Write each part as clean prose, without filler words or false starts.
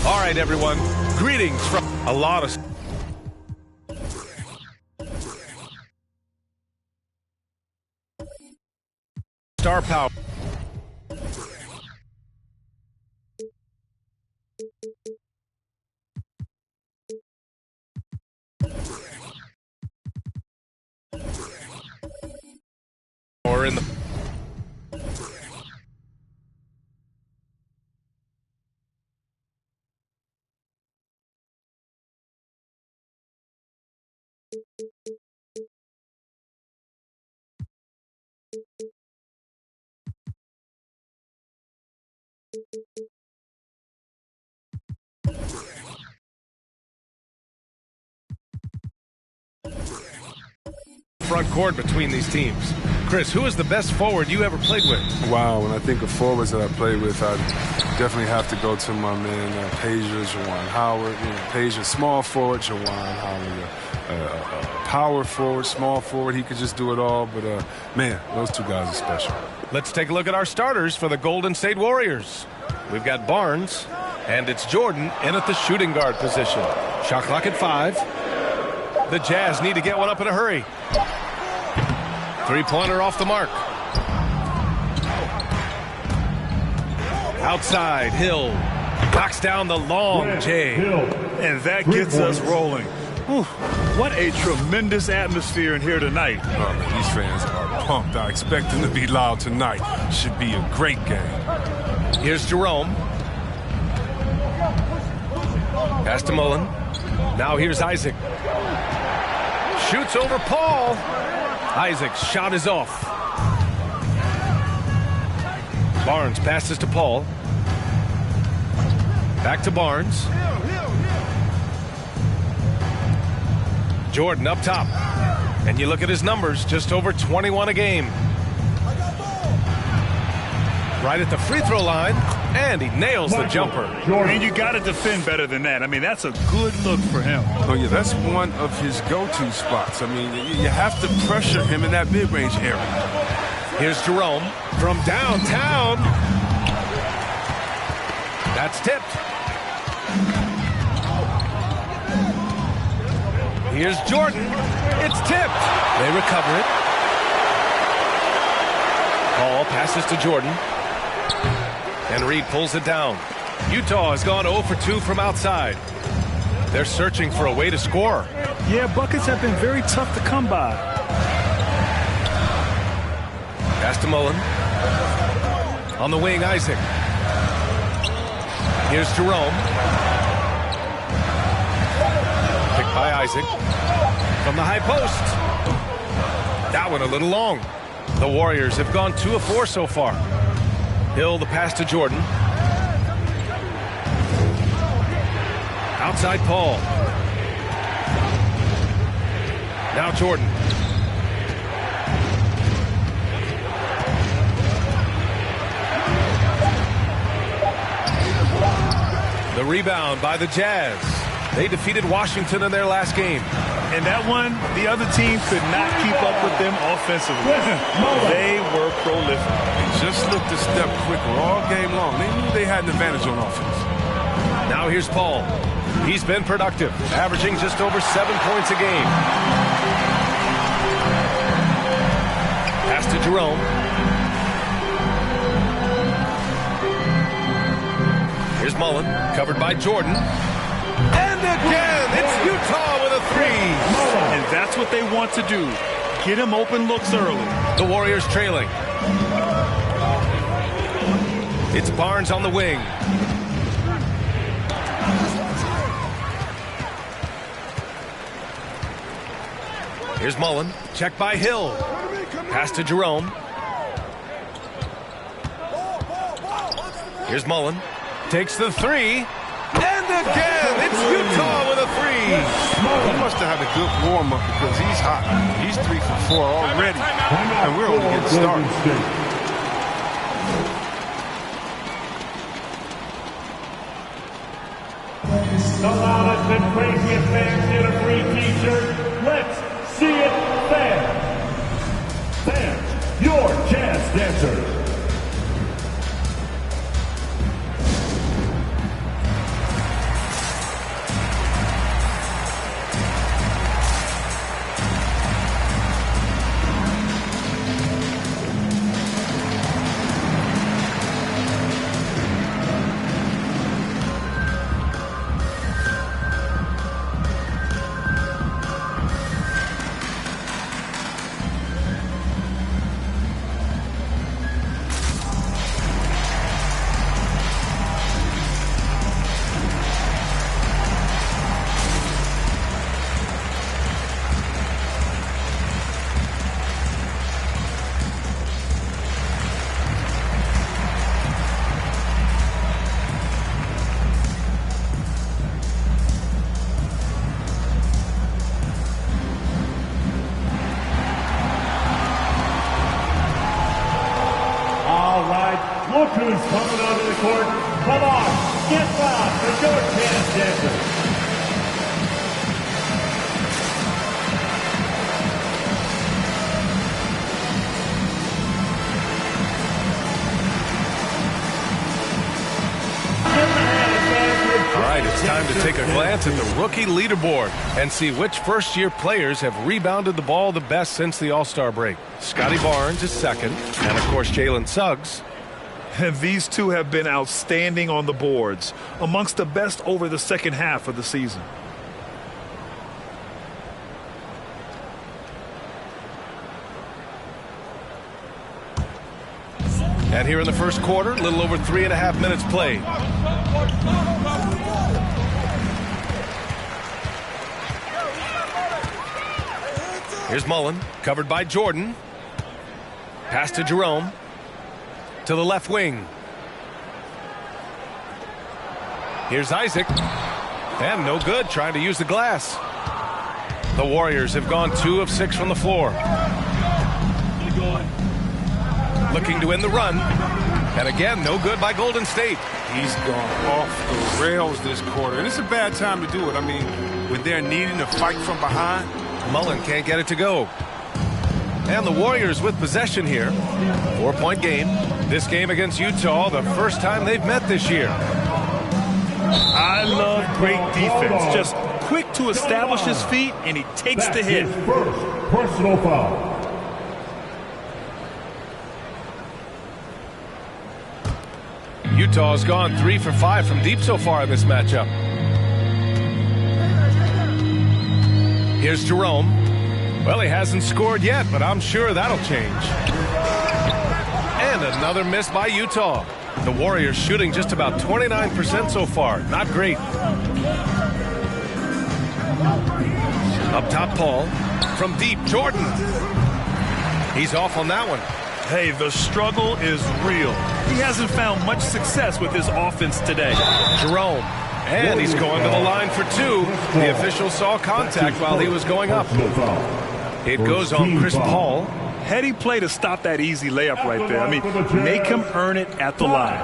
All right, everyone. Greetings from a lot of star power. Or in the front court between these teams. Chris, who is the best forward you ever played with? Wow, when I think of forwards that I played with, I definitely have to go to my man, Peja, Juwan Howard. Peja, small forward, Juwan Howard. Power forward, small forward, he could just do it all. But, man, those two guys are special. Let's take a look at our starters for the Golden State Warriors. We've got Barnes, and it's Jordan in at the shooting guard position. Shot clock at 5. The Jazz need to get one up in a hurry. Three-pointer off the mark. Outside, Hill knocks down the long J. And that gets us rolling. Whew, what a tremendous atmosphere in here tonight. Oh, man, these fans are pumped. I expect them to be loud tonight. Should be a great game. Here's Jerome. Pass to Mullen. Now here's Isaac. Shoots over Paul. Isaac's shot is off. Barnes passes to Paul. Back to Barnes. Jordan up top. And you look at his numbers, just over 21 a game. Right at the free throw line, and he nails the jumper. And you got to defend better than that. I mean, that's a good look for him. Oh, yeah, that's one of his go-to spots. I mean, you have to pressure him in that mid-range area. Here's Jerome from downtown. That's tipped. Here's Jordan. It's tipped. They recover it. Ball passes to Jordan. And Reed pulls it down. Utah has gone 0 for 2 from outside. They're searching for a way to score. Yeah, buckets have been very tough to come by. Pass to Mullen. On the wing, Isaac. Here's Jerome. Picked by Isaac. From the high post. That one a little long. The Warriors have gone 2 of 4 so far. Hill, the pass to Jordan. Outside Paul. Now Jordan. The rebound by the Jazz. They defeated Washington in their last game. And that one, the other team could not keep up with them offensively. They were prolific. They just looked a step quicker all game long. They knew they had an advantage on offense. Now here's Paul. He's been productive, averaging just over 7 points a game. Pass to Jerome. Here's Mullen, covered by Jordan. And again, it's Utah with a 3. And that's what they want to do. Get him open looks early. The Warriors trailing. It's Barnes on the wing. Here's Mullen. Checked by Hill. Pass to Jerome. Here's Mullen. Takes the 3. And again, it's Utah with a 3. He must have had a good warm-up because he's hot. He's 3 for 4 already. And we're only getting started. The loudest and craziest fans get a free t-shirt. Let's see it, fans. Fans, your Jazz dancers. Look who's coming onto the court. Come on, get loud for your Jazz dancers. All right, it's time to take a glance at the rookie leaderboard and see which first-year players have rebounded the ball the best since the All-Star break. Scotty Barnes is second, and of course Jalen Suggs. And these two have been outstanding on the boards, amongst the best over the second half of the season. And here in the first quarter, a little over 3.5 minutes played. Here's Mullen, covered by Jordan. Pass to Jerome. To the left wing. Here's Isaac. And no good, trying to use the glass. The Warriors have gone 2 of 6 from the floor. Looking to win the run. And again, no good by Golden State. He's gone off the rails this quarter. And it's a bad time to do it. I mean, when they're needing to fight from behind. Mullen can't get it to go. And the Warriors with possession here. 4-point game. This game against Utah, the first time they've met this year. I love great defense. Just quick to establish his feet, and he takes the hit. His first personal foul. Utah's gone 3 for 5 from deep so far in this matchup. Here's Jerome. Well, he hasn't scored yet, but I'm sure that'll change. And another miss by Utah. The Warriors shooting just about 29% so far. Not great. Up top, Paul. From deep, Jordan. He's off on that one. Hey, the struggle is real. He hasn't found much success with his offense today. Jerome. And he's going to the line for 2. The official saw contact while he was going up. It goes on Chris Paul. Heady play to stop that easy layup right there. I mean, make him earn it at the line.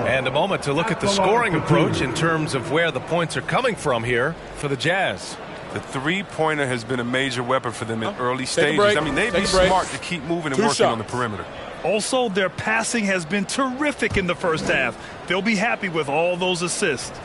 And a moment to look at the scoring approach in terms of where the points are coming from here for the Jazz. The three-pointer has been a major weapon for them in early stages. I mean, they'd be smart to keep moving and working on the perimeter. Also, their passing has been terrific in the first half. They'll be happy with all those assists.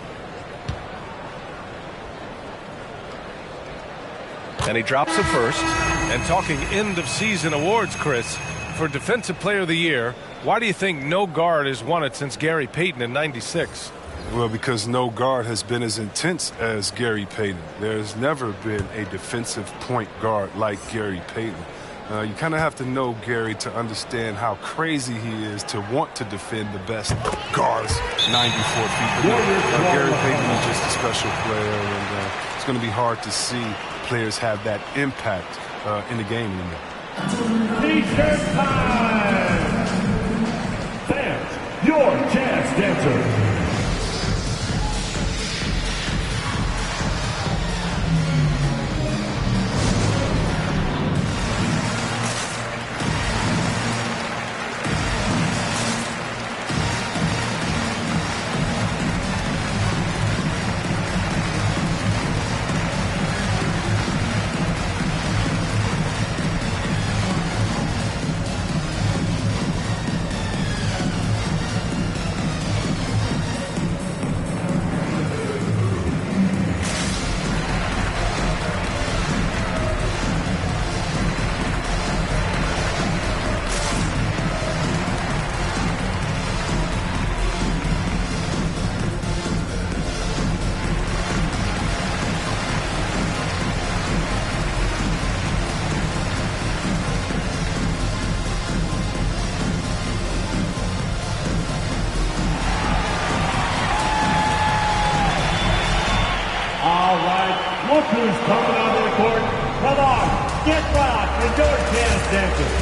And he drops the first. And talking end-of-season awards, Chris, for Defensive Player of the Year, why do you think no guard has won it since Gary Payton in '96? Well, because no guard has been as intense as Gary Payton. There's never been a defensive point guard like Gary Payton. You kind of have to know Gary to understand how crazy he is to want to defend the best guards 94 feet. Gary Payton is just a special player, and it's going to be hard to see players have that impact in the game anymore. T-shirt time! Fans, your Jazz dancers. Look who's coming onto the court. Come on, get rocked with your Jazz dancers.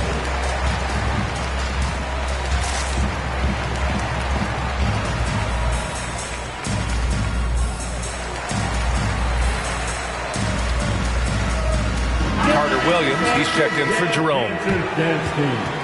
Carter Williams, he's checked in for Jerome. Dance team.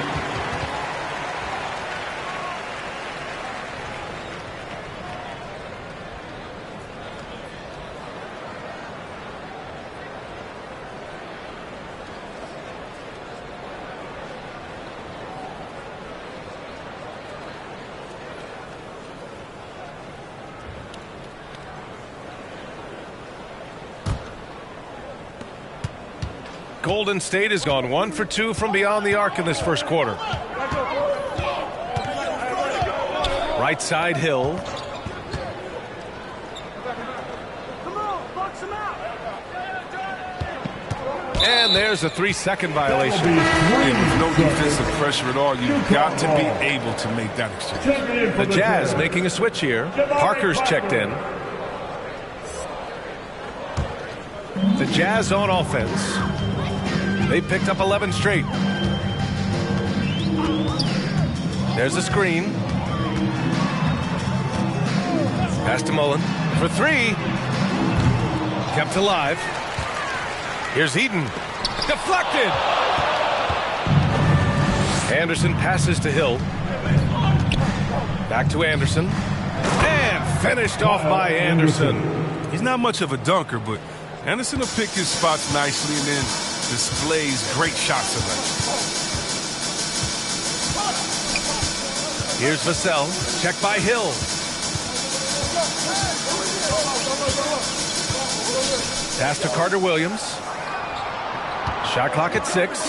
Golden State has gone 1 for 2 from beyond the arc in this first quarter. Right side, Hill. And there's a 3-second violation. With no defensive pressure at all, you've got to be able to make that exchange. The Jazz making a switch here. Parker's checked in. The Jazz on offense. They picked up 11 straight. There's a screen. Pass to Mullen for 3. Kept alive. Here's Eaton. Deflected. Anderson passes to Hill. Back to Anderson. And finished off by Anderson. He's not much of a dunker, but Anderson will pick his spots nicely and then displays great shot selection. Here's Vassell. Check by Hill. Pass to Carter Williams. Shot clock at 6.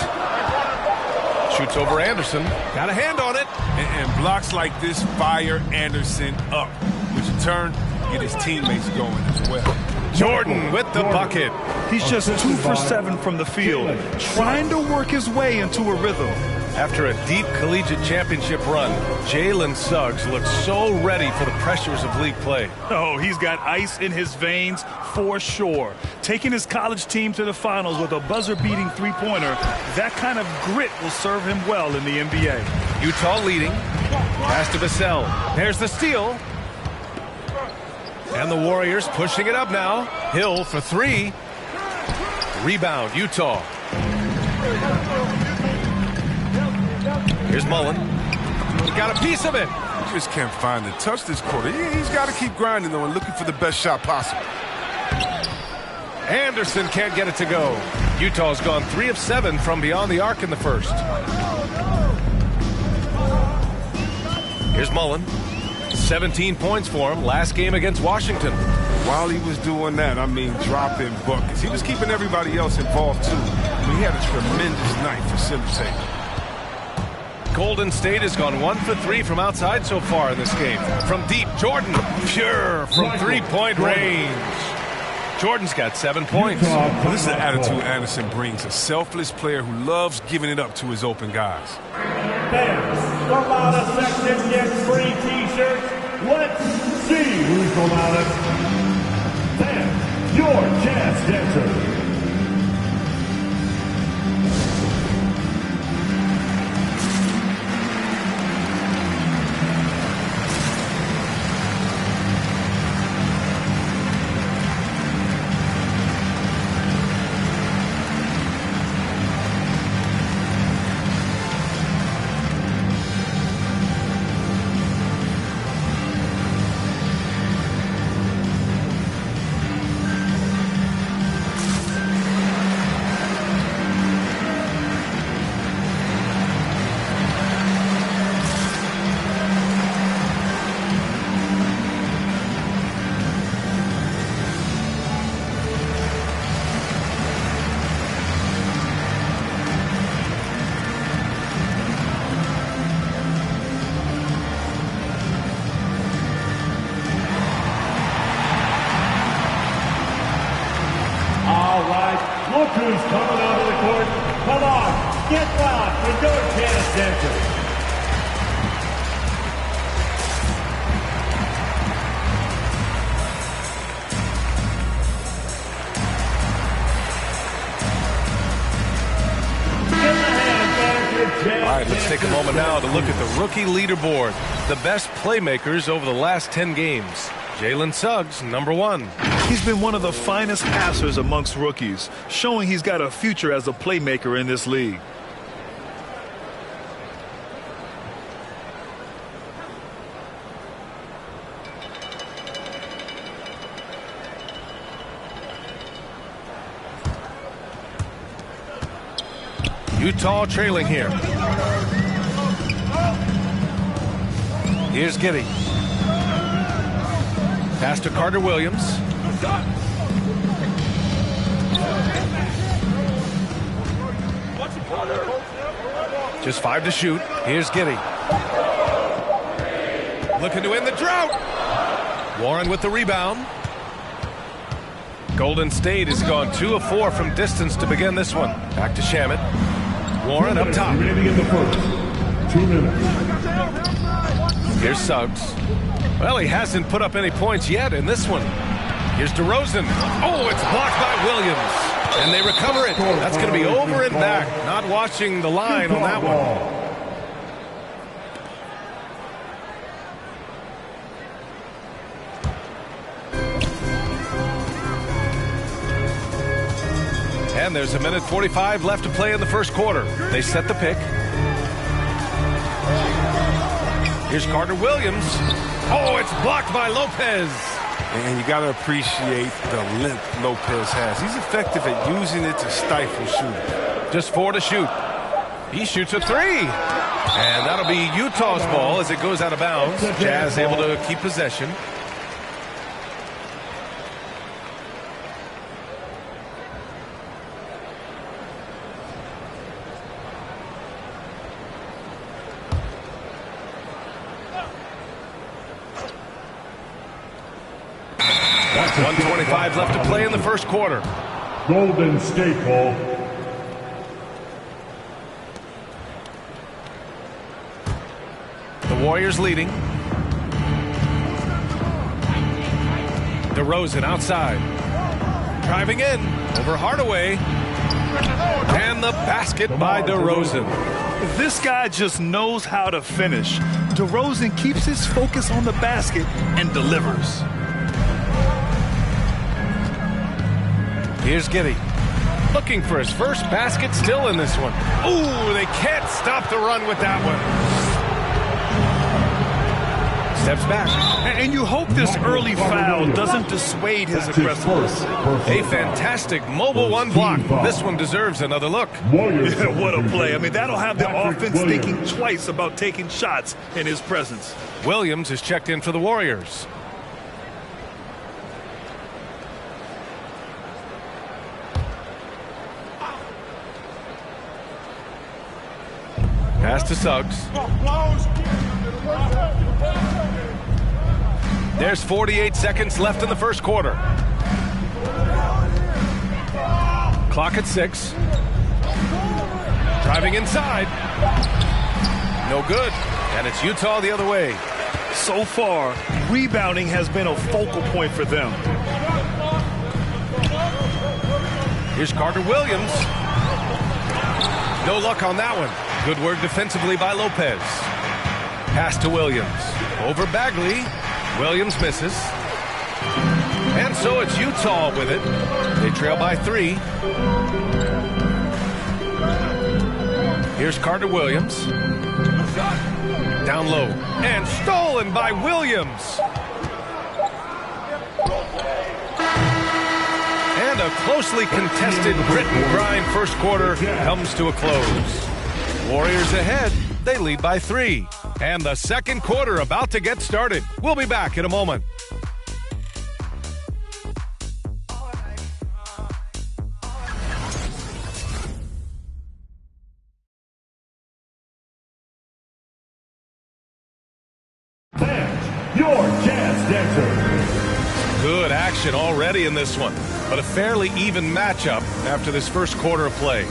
Shoots over Anderson. Got a hand on it. And blocks like this fire Anderson up, which in turn get his teammates going as well. Jordan with the bucket. He's just 2 for 7 from the field, trying to work his way into a rhythm. After a deep collegiate championship run, Jalen Suggs looks so ready for the pressures of league play. Oh, he's got ice in his veins for sure. Taking his college team to the finals with a buzzer-beating three-pointer, that kind of grit will serve him well in the NBA. Utah leading. Pass to Vassell. There's the steal. And the Warriors pushing it up now. Hill for 3. Rebound, Utah. Here's Mullen. He got a piece of it. He just can't find the touch this quarter. He's got to keep grinding, though, and looking for the best shot possible. Anderson can't get it to go. Utah's gone 3 of 7 from beyond the arc in the first. Here's Mullen. 17 points for him last game against Washington. While he was doing that, I mean, dropping buckets. He was keeping everybody else involved, too. I mean, he had a tremendous night facilitating. Golden State has gone 1 for 3 from outside so far in this game. From deep, Jordan, pure from three-point range. Jordan's got 7 points. Well, this is the attitude Anderson brings, a selfless player who loves giving it up to his open guys. Fans, the loudest section gets free t-shirts. Let's see who's the loudest. Fans, your jazz dancer. Look who's coming out of the court. Come on, get back with your Jazz Center. All right, let's take a moment now to look at the rookie leaderboard. The best playmakers over the last 10 games. Jalen Suggs, number 1. He's been one of the finest passers amongst rookies, showing he's got a future as a playmaker in this league. Utah trailing here. Here's Giddey. Pass to Carter Williams. Just 5 to shoot. Here's Giddey. Looking to end the drought. Warren with the rebound. Golden State has gone 2 of 4 from distance to begin this one. Back to Shamet. Warren up top. Ready in the first. 2 minutes. Here's Suggs. Well, he hasn't put up any points yet in this one. Here's DeRozan. Oh, it's blocked by Williams. And they recover it. That's going to be over and back. Not watching the line on that one. And there's a minute 45 left to play in the first quarter. They set the pick. Here's Carter Williams. Oh, it's blocked by Lopez. And you got to appreciate the length Lopez has. He's effective at using it to stifle shooting. Just 4 to shoot. He shoots a 3. And that'll be Utah's ball as it goes out of bounds. Jazz able to keep possession. That's 1:25 left to play in the first quarter. Golden State ball. The Warriors leading. DeRozan outside. Driving in over Hardaway. And the basket by DeRozan. This guy just knows how to finish. DeRozan keeps his focus on the basket and delivers. Here's Giddey. Looking for his first basket, still in this one. Ooh, they can't stop the run with that one. Steps back. And you hope this early foul doesn't dissuade his aggressiveness. A fantastic mobile one block. This one deserves another look. Yeah, what a play. I mean, that'll have the offense thinking twice about taking shots in his presence. Williams is checked in for the Warriors. Pass to Suggs. There's 48 seconds left in the first quarter. Clock at 6. Driving inside. No good. And it's Utah the other way. So far, rebounding has been a focal point for them. Here's Carter Williams. No luck on that one. Good work defensively by Lopez. Pass to Williams. Over Bagley. Williams misses. And so it's Utah with it. They trail by 3. Here's Carter Williams. Down low. And stolen by Williams. And a closely contested grit and grind first quarter comes to a close. Warriors ahead. They lead by 3. And the second quarter about to get started. We'll be back in a moment. That's your Jazz Dancer. Good action already in this one, but a fairly even matchup after this first quarter of play.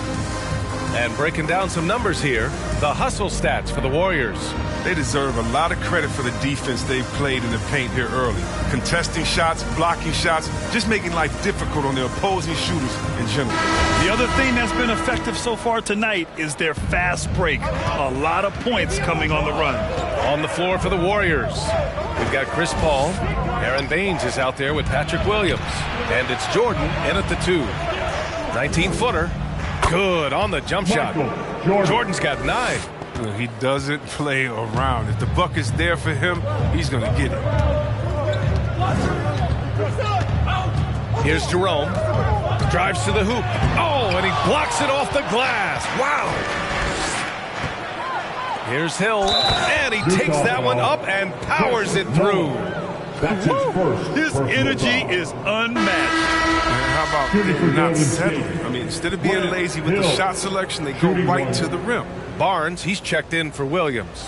And breaking down some numbers here, the hustle stats for the Warriors. They deserve a lot of credit for the defense they've played in the paint here early. Contesting shots, blocking shots, just making life difficult on their opposing shooters in general. The other thing that's been effective so far tonight is their fast break. A lot of points coming on the run. On the floor for the Warriors, we've got Chris Paul. Aaron Baines is out there with Patrick Williams. And it's Jordan in at the 2. 19-footer. Good on the jump shot. Jordan's got 9. He doesn't play around. If the bucket's there for him, he's going to get it. Here's Jerome. Drives to the hoop. Oh, and he blocks it off the glass. Wow. Here's Hill. And he takes that one up and powers it through. His energy is unmatched. And how about not settling? I mean, instead of being lazy with the shot selection, they go right to the rim. Barnes, he's checked in for Williams.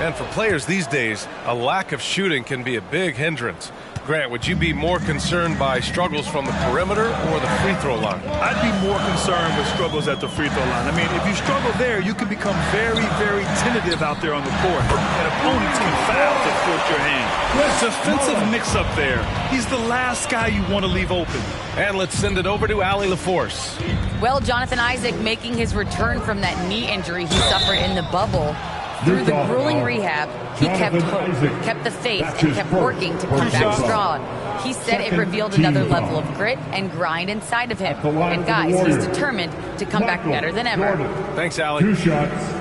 And for players these days, a lack of shooting can be a big hindrance. Grant, would you be more concerned by struggles from the perimeter or the free throw line? I'd be more concerned with struggles at the free throw line. I mean, if you struggle there, you can become very, very tentative out there on the court. And opponents can foul to force your hand. Defensive mix-up there. He's the last guy you want to leave open. And let's send it over to Allie LaForce. Well, Jonathan Isaac making his return from that knee injury he suffered in the bubble. Through the grueling rehab, he kept hope, kept the faith, and kept working to come back strong. He said it revealed another level of grit and grind inside of him. And guys, he's determined to come back better than ever. Thanks, Allie. 2 shots.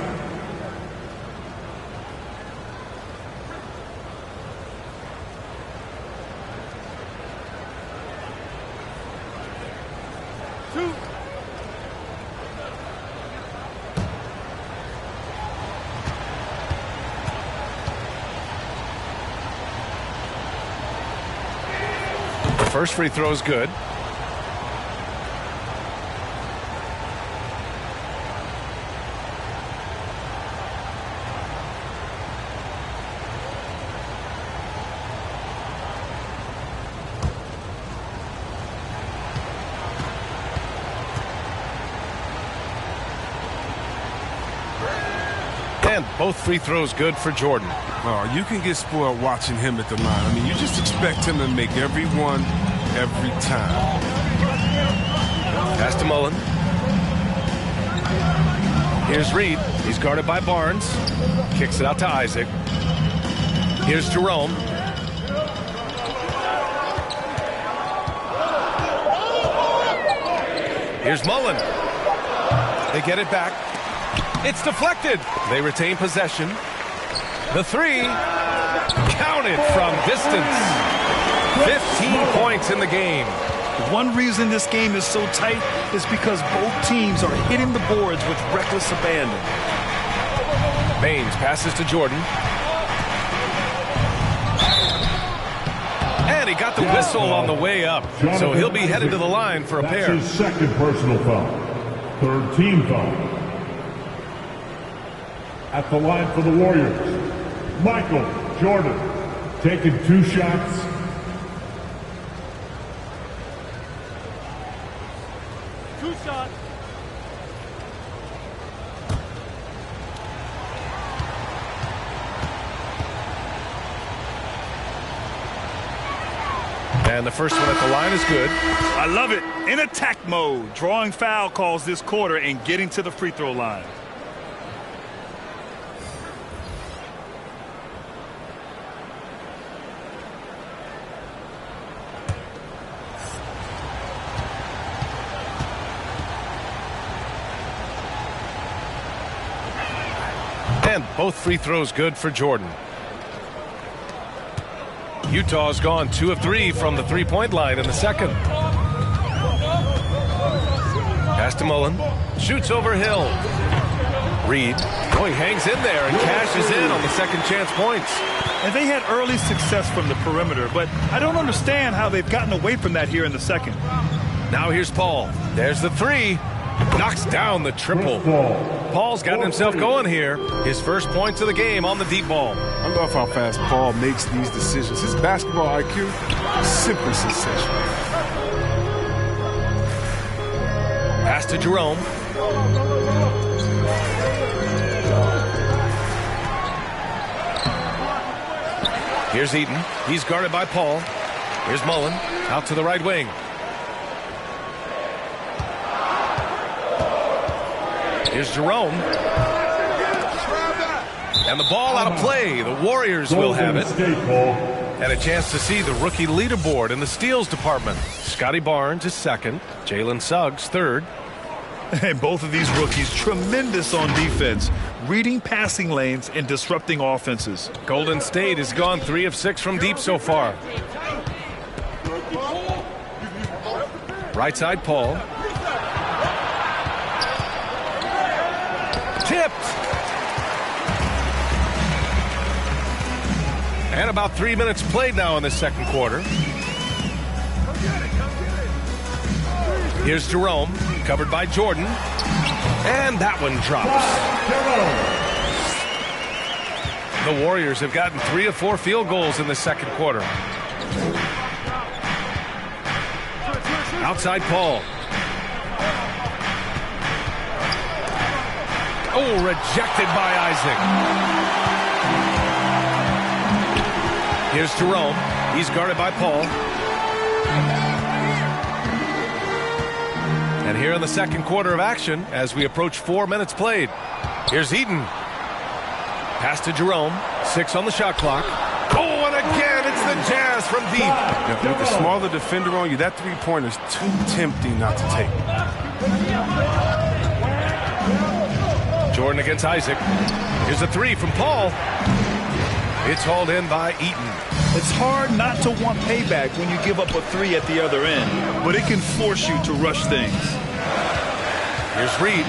First free throw is good. And both free throws good for Jordan. Oh, you can get spoiled watching him at the line. I mean, you just expect him to make every one, every time. Pass to Mullen. Here's Reed. He's guarded by Barnes. Kicks it out to Isaac. Here's Jerome. Here's Mullen. They get it back. It's deflected. They retain possession. The three counted from distance. 15 points in the game. One reason this game is so tight is because both teams are hitting the boards with reckless abandon. Baines passes to Jordan. And he got the whistle on the way up. So he'll be headed to the line for a pair. That's his second personal foul. Third team foul. At the line for the Warriors, Michael Jordan, taking 2 shots. And the first one at the line is good. I love it. In attack mode, drawing foul calls this quarter and getting to the free throw line. And both free throws good for Jordan. Utah's gone 2 of 3 from the three-point line in the second. Pass to Mullen. Shoots over Hill. Reed. Oh, he hangs in there and cashes in on the second chance points. And they had early success from the perimeter, but I don't understand how they've gotten away from that here in the second. Now here's Paul. There's the three. Knocks down the triple. Paul's gotten himself going here. His first points of the game on the deep ball. I love how fast Paul makes these decisions. His basketball IQ is simply sensational. Pass to Jerome. Here's Eaton. He's guarded by Paul. Here's Mullen. Out to the right wing. Here's Jerome. And the ball out of play. The Warriors will have it. And a chance to see the rookie leaderboard in the steals department. Scotty Barnes is second. Jalen Suggs third. And both of these rookies tremendous on defense, reading passing lanes and disrupting offenses. Golden State has gone 3 of 6 from deep so far. Right side Paul. Tipped. And about 3 minutes played now in the second quarter. Here's Jerome, covered by Jordan. And that one drops. The Warriors have gotten 3 of 4 field goals in the second quarter. Outside Paul. Oh, rejected by Isaac. Here's Jerome. He's guarded by Paul. And here in the second quarter of action, as we approach 4 minutes played, here's Eaton. Pass to Jerome. 6 on the shot clock. Oh, and again, it's the Jazz from deep. Yeah, with the smaller defender on you, that three-pointer is too tempting not to take. Jordan against Isaac. Here's a 3 from Paul. It's hauled in by Eaton. It's hard not to want payback when you give up a 3 at the other end, but it can force you to rush things. Here's Reed.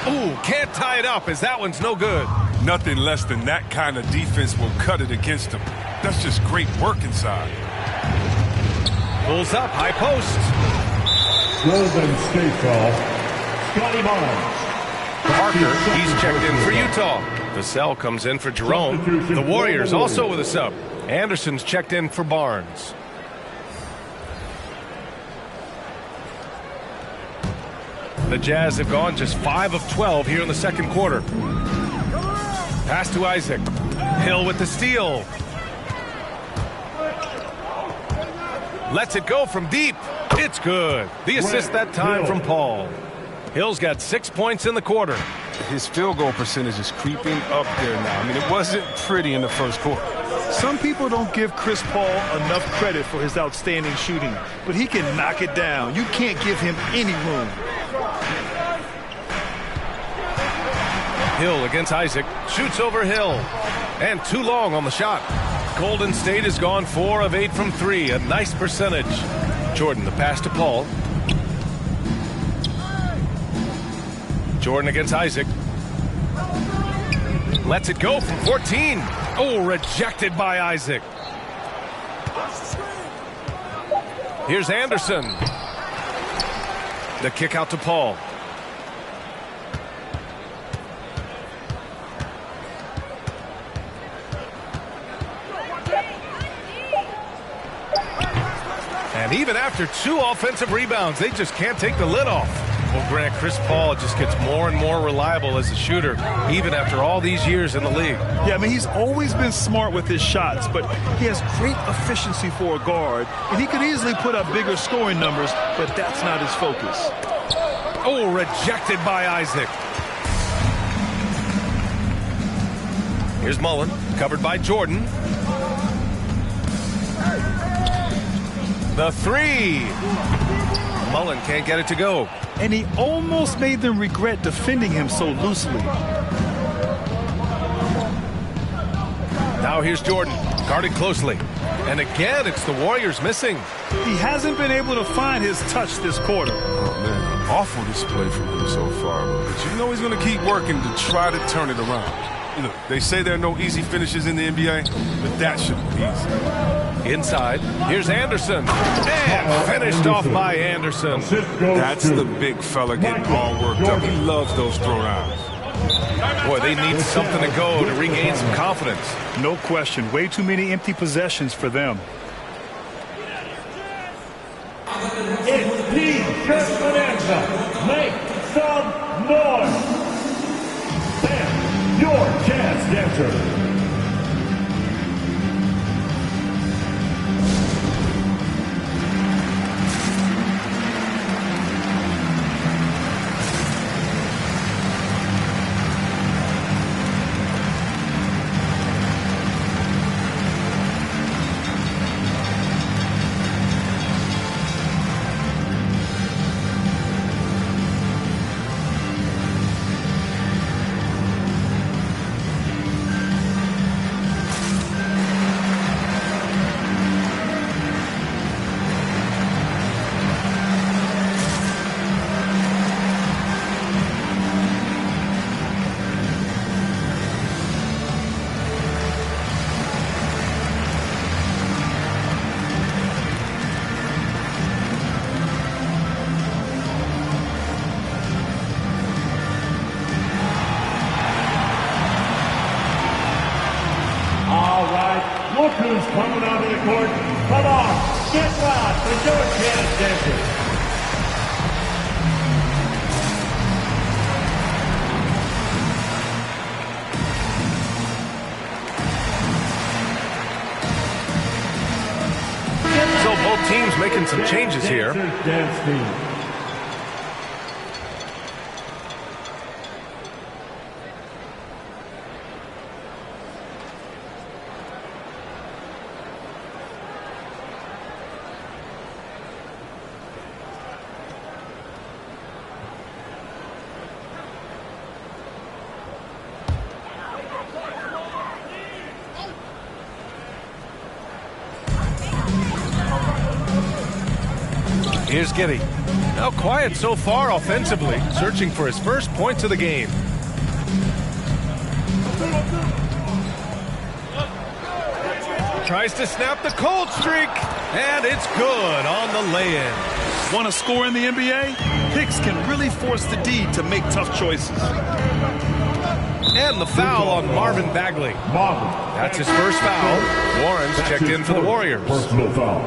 Ooh, can't tie it up as that one's no good. Nothing less than that kind of defense will cut it against them. That's just great work inside. Pulls up, high post. Golden State foul. Scotty Barnes. Parker, he's checked in for Utah. Vassell comes in for Jerome. The Warriors also with a sub. Anderson's checked in for Barnes. The Jazz have gone just 5 of 12 here in the second quarter. Pass to Isaac. Hill with the steal. Lets it go from deep. It's good. The assist that time from Paul. Hill's got 6 points in the quarter. His field goal percentage is creeping up there now. I mean, it wasn't pretty in the first quarter. Some people don't give Chris Paul enough credit for his outstanding shooting, but he can knock it down. You can't give him any room. Hill against Isaac. Shoots over Hill. And too long on the shot. Golden State has gone 4 of 8 from 3. A nice percentage. Jordan, the pass to Paul. Jordan against Isaac. Lets it go from 14. Oh, rejected by Isaac. Here's Anderson. The kick out to Paul. And even after 2 offensive rebounds, they just can't take the lid off. Well, Grant, Chris Paul just gets more and more reliable as a shooter, even after all these years in the league. Yeah, I mean, he's always been smart with his shots, but he has great efficiency for a guard, and he could easily put up bigger scoring numbers, but that's not his focus. Oh, rejected by Isaac. Here's Mullen, covered by Jordan. The 3. Mullen can't get it to go. And he almost made them regret defending him so loosely. Now here's Jordan, guarded closely. And again, it's the Warriors missing. He hasn't been able to find his touch this quarter. Oh, man, awful display from him so far. But you know he's going to keep working to try to turn it around. You know, they say there are no easy finishes in the NBA, but that should be easy. Inside, here's Anderson. And finished off by Anderson. That's the big fella getting all worked up. He loves those throwdowns. Boy, they need something to go to regain some confidence. No question. Way too many empty possessions for them. It's Team Bonanza. Make some noise. And your Jazz dancer. Come on, get loud for your chance, Denver. So both teams making some changes here. Dance team. Here's Giddey. Now quiet so far offensively, searching for his first points of the game. Tries to snap the cold streak, and it's good on the lay-in. Want to score in the NBA? Hicks can really force the D to make tough choices. And the foul on Marvin Bagley. That's his first foul. Warren's checked in for the Warriors. Personal foul.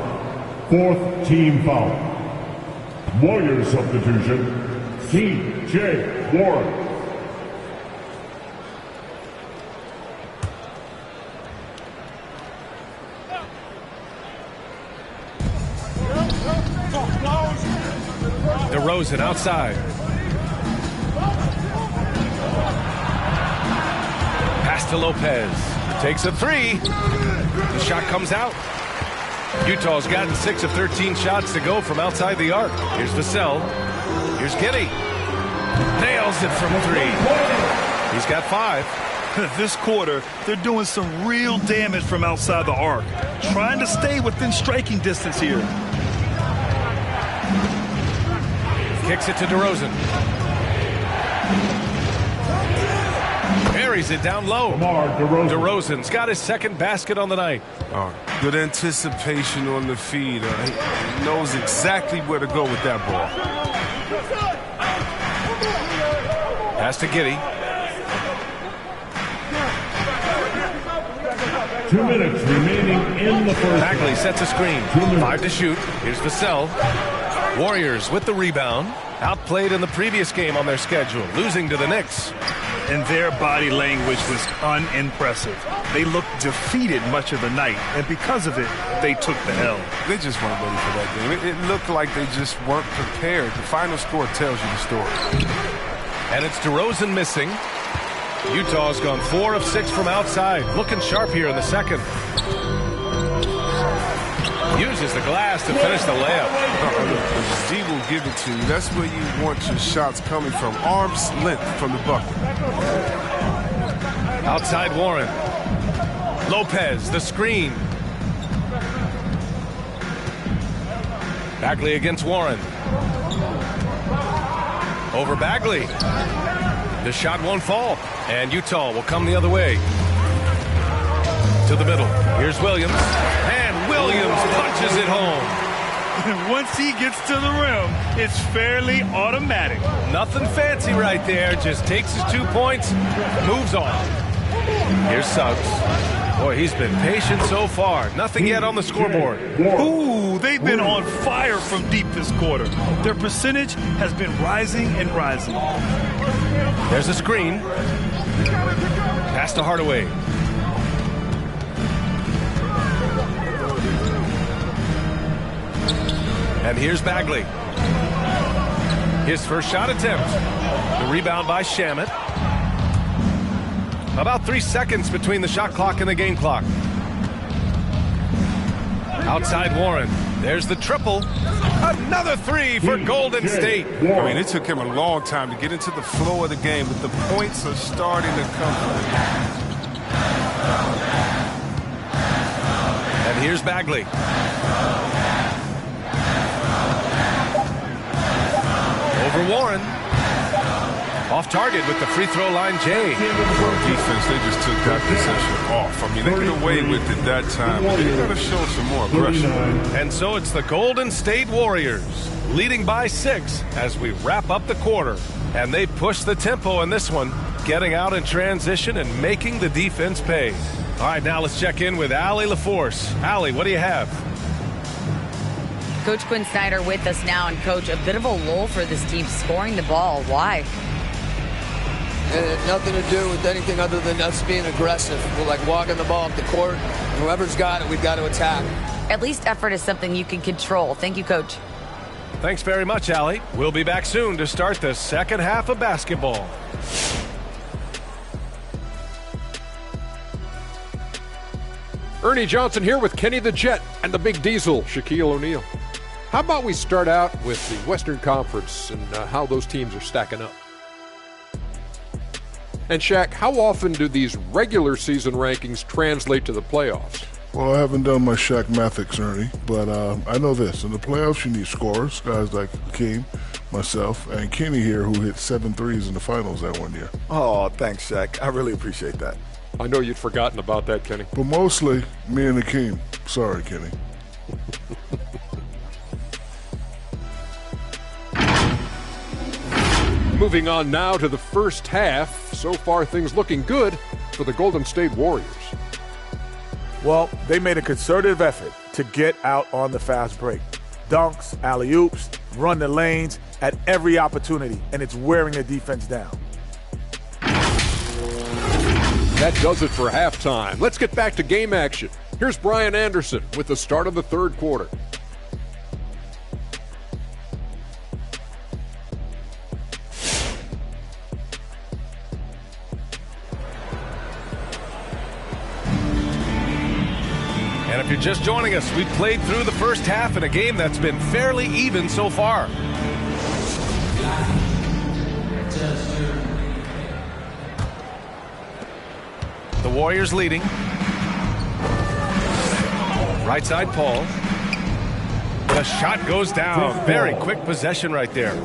Fourth team foul. Warriors substitution, T.J. Warren. DeRozan outside. Pass to Lopez. Takes a three. The shot comes out. Utah's gotten 6 of 13 shots to go from outside the arc. Here's Vassell. Here's Giddey. Nails it from 3. He's got 5. This quarter, they're doing some real damage from outside the arc. Trying to stay within striking distance here. Kicks it to DeRozan. Buries it down low. DeRozan's got his second basket on the night. Good anticipation on the feed. He knows exactly where to go with that ball. Pass to Giddey. 2 minutes remaining in the first. Bagley sets a screen. 5 to shoot. Here's Vassell. Warriors with the rebound. Outplayed in the previous game on their schedule, losing to the Knicks. And their body language was unimpressive. They looked defeated much of the night, and because of it, they took the L. They just weren't ready for that game. It looked like they just weren't prepared. The final score tells you the story. And it's DeRozan missing. Utah's gone 4 of 6 from outside. Looking sharp here in the second. Uses the glass to finish the layup. D will give it to you. That's where you want your shots coming from. Arm's length from the bucket. Outside Warren. Lopez, the screen. Bagley against Warren. Over Bagley. The shot won't fall. And Utah will come the other way. To the middle. Here's Williams. And Williams punches it home. And once he gets to the rim, it's fairly automatic. Nothing fancy right there. Just takes his 2 points, moves on. Here's Suggs. Boy, he's been patient so far. Nothing yet on the scoreboard. Ooh, they've been on fire from deep this quarter. Their percentage has been rising and rising. There's a screen. Pass to Hardaway. And here's Bagley. His first shot attempt. The rebound by Shamet. About 3 seconds between the shot clock and the game clock. Outside Warren. There's the triple. Another 3 for Golden State. I mean, it took him a long time to get into the flow of the game, but the points are starting to come. And here's Bagley. Over Warren. Off target with the free throw line, Jay. Defense, they just took that possession off. I mean, they get away with it that time. But they got to show some more aggression. And so it's the Golden State Warriors leading by 6 as we wrap up the quarter. And they push the tempo in this one, getting out in transition and making the defense pay. All right, now let's check in with Allie LaForce. Allie, what do you have? Coach Quinn Snyder with us now. And, Coach, a bit of a lull for this team scoring the ball. Why? It had nothing to do with anything other than us being aggressive. We're like walking the ball up the court. And whoever's got it, we've got to attack. At least effort is something you can control. Thank you, Coach. Thanks very much, Allie. We'll be back soon to start the second half of basketball. Ernie Johnson here with Kenny the Jet and the Big Diesel, Shaquille O'Neal. How about we start out with the Western Conference and how those teams are stacking up? And Shaq, how often do these regular season rankings translate to the playoffs? Well, I haven't done my Shaq-mathics, Ernie, but I know this. In the playoffs, you need scorers, guys like Hakeem, myself, and Kenny here, who hit 7 threes in the finals that one year. Oh, thanks, Shaq. I really appreciate that. I know you'd forgotten about that, Kenny. But mostly, me and Hakeem. Sorry, Kenny. Moving on now to the first half. So far, things looking good for the Golden State Warriors. Well, they made a concerted effort to get out on the fast break. Dunks, alley-oops, run the lanes at every opportunity, and it's wearing the defense down. That does it for halftime. Let's get back to game action. Here's Brian Anderson with the start of the third quarter. And if you're just joining us, we've played through the first half in a game that's been fairly even so far. The Warriors leading. Right side, Paul. The shot goes down. Very quick possession right there.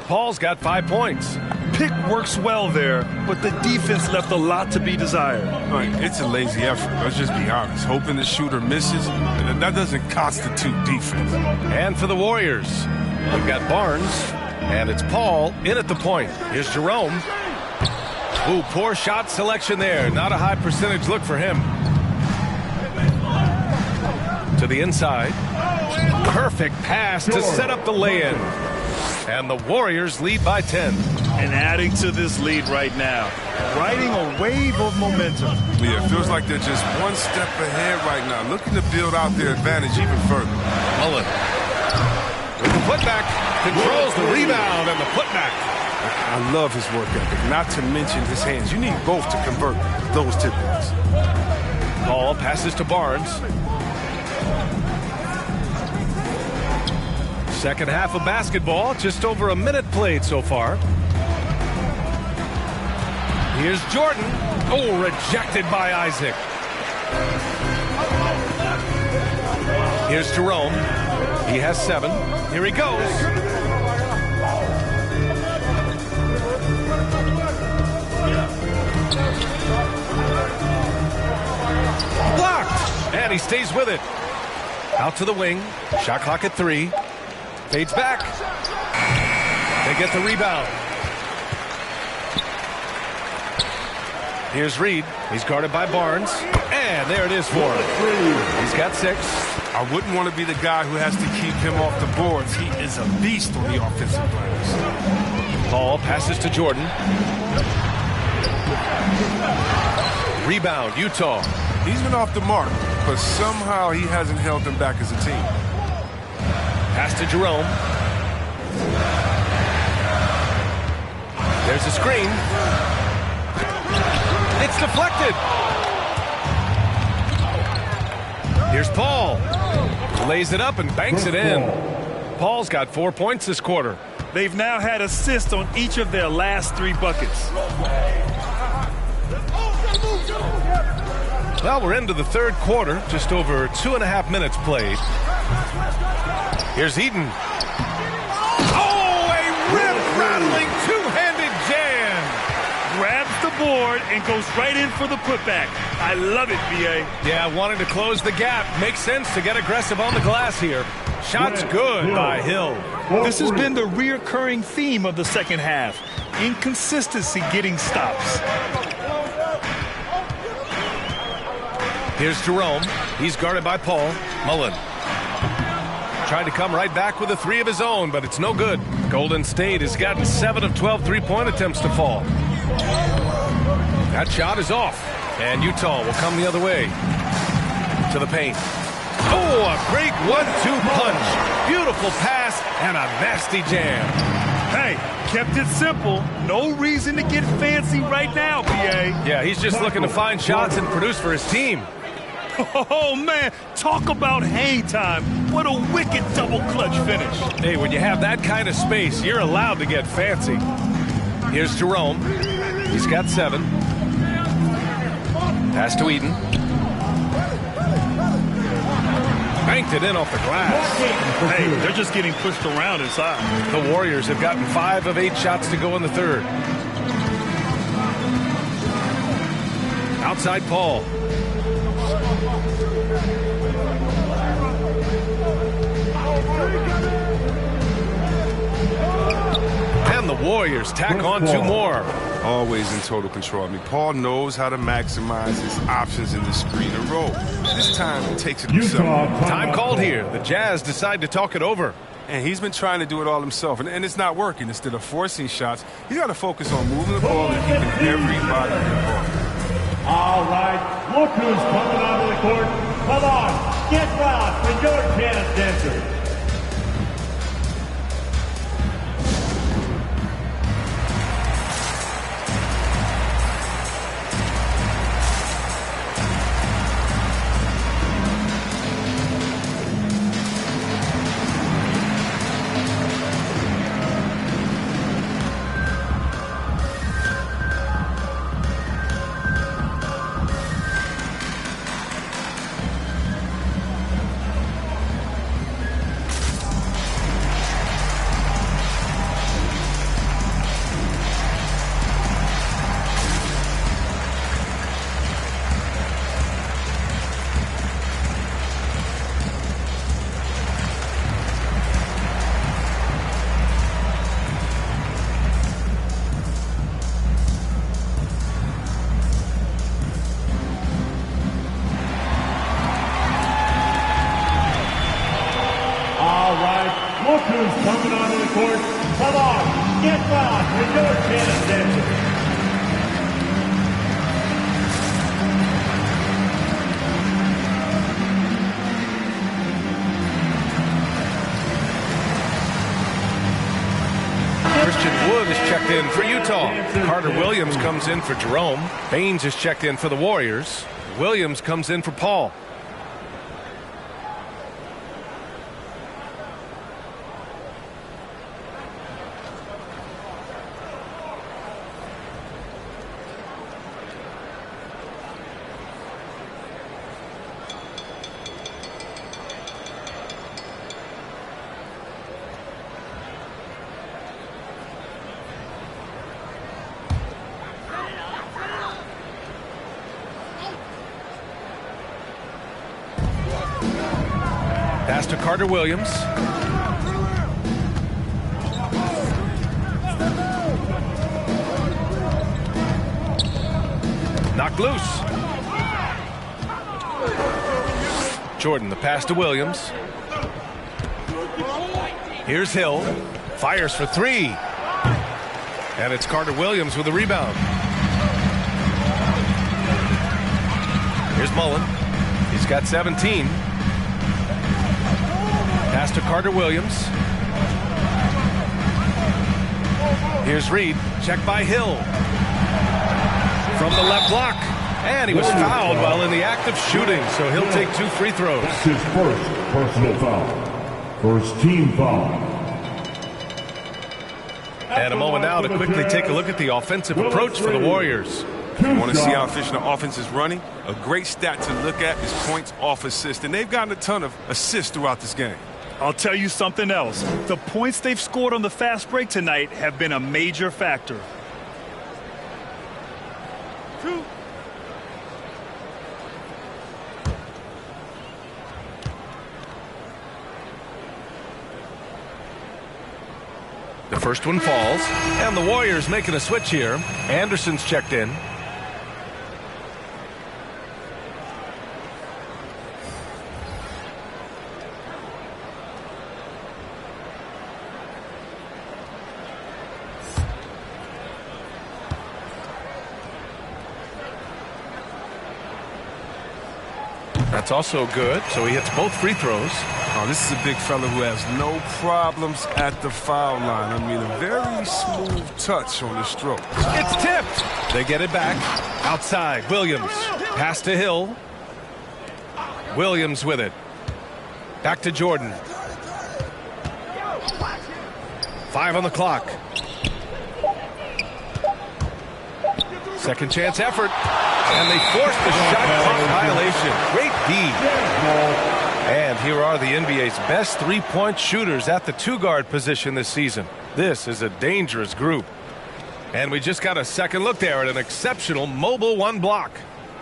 Paul's got 5 points. Pick works well there, but the defense left a lot to be desired. Right, it's a lazy effort. Let's just be honest. Hoping the shooter misses, and that doesn't constitute defense. And for the Warriors, we've got Barnes, and it's Paul in at the point. Here's Jerome. Ooh, poor shot selection there. Not a high percentage look for him. To the inside. Perfect pass to set up the lay-in. And the Warriors lead by 10. And adding to this lead right now, riding a wave of momentum. Yeah, it feels like they're just one step ahead right now, looking to build out their advantage even further. Mullen with the putback, controls the rebound and the putback. I love his work ethic, not to mention his hands. You need both to convert those tip-ins. Ball passes to Barnes. Second half of basketball, just over a minute played so far. Here's Jordan. Oh, rejected by Isaac. Here's Jerome. He has 7. Here he goes. Blocked. And he stays with it. Out to the wing. Shot clock at 3. Fades back. They get the rebound. Here's Reed. He's guarded by Barnes. And there it is for him. He's got 6. I wouldn't want to be the guy who has to keep him off the boards. He is a beast on the offensive glass. Paul passes to Jordan. Rebound, Utah. He's been off the mark, but somehow he hasn't held them back as a team. Pass to Jerome. There's a screen. It's deflected. Here's Paul. Lays it up and banks it in. Paul's got 4 points this quarter. They've now had assists on each of their last 3 buckets. Well, we're into the third quarter. Just over 2.5 minutes played. Here's Eden. Oh, a rip-rattling two-handed jam. Grabs the board and goes right in for the putback. I love it, B.A. Yeah, wanting to close the gap. Makes sense to get aggressive on the glass here. Shot's good by Hill. This has been the reoccurring theme of the second half. Inconsistency getting stops. Here's Jerome. He's guarded by Paul. Mullen. tried to come right back with a 3 of his own, but it's no good. Golden State has gotten 7 of 12 three-point attempts to fall. That shot is off, and Utah will come the other way to the paint. Oh, a great 1-2 punch. Beautiful pass and a nasty jam. Hey, kept it simple. No reason to get fancy right now, PA. Yeah, he's just looking to find shots and produce for his team. Oh, man, talk about hang time. What a wicked double clutch finish. Hey, when you have that kind of space, you're allowed to get fancy. Here's Jerome. He's got 7. Pass to Eden. Banked it in off the glass. Hey, they're just getting pushed around inside. The Warriors have gotten 5 of 8 shots to go in the third. Outside Paul. And the Warriors tack on 2 more. Always in total control. I mean, Paul knows how to maximize his options in the screen and roll. This time he takes it himself. Time called here. The Jazz decide to talk it over. And he's been trying to do it all himself, and it's not working. Instead of forcing shots, he's got to focus on moving the ball and keeping everybody involved. All right, look who's coming onto the court. Come on, get loud for your chance, dancers. Look who's coming onto the court. Come on, get loud for your chance, dancers. Christian Wood is checked in for Utah. Carter Williams comes in for Jerome. Baines is checked in for the Warriors. Williams comes in for Paul. Pass to Carter Williams. Knocked loose. Jordan, the pass to Williams. Here's Hill. Fires for 3. And it's Carter Williams with the rebound. Here's Mullen. He's got 17. Pass to Carter Williams. Here's Reed. Check by Hill. From the left block. And he was fouled while in the act of shooting, so he'll take 2 free throws. That's his first personal foul. First team foul. And a moment now to quickly take a look at the offensive approach for the Warriors. You want to see how efficient the offense is running? A great stat to look at is points off assist, and they've gotten a ton of assists throughout this game. I'll tell you something else. The points they've scored on the fast break tonight have been a major factor. The first one falls, and the Warriors making a switch here. Anderson's checked in. That's also good, so he hits both free throws. Oh, this is a big fella who has no problems at the foul line. I mean, a very smooth touch on the stroke. It's tipped. They get it back. Outside, Williams. Pass to Hill. Williams with it. Back to Jordan. 5 on the clock. Second chance effort. And they force the shot clock violation. Great D. And here are the NBA's best three-point shooters at the two-guard position this season. This is a dangerous group. And we just got a second look there at an exceptional mobile one block.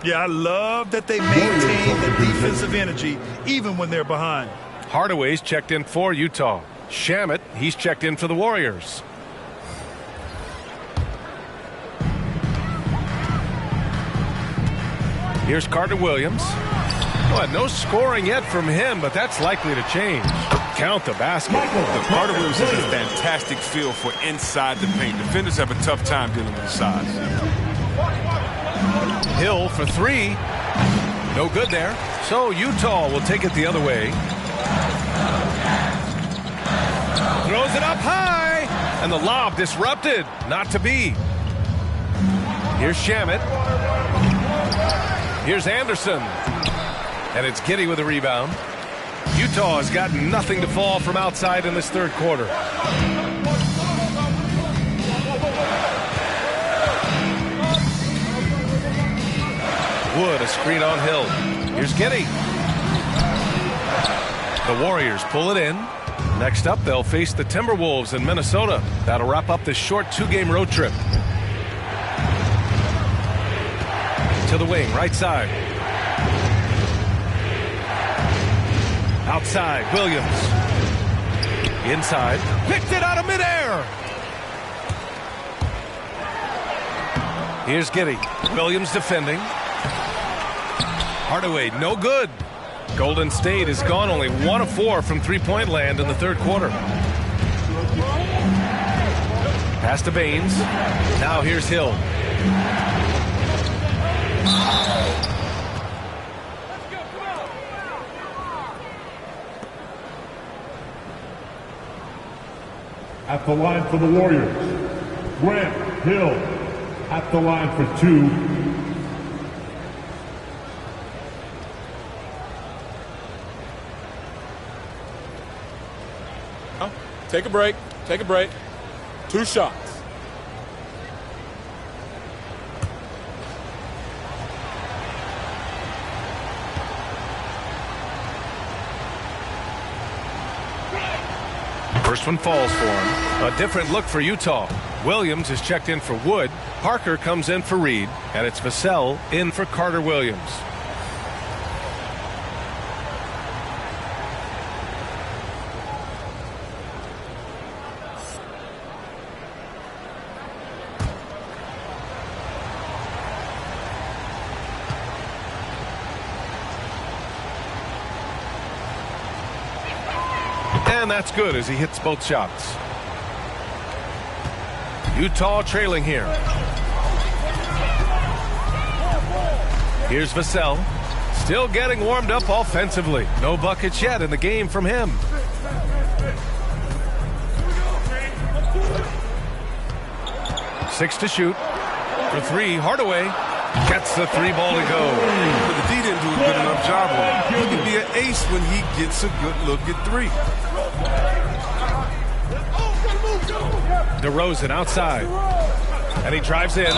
Yeah, I love that they maintain the defensive energy even when they're behind. Hardaway's checked in for Utah. Shamet, he's checked in for the Warriors. Here's Carter Williams. Well, no scoring yet from him, but that's likely to change. Count the basket. Carter Williams has a fantastic feel for inside the paint. Defenders have a tough time dealing with the size. Hill for 3. No good there. So Utah will take it the other way. Throws it up high. And the lob disrupted. Not to be. Here's Shamet. Here's Anderson. And it's Giddey with a rebound. Utah has got nothing to fall from outside in this third quarter. Wood, a screen on Hill. Here's Giddey. The Warriors pull it in. Next up, they'll face the Timberwolves in Minnesota. That'll wrap up this short 2-game road trip. To the wing, right side. Outside, Williams. Inside. Picked it out of midair. Here's Giddey. Williams defending. Hardaway, no good. Golden State has gone only 1 of 4 from three-point land in the third quarter. Pass to Baines. Now here's Hill. At the line for the Warriors, Grant Hill. At the line for 2. Take a break. Take a break. 2 shots. First one falls for him. A different look for Utah. Williams is checked in for Wood. Parker comes in for Reed. And it's Vassell in for Carter Williams. And that's good as he hits both shots. Utah trailing here. Here's Vassell. Still getting warmed up offensively. No buckets yet in the game from him. Six to shoot. For 3, Hardaway gets the 3-ball to go. But the D didn't do a good enough job on him. He can be an ace when he gets a good look at 3. DeRozan outside. And he drives in.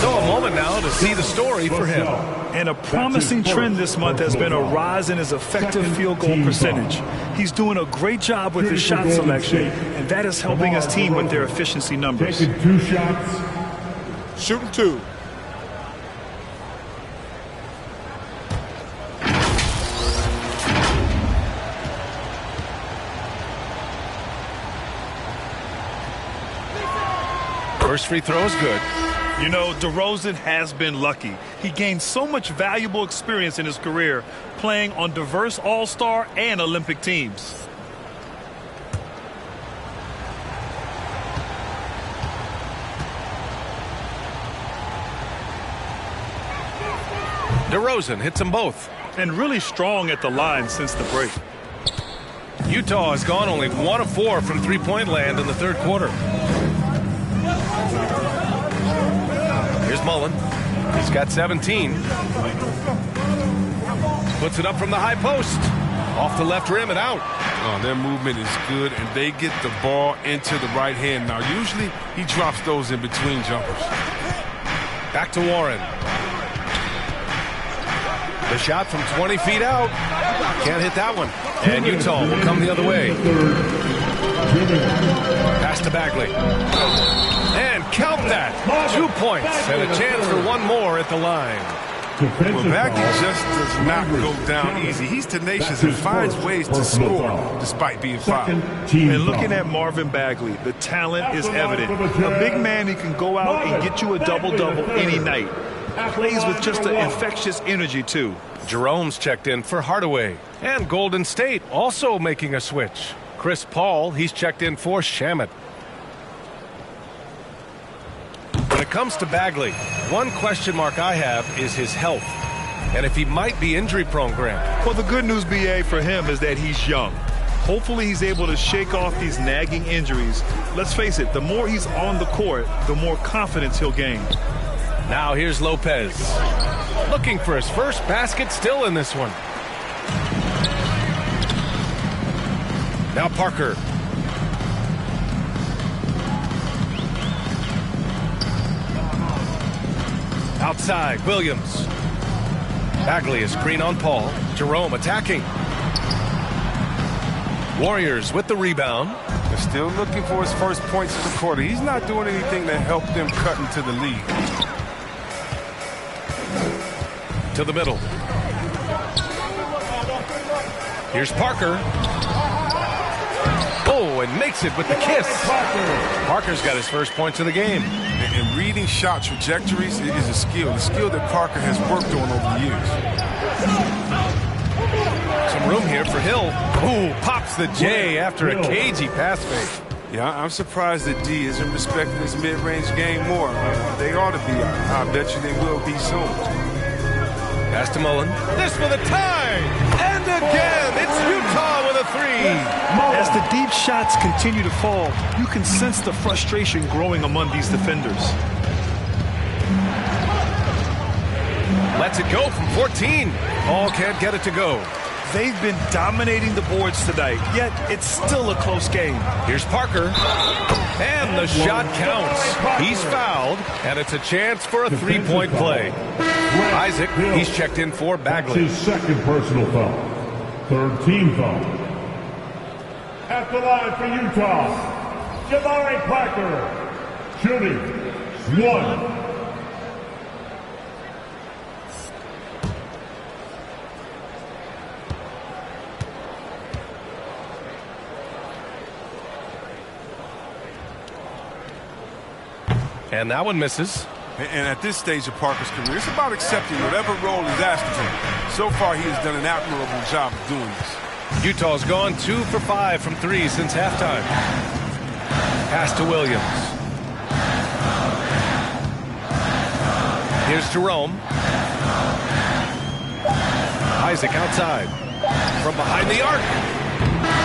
So a moment now to see the story for him. And a promising trend this month has been a rise in his effective field goal percentage. He's doing a great job with his shot selection, and that is helping his team with their efficiency numbers. Taking 2 shots. Shooting 2. First free throw is good. You know, DeRozan has been lucky. He gained so much valuable experience in his career playing on diverse All-Star and Olympic teams. DeRozan hits them both. And really strong at the line since the break. Utah has gone only 1 of 4 from three-point land in the third quarter. Here's Mullen. He's got 17. Puts it up from the high post. Off the left rim and out. Oh, their movement is good, and they get the ball into the right hand. Now, usually he drops those in between jumpers. Back to Warren. The shot from 20 feet out. Can't hit that one. And Utah will come the other way. Pass to Bagley. And count that. 2 points and a chance for one more at the line. Well, Bagley just does not go down easy. He's tenacious and finds ways to score despite being fouled. And looking at Marvin Bagley, the talent is evident. A big man who can go out and get you a double-double any night. Plays with just an infectious energy, too. Jerome's checked in for Hardaway. And Golden State also making a switch. Chris Paul, he's checked in for Shamet. When it comes to Bagley, one question mark I have is his health. And if he might be injury prone, Grant. Well, the good news, BA, for him is that he's young. Hopefully he's able to shake off these nagging injuries. Let's face it, the more he's on the court, the more confidence he'll gain. Now here's Lopez. Looking for his first basket still in this one. Now Parker. Outside, Williams. Bagley is screen on Paul. Jerome attacking. Warriors with the rebound. They're still looking for his first points of the quarter. He's not doing anything to help them cut into the lead. To the middle. Here's Parker. Oh, and makes it with the kiss. Parker's got his first points of the game. And reading shot trajectories is a skill that Parker has worked on over the years. Some room here for Hill. Ooh, pops the J after a cagey pass fake. Yeah, I'm surprised that D isn't respecting his mid-range game more. They ought to be. I bet you they will be soon. Pass to Mullen. This for the tie! And again, it's Utah with a three. As the deep shots continue to fall, you can sense the frustration growing among these defenders. Lets it go from 14. Paul can't get it to go. They've been dominating the boards tonight, yet it's still a close game. Here's Parker. And the shot counts. He's fouled, and it's a chance for a three-point play. Isaac, he's checked in for Bagley. That's his second personal foul. Third team foul. At the line for Utah, Jabari Parker. Shooting 1. And that one misses. And at this stage of Parker's career, it's about accepting whatever role is asked of him. So far, he has done an admirable job of doing this. Utah's gone 2 for 5 from 3 since halftime. Pass to Williams. Here's Jerome. Isaac outside. From behind the arc.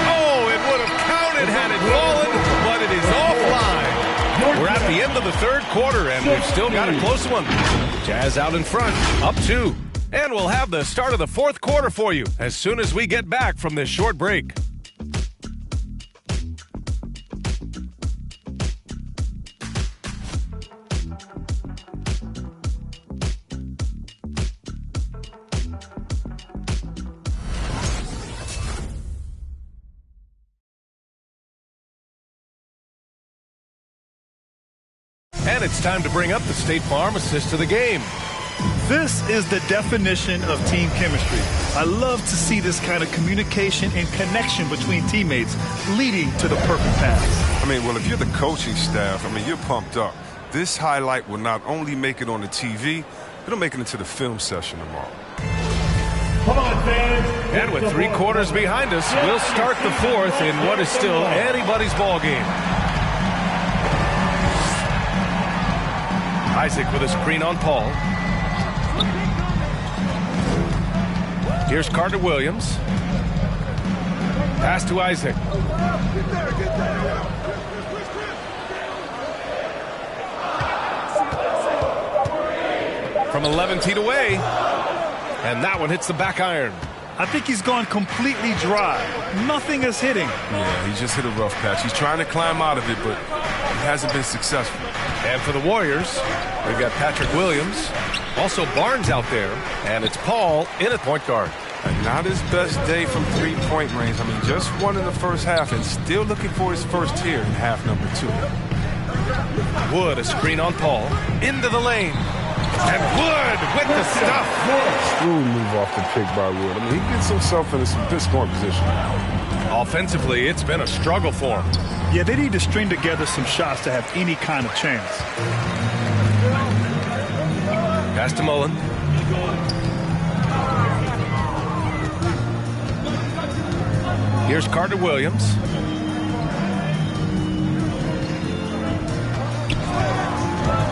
Oh, it would have counted had it fallen, but it is offline. We're at the end of the third quarter, and we've still got a close one. Jazz out in front, up 2. And we'll have the start of the fourth quarter for you as soon as we get back from this short break. And it's time to bring up the State Farm assist to the game. This is the definition of team chemistry. I love to see this kind of communication and connection between teammates leading to the perfect pass. I mean, well, if you're the coaching staff, you're pumped up. This highlight will not only make it on the TV, it'll make it into the film session tomorrow. Come on, fans. And with 3 quarters behind us, we'll start the fourth in what is still anybody's ball game. Isaac with a screen on Paul. Here's Carter Williams. Pass to Isaac. From 11 feet away. And that one hits the back iron. I think he's gone completely dry. Nothing is hitting. Yeah, he just hit a rough patch. He's trying to climb out of it, but he hasn't been successful. And for the Warriors, we've got Patrick Williams. Also Barnes out there. And it's Paul in at point guard. And not his best day from three-point range. I mean, just one in the first half and still looking for his first here in half number 2. Wood, a screen on Paul. Into the lane. And Wood with the stuff. Smooth move off the pick by Wood. I mean, he gets himself in some good scoring position. Offensively, it's been a struggle for him. Yeah, they need to string together some shots to have any kind of chance. Pass to Mullen. Here's Carter Williams.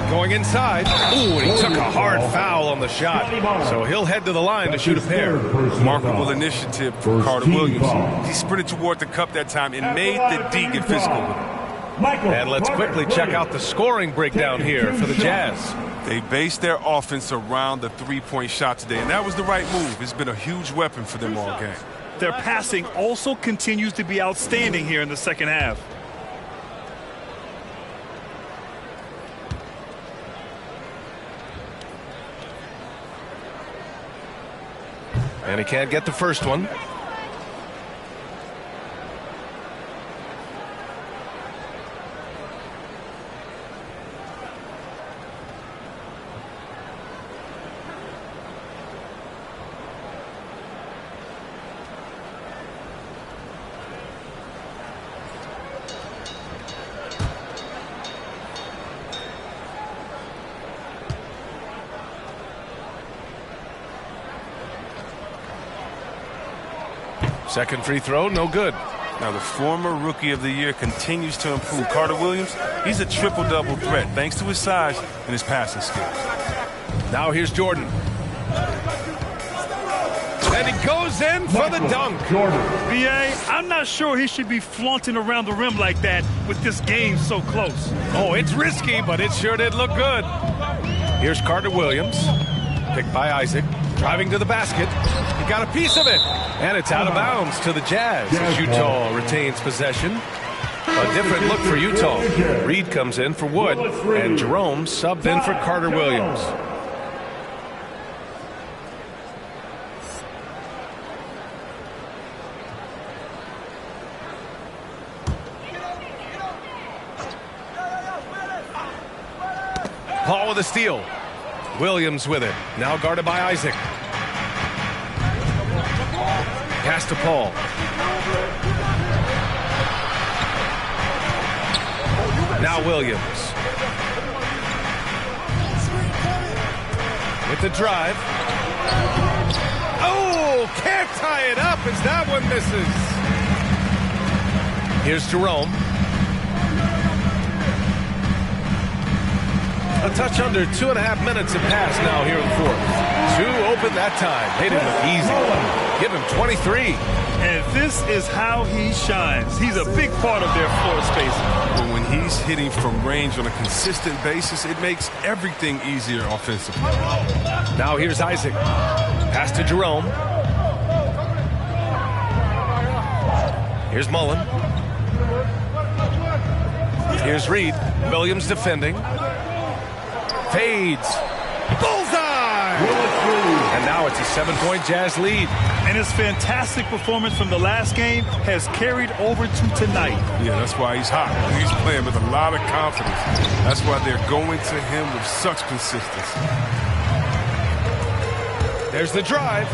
Going inside. Ooh, and he took a hard foul on the shot. So he'll head to the line to shoot a pair. Remarkable initiative for Carter Williams. He sprinted toward the cup that time and made the D get physical with him. And let's quickly check out the scoring breakdown here for the Jazz. They based their offense around the three-point shot today, and that was the right move. It's been a huge weapon for them all game. Their passing also continues to be outstanding here in the second half. And he can't get the first one. Second free throw, no good. Now, the former Rookie of the Year continues to improve. Carter Williams, he's a triple-double threat thanks to his size and his passing skills. Now here's Jordan. And he goes in for the dunk. B.A., I'm not sure he should be flaunting around the rim like that with this game so close. Oh, it's risky, but it sure did look good. Here's Carter Williams. Picked by Isaac. Driving to the basket. He got a piece of it. And it's out of bounds to the Jazz as Utah retains possession. A different look for Utah. Reed comes in for Wood. And Jerome subbed in for Carter Williams. Paul with a steal. Williams with it. Now guarded by Isaac. Pass to Paul. Now Williams. With the drive. Oh, can't tie it up as that one misses. Here's Jerome. A touch under 2.5 minutes have passed now here in the fourth. Two open that time. They didn't look easy. Give him 23. And this is how he shines. He's a big part of their floor spacing. But when he's hitting from range on a consistent basis, it makes everything easier offensively. Now here's Isaac. Pass to Jerome. Here's Mullen. Here's Reed. Williams defending. Fades. Bullseye! And now it's a 7-point Jazz lead. And his fantastic performance from the last game has carried over to tonight. Yeah, that's why he's hot. He's playing with a lot of confidence. That's why they're going to him with such consistency. There's the drive.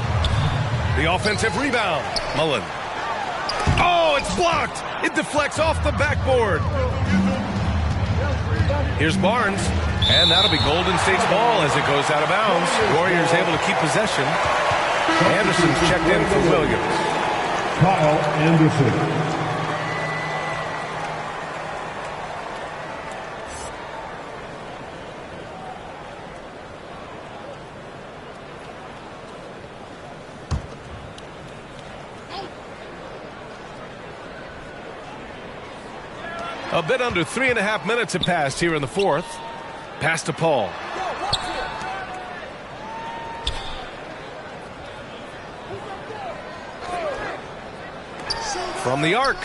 The offensive rebound. Mullen. Oh, it's blocked. It deflects off the backboard. Here's Barnes. And that'll be Golden State's ball as it goes out of bounds. Warriors able to keep possession. Anderson's checked in for Williams. Kyle Anderson. A bit under 3.5 minutes have passed here in the fourth. Pass to Paul. From the arc.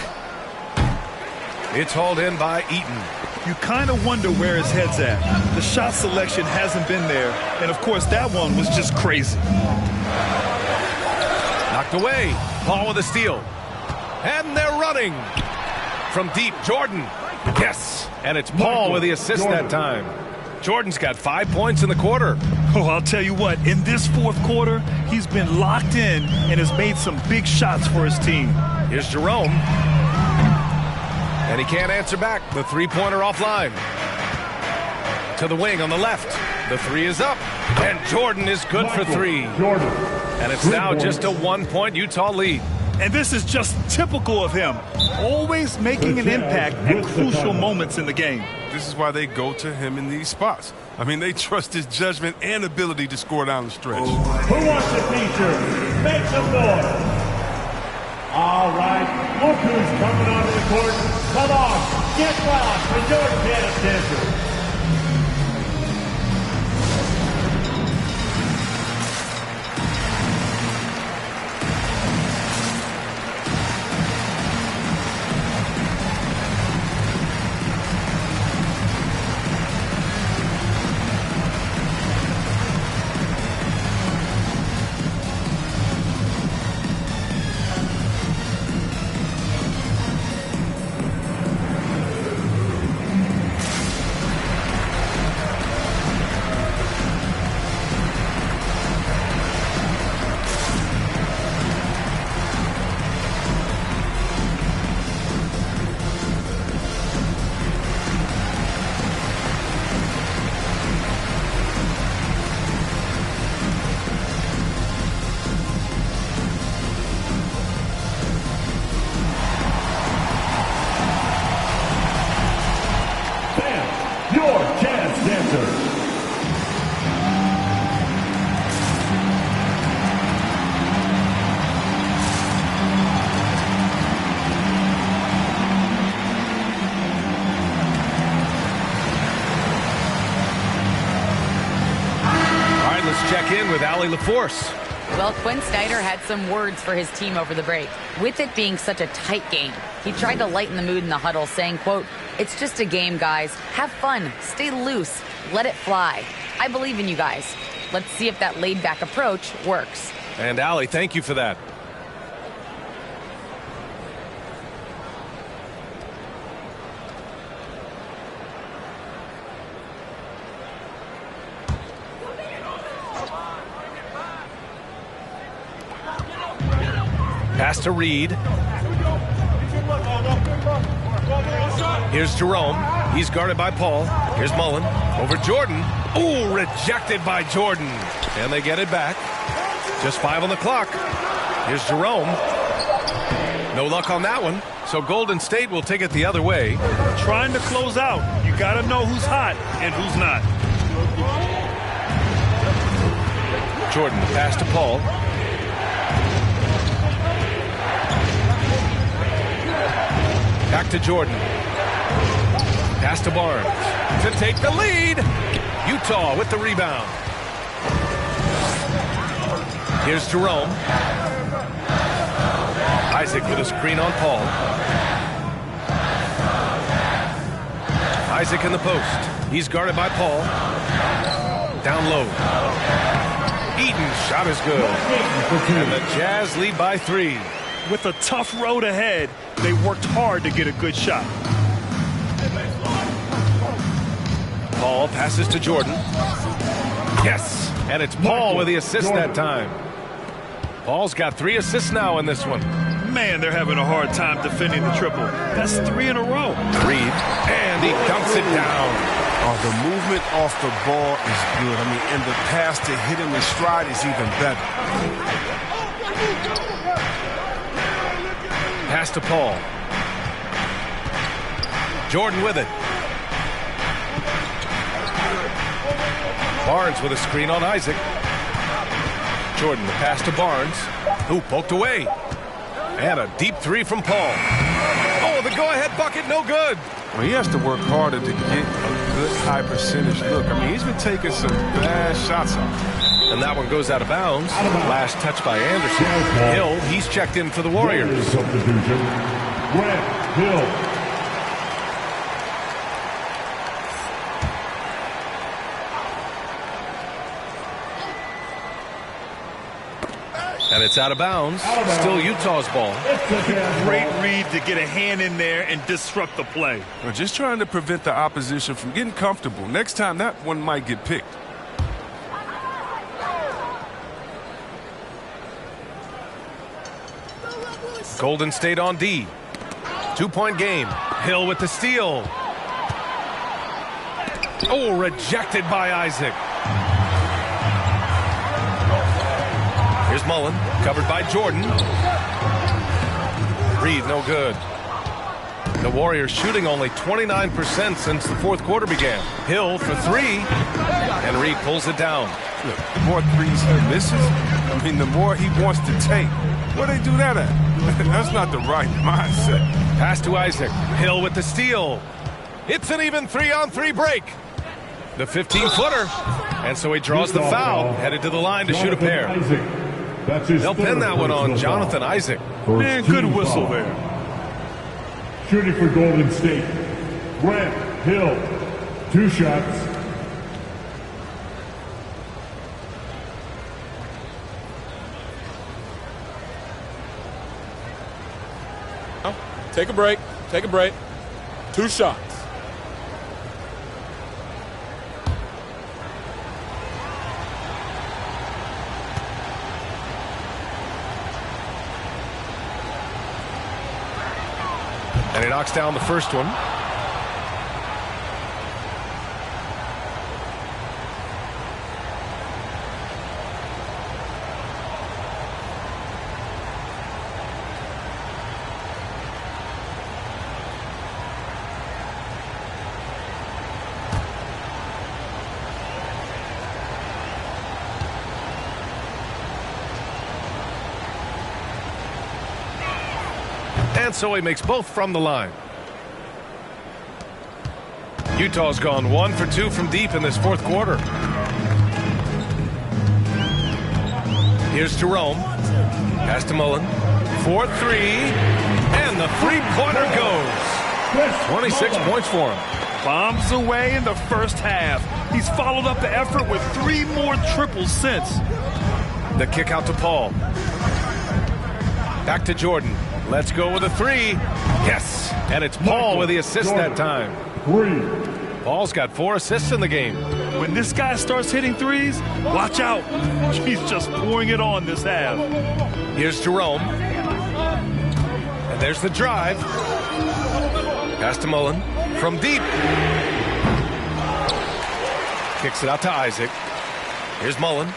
It's hauled in by Eaton. You kind of wonder where his head's at. The shot selection hasn't been there. And, of course, that one was just crazy. Knocked away. Paul with a steal. And they're running. From deep, Jordan. Yes. And it's Paul with the assist that time. Jordan's got 5 points in the quarter. Oh, I'll tell you what. In this fourth quarter, he's been locked in and has made some big shots for his team. Here's Jerome. And he can't answer back. The three-pointer offline. To the wing on the left. The three is up. And Jordan is good for three. Jordan. And it's now just a 1-point Utah lead. And this is just typical of him. Always making an impact at crucial moments in the game. This is why they go to him in these spots. I mean, they trust his judgment and ability to score down the stretch. Who wants a t-shirt? Make some noise. All right, look who's coming onto the court. Come on, get loud for your jazz dancer. Check in with Allie LaForce. Well, Quinn Snyder had some words for his team over the break. With it being such a tight game, he tried to lighten the mood in the huddle, saying, quote, "It's just a game, guys. Have fun. Stay loose. Let it fly. I believe in you guys. Let's see if that laid-back approach works." And Allie, thank you for that. Pass to Reed. Here's Jerome. He's guarded by Paul. Here's Mullen. Over Jordan. Ooh, rejected by Jordan. And they get it back. Just 5 on the clock. Here's Jerome. No luck on that one. So Golden State will take it the other way. Trying to close out. You got to know who's hot and who's not. Jordan, pass to Paul. Back to Jordan. Pass to Barnes to take the lead. Utah with the rebound. Here's Jerome. Isaac with a screen on Paul. Isaac in the post. He's guarded by Paul. Down low. Eaton's shot is good. And the Jazz lead by 3. With a tough road ahead, they worked hard to get a good shot. Paul passes to Jordan. Yes, and it's Paul with the assist that time. Paul's got 3 assists now in this one. Man, they're having a hard time defending the triple. That's 3 in a row. Reed, and he dunks it down. Oh, the movement off the ball is good. I mean, and the pass to hit him in stride is even better. Pass to Paul. Jordan with it. Barnes with a screen on Isaac. Jordan, the pass to Barnes, who poked away. And a deep three from Paul. Oh, the go-ahead bucket, no good. Well, he has to work harder to get a good high percentage look. I mean, he's been taking some bad shots off. And that one goes out of bounds. Last touch by Anderson. Hill, he's checked in for the Warriors. Substitution, Grant Hill. And it's out of bounds. Still Utah's ball. Great read to get a hand in there and disrupt the play. We're just trying to prevent the opposition from getting comfortable. Next time, that one might get picked. Golden State on D. 2-point game. Hill with the steal. Oh, rejected by Isaac. Here's Mullen, covered by Jordan. Reed, no good. The Warriors shooting only 29% since the fourth quarter began. Hill for three, and Reed pulls it down. Look, the more threes he misses, I mean, the more he wants to take. Where they do that at? That's not the right mindset. Pass to Isaac. Hill with the steal. It's an even 3-on-3 break. The 15-footer. And so he draws the foul, headed to the line to shoot a pair. They'll pin that one on Jonathan Isaac. Man, good whistle there. Shooting for Golden State, Grant Hill. 2 shots. Take a break. Take a break. 2 shots. And he knocks down the first one. And so he makes both from the line. Utah's gone 1 for 2 from deep in this fourth quarter. Here's Jerome. Pass to Mullen. 4-3. And the three-pointer goes. 26 points for him. Bombs away in the first half. He's followed up the effort with 3 more triples since. The kick out to Paul. Back to Jordan. Let's go with a 3. Yes. And it's Paul with the assist that time. 3. Paul's got 4 assists in the game. When this guy starts hitting threes, watch out. He's just pouring it on this half. Here's Jerome. And there's the drive. Pass to Mullen. From deep. Kicks it out to Isaac. Here's Mullen.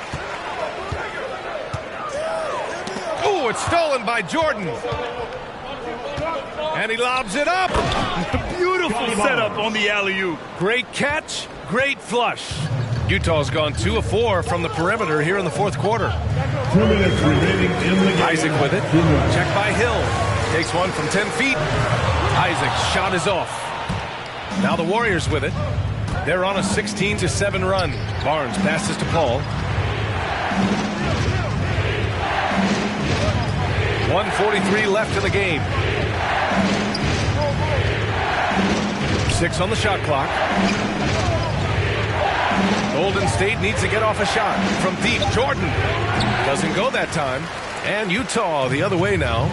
Oh, it's stolen by Jordan. And he lobs it up. Beautiful setup on the alley-oop. Great catch, great flush. Utah's gone 2 of 4 from the perimeter here in the fourth quarter. 2 minutes remaining in the game. Isaac with it. Checked by Hill. Takes one from 10 feet. Isaac's shot is off. Now the Warriors with it. They're on a 16-7 run. Barnes passes to Paul. 1:43 left in the game. 6 on the shot clock. Golden State needs to get off a shot from deep. Jordan doesn't go that time. And Utah the other way now.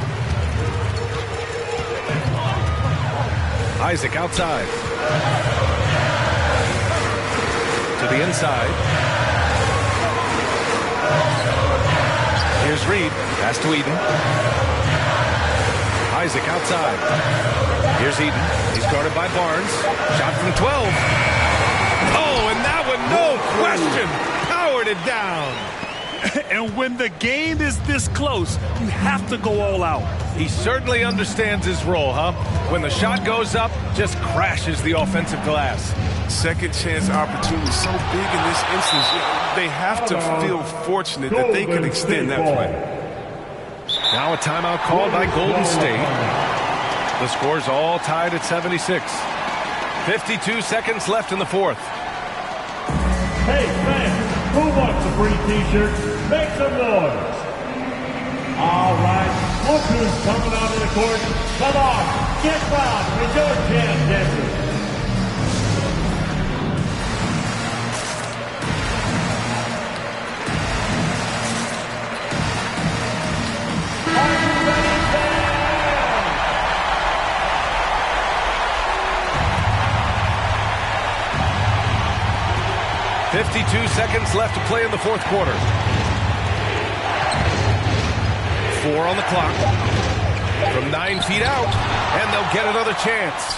Isaac outside. To the inside. Here's Reed. Pass to Eden. Isaac outside. Here's Eden. He's guarded by Barnes. Shot from 12. Oh, and that one, no question, powered it down. And when the game is this close, you have to go all out. He certainly understands his role, huh? When the shot goes up, just crashes the offensive glass. Second chance opportunity so big in this instance. They have to feel fortunate that they could extend that play. Now a timeout called by Golden State. The score's all tied at 76. 52 seconds left in the fourth. Hey, fans, who wants a free t-shirt? Make some noise. All right, look who's coming onto the court. Come on, get loud with your jazz dancers. Are you ready, fans? 52 seconds left to play in the fourth quarter. 4 on the clock. From 9 feet out, and they'll get another chance.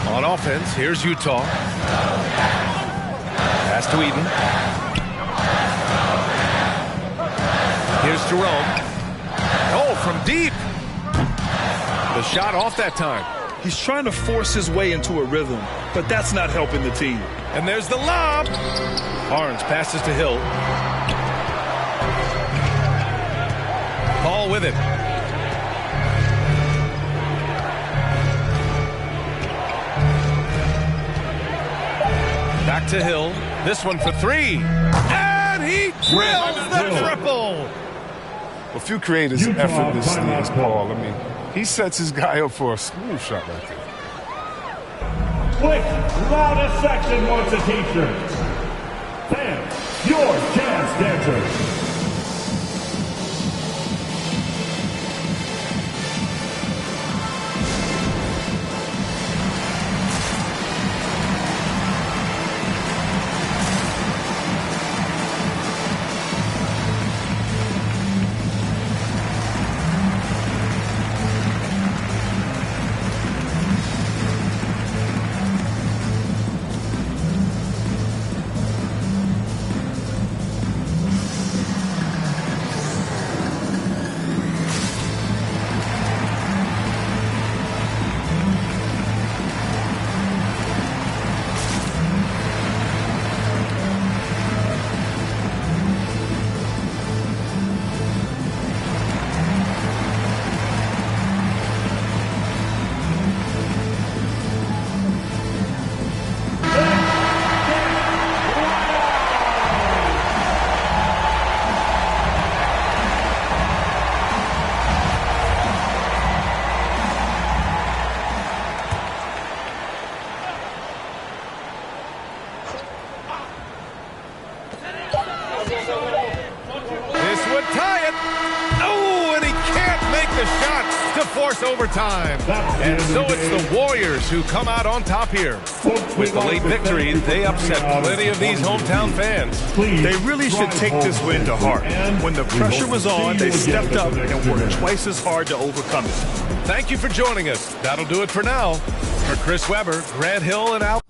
On offense, here's Utah. Pass to Eden. Here's Jerome. Oh, from deep. The shot off that time. He's trying to force his way into a rhythm, but that's not helping the team. And there's the lob. Barnes passes to Hill. Paul with it. Back to Hill. This one for 3. And he drills the triple. A few creators effortlessly as Paul. I mean, he sets his guy up for a smooth shot right there. Quick, loudest section wants a t-shirt. Fans, your jazz dancers. This would tie it. Oh, and he can't make the shot to force overtime. And so it's the Warriors who come out on top here. With the late victory, they upset plenty of these hometown fans. They really should take this win to heart. When the pressure was on, they stepped up and worked twice as hard to overcome it. Thank you for joining us. That'll do it for now. For Chris Webber, Grant Hill, and Al.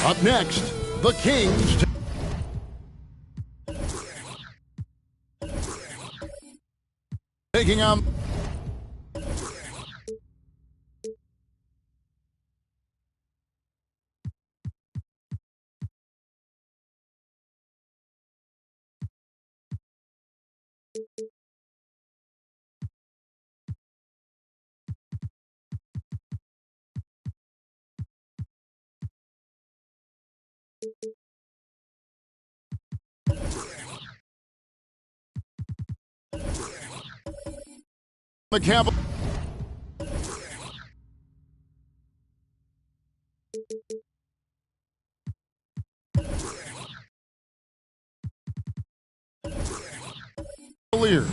Up next, the Kings. Taking on the Cavaliers.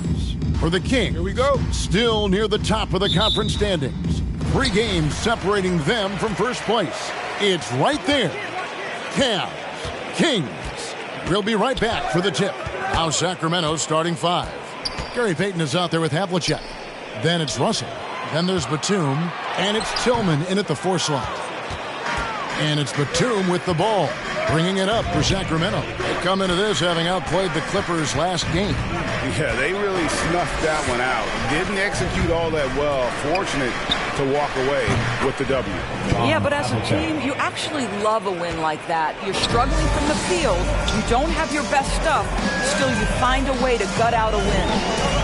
For the Kings. Here we go. Still near the top of the conference standings. 3 games separating them from first place. It's right there. Cavs, Kings. We'll be right back for the tip. Now Sacramento starting 5. Gary Payton is out there with Havlicek. Then it's Russell. Then there's Batum. And it's Tillman in at the 4 slot. And it's Batum with the ball, bringing it up for Sacramento. They come into this having outplayed the Clippers last game. Yeah, they really snuffed that one out. Didn't execute all that well. Fortunate to walk away with the W. Yeah, but as a team, you actually love a win like that. You're struggling from the field. You don't have your best stuff. Still, you find a way to gut out a win.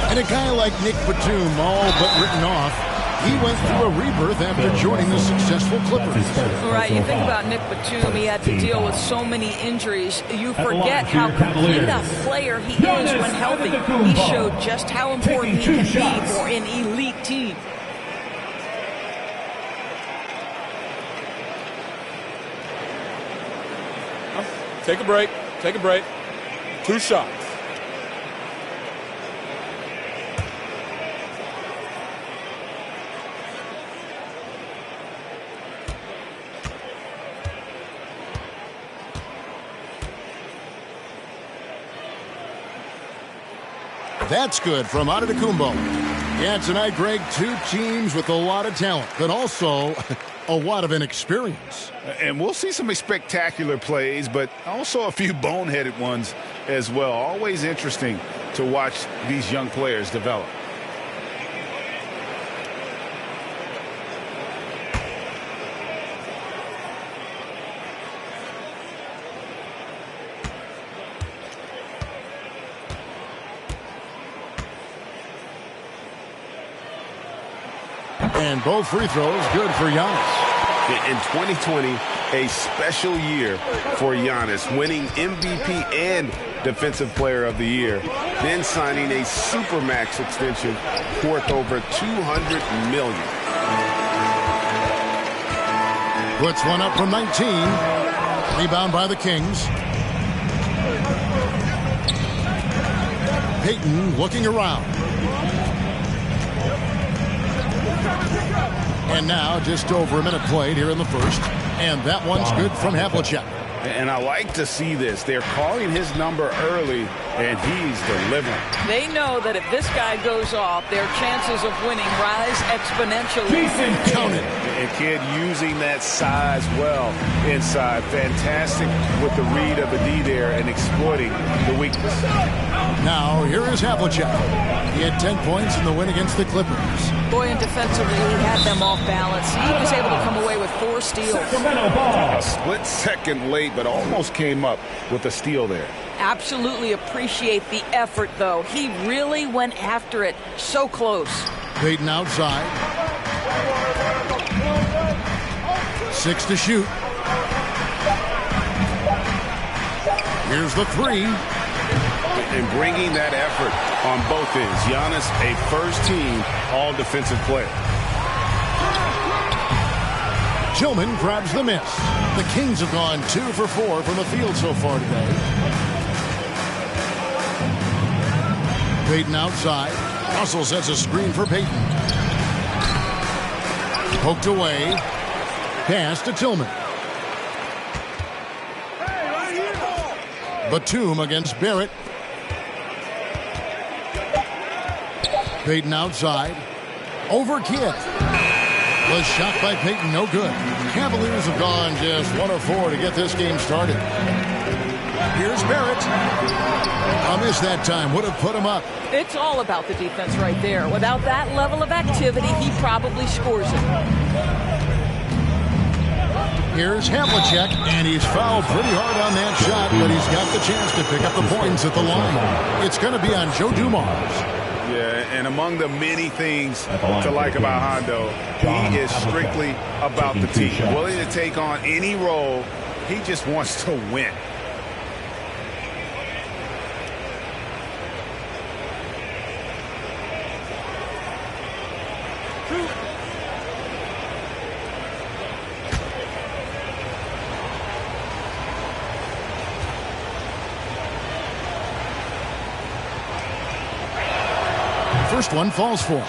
And a guy like Nick Batum, all but written off, he went through a rebirth after joining the successful Clippers. Right, you think about Nick Batum, he had to deal with so many injuries. You forget how complete a player he is when healthy. He showed just how important he can be for an elite team. Take a break. Take a break. 2 shots. That's good from Antetokounmpo. Yeah, tonight, Greg, 2 teams with a lot of talent, but also a lot of inexperience. And we'll see some spectacular plays, but also a few boneheaded ones as well. Always interesting to watch these young players develop. And both free throws good for Giannis. In 2020, a special year for Giannis, winning MVP and Defensive Player of the Year, then signing a Supermax extension worth over $200 million. Puts one up from 19. Rebound by the Kings. Payton looking around. And now just over a minute played here in the first. And that one's good from Havlicek. And I like to see this. They're calling his number early, and he's delivering. They know that if this guy goes off, their chances of winning rise exponentially. Counted. And Kidd using that size well inside. Fantastic with the read of the D there and exploiting the weakness. Now, here is Havlicek. He had 10 points in the win against the Clippers. Boy, and defensively, he had them off balance. He was able to come away with 4 steals. A split second late, but almost came up with a steal there. Absolutely appreciate the effort, though. He really went after it. So close. Payton outside. 6 to shoot. Here's the 3. And bringing that effort on both ends. Giannis, a first-team all-defensive player. Tillman grabs the miss. The Kings have gone 2 for 4 from the field so far today. Payton outside. Russell sets a screen for Payton. Poked away. Pass to Tillman. Batum against Barrett. Payton outside. Over Kidd. The shot by Payton, no good. Cavaliers have gone just 1 of 4 to get this game started. Here's Barrett. A miss that time. Would have put him up. It's all about the defense right there. Without that level of activity, he probably scores it. Here's Havlicek, and he's fouled pretty hard on that shot, but he's got the chance to pick up the points at the line. It's going to be on Joe Dumars. Yeah, and among the many things to like about Hondo, he is strictly about the team. Willing to take on any role. He just wants to win. First one falls for him.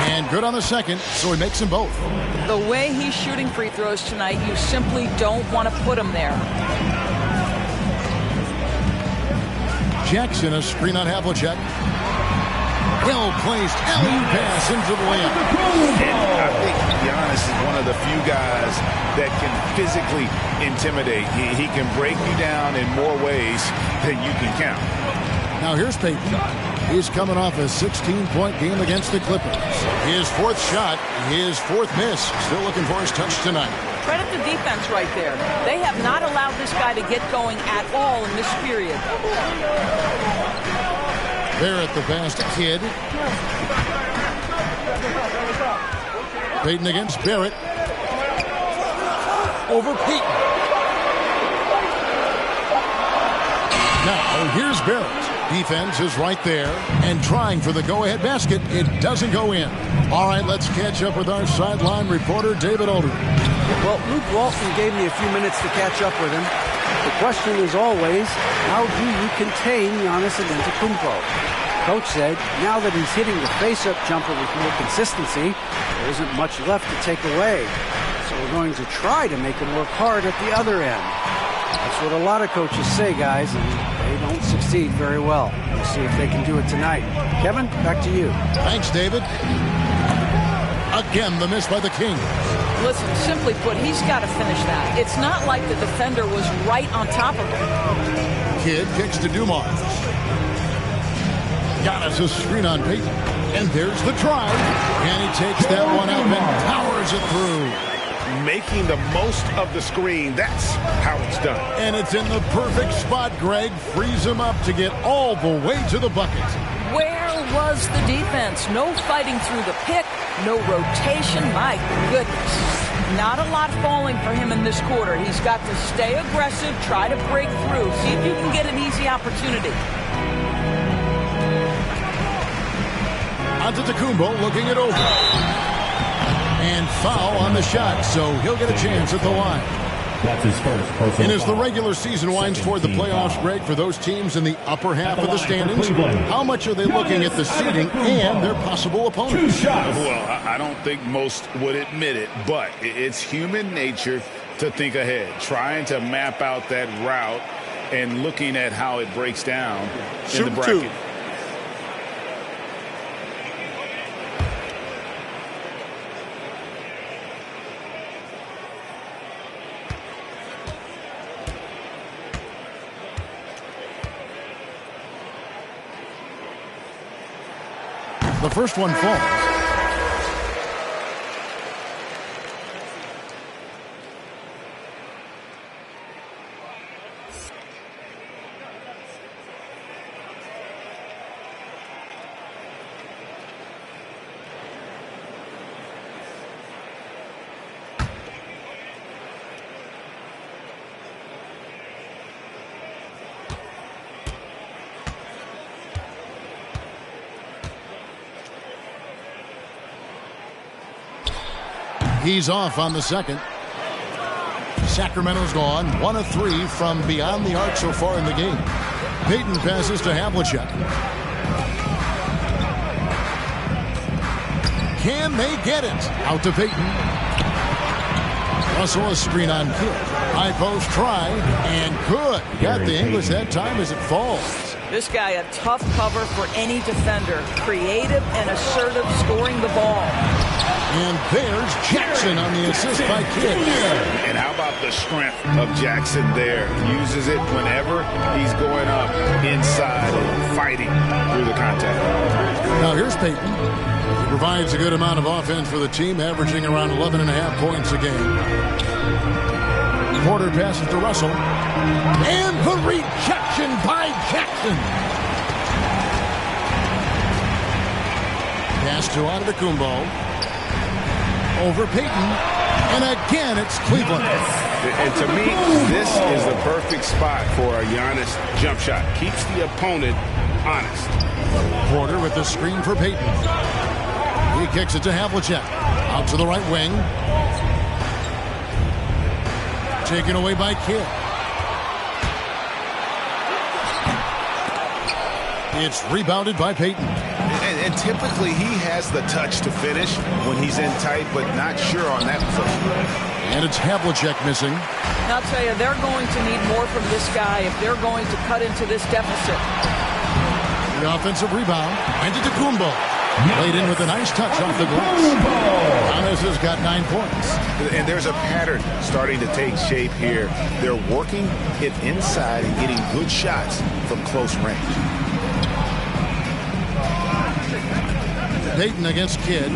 And good on the second, so he makes them both. The way he's shooting free throws tonight, you simply don't want to put him there. Jackson, a screen on Havlicek. Well-placed alley-oop pass into the layup. And I think Giannis is one of the few guys that can physically intimidate. He can break you down in more ways than you can count. Now here's Payton. He's coming off a 16-point game against the Clippers. His 4th shot, his 4th miss. Still looking for his touch tonight. Credit the defense right there. They have not allowed this guy to get going at all in this period. Barrett the pass to Kidd. Payton against Barrett. Over Payton. Now here's Barrett. Defense is right there and trying for the go-ahead basket. It doesn't go in. All right, let's catch up with our sideline reporter, David Aldridge. Well, Luke Walton gave me a few minutes to catch up with him. The question is always, how do you contain Giannis Antetokounmpo? Coach said, now that he's hitting the face-up jumper with more consistency, there isn't much left to take away. So we're going to try to make him work hard at the other end. That's what a lot of coaches say, guys, and they don't succeed very well. We'll see if they can do it tonight. Kevin, back to you. Thanks, David. Again, the miss by the Kings. Listen, simply put, he's got to finish that. It's not like the defender was right on top of him. Kidd kicks to Dumars. Giannis a screen on Payton. And there's the try. And he takes that one up and powers it through. Making the most of the screen. That's how it's done. And it's in the perfect spot, Greg. Frees him up to get all the way to the bucket. Where was the defense? No fighting through the pick, no rotation. My goodness. Not a lot falling for him in this quarter. He's got to stay aggressive, try to break through, see if you can get an easy opportunity. Antetokounmpo looking it over. And foul on the shot, so he'll get a chance at the line. That's his first personal And as the foul. regular season winds toward the playoffs, foul. Greg, for those teams in the upper half At of the the line for standings, Cleveland, how much are they looking at the seeding and their possible opponents? Well, I don't think most would admit it, but it's human nature to think ahead, trying to map out that route and looking at how it breaks down in the bracket. The first one falls. He's off on the second. Sacramento's gone 1 of 3 from beyond the arc so far in the game. Payton passes to Havlicek. Can they get it? Out to Payton. Russell a screen on Kidd. High post try and good. Got the English that time as it falls. This guy a tough cover for any defender. Creative and assertive scoring the ball. And there's Jackson on the assist by Kidd. And how about the strength of Jackson there? Uses it whenever he's going up inside and fighting through the contact. Now here's Payton. He provides a good amount of offense for the team, averaging around 11.5 points a game. Porter passes to Russell. And the rejection by Jackson. Pass to Antetokounmpo. Over Payton, and again it's Cleveland. And to me, this is the perfect spot for a Giannis jump shot. Keeps the opponent honest. Porter with the screen for Payton. He kicks it to Havlicek. Out to the right wing. Taken away by Kidd. It's rebounded by Payton. And typically he has the touch to finish when he's in tight, but not sure on that possession. And it's Havlicek missing. And I'll tell you, they're going to need more from this guy if they're going to cut into this deficit. The offensive rebound. Antetokounmpo. Laid in with a nice touch off the glass. Giannis has got 9 points. And there's a pattern starting to take shape here. They're working it inside and getting good shots from close range. Payton against Kidd.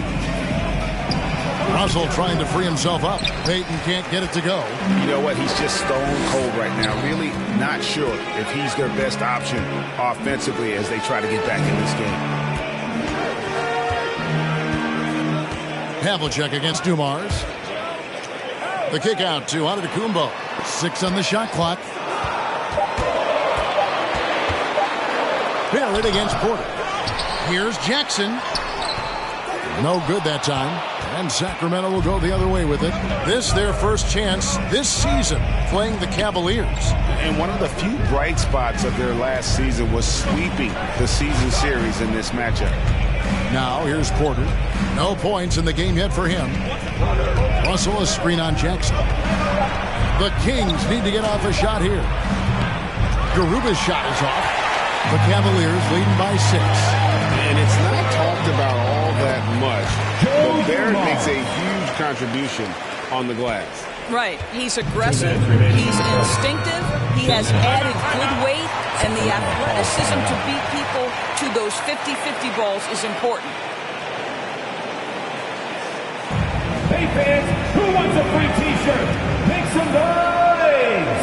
Russell trying to free himself up. Payton can't get it to go. You know what? He's just stone cold right now. Really not sure if he's their best option offensively as they try to get back in this game. Havlicek against Dumars. The kick out to Antetokounmpo. 6 on the shot clock. Barrett against Porter. Here's Jackson. No good that time. And Sacramento will go the other way with it. This their first chance this season playing the Cavaliers. And one of the few bright spots of their last season was sweeping the season series in this matchup. Now here's Porter. No points in the game yet for him. Russell a screen on Jackson. The Kings need to get off a shot here. Garuba's shot is off. The Cavaliers leading by 6. And it's not talked about all that much, but Barrett makes a huge contribution on the glass. Right. He's aggressive. He's instinctive. He has added good weight, and the athleticism to beat people to those 50-50 balls is important. Hey fans, who wants a free t-shirt? Make some noise!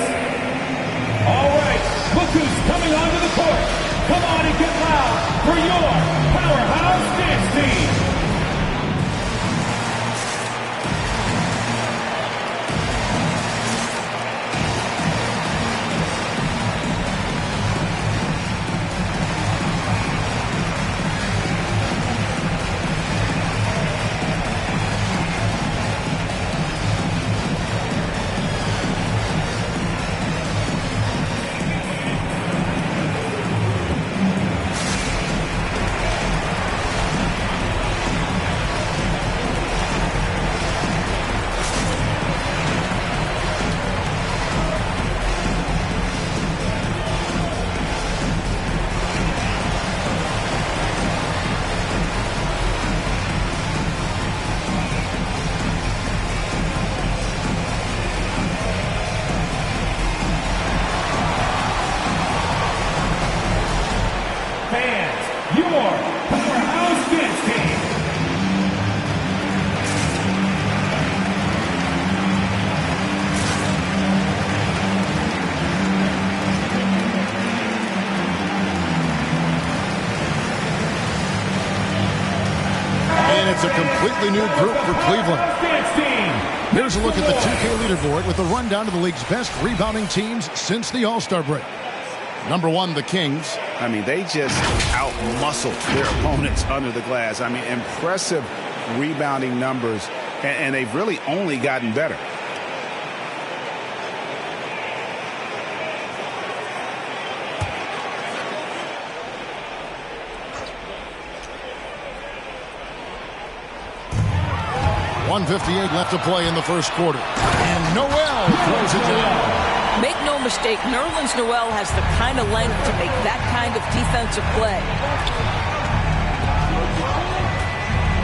All right, look who's coming onto the court. Come on and get loud for your Powerhouse Dance Team. It's a completely new group for Cleveland. Here's a look at the 2K leaderboard with a rundown of the league's best rebounding teams since the All-Star break. Number 1, the Kings. I mean, they just out-muscled their opponents under the glass. I mean, impressive rebounding numbers, and they've really only gotten better. .158 left to play in the first quarter. And Noel throws it down. Make no mistake, Nerlens Noel has the kind of length to make that kind of defensive play.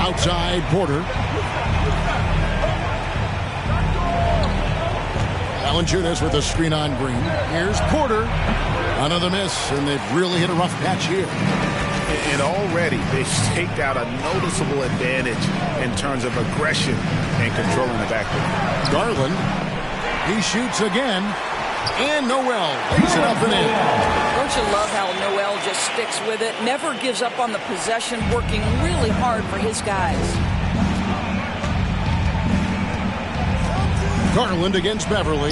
Outside, Porter. Valanciunas with a screen on Green. Here's Porter. Another miss, and they've really hit a rough patch here. And already they've staked out a noticeable advantage in terms of aggression and controlling the backcourt. Garland, he shoots again, and Noel lays it up and in. Don't you love how Noel just sticks with it, never gives up on the possession, working really hard for his guys. Garland against Beverly.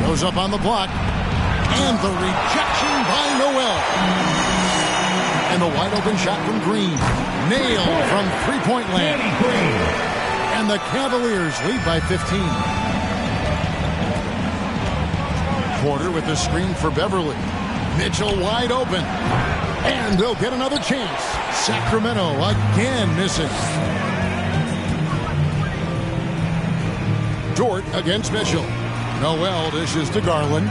Goes up on the block. And the rejection by Noel. And the wide open shot from Green. Nailed from three-point land. And the Cavaliers lead by 15. Porter with the screen for Beverly. Mitchell wide open. And they'll get another chance. Sacramento again missing. Dort against Mitchell. Noel dishes to Garland.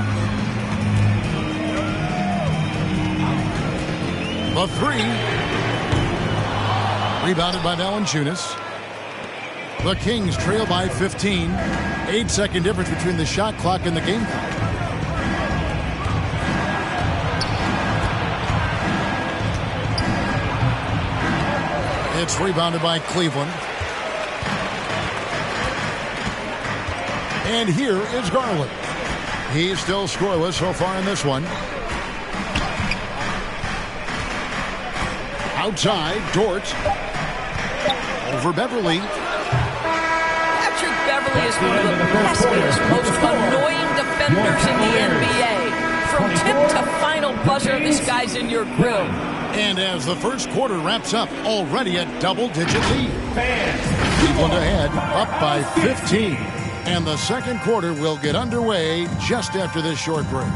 The three. Rebounded by Valanciunas. The Kings trail by 15. 8-second difference between the shot clock and the game clock. It's rebounded by Cleveland. And here is Garland. He's still scoreless so far in this one. Outside, Dort. Over Beverly. Patrick Beverly is one of the peskiest, most annoying defenders in the NBA. From tip to final buzzer, this guy's in your grill. And as the first quarter wraps up, already a double-digit lead. Cleveland ahead, up by 15. And the second quarter will get underway just after this short break.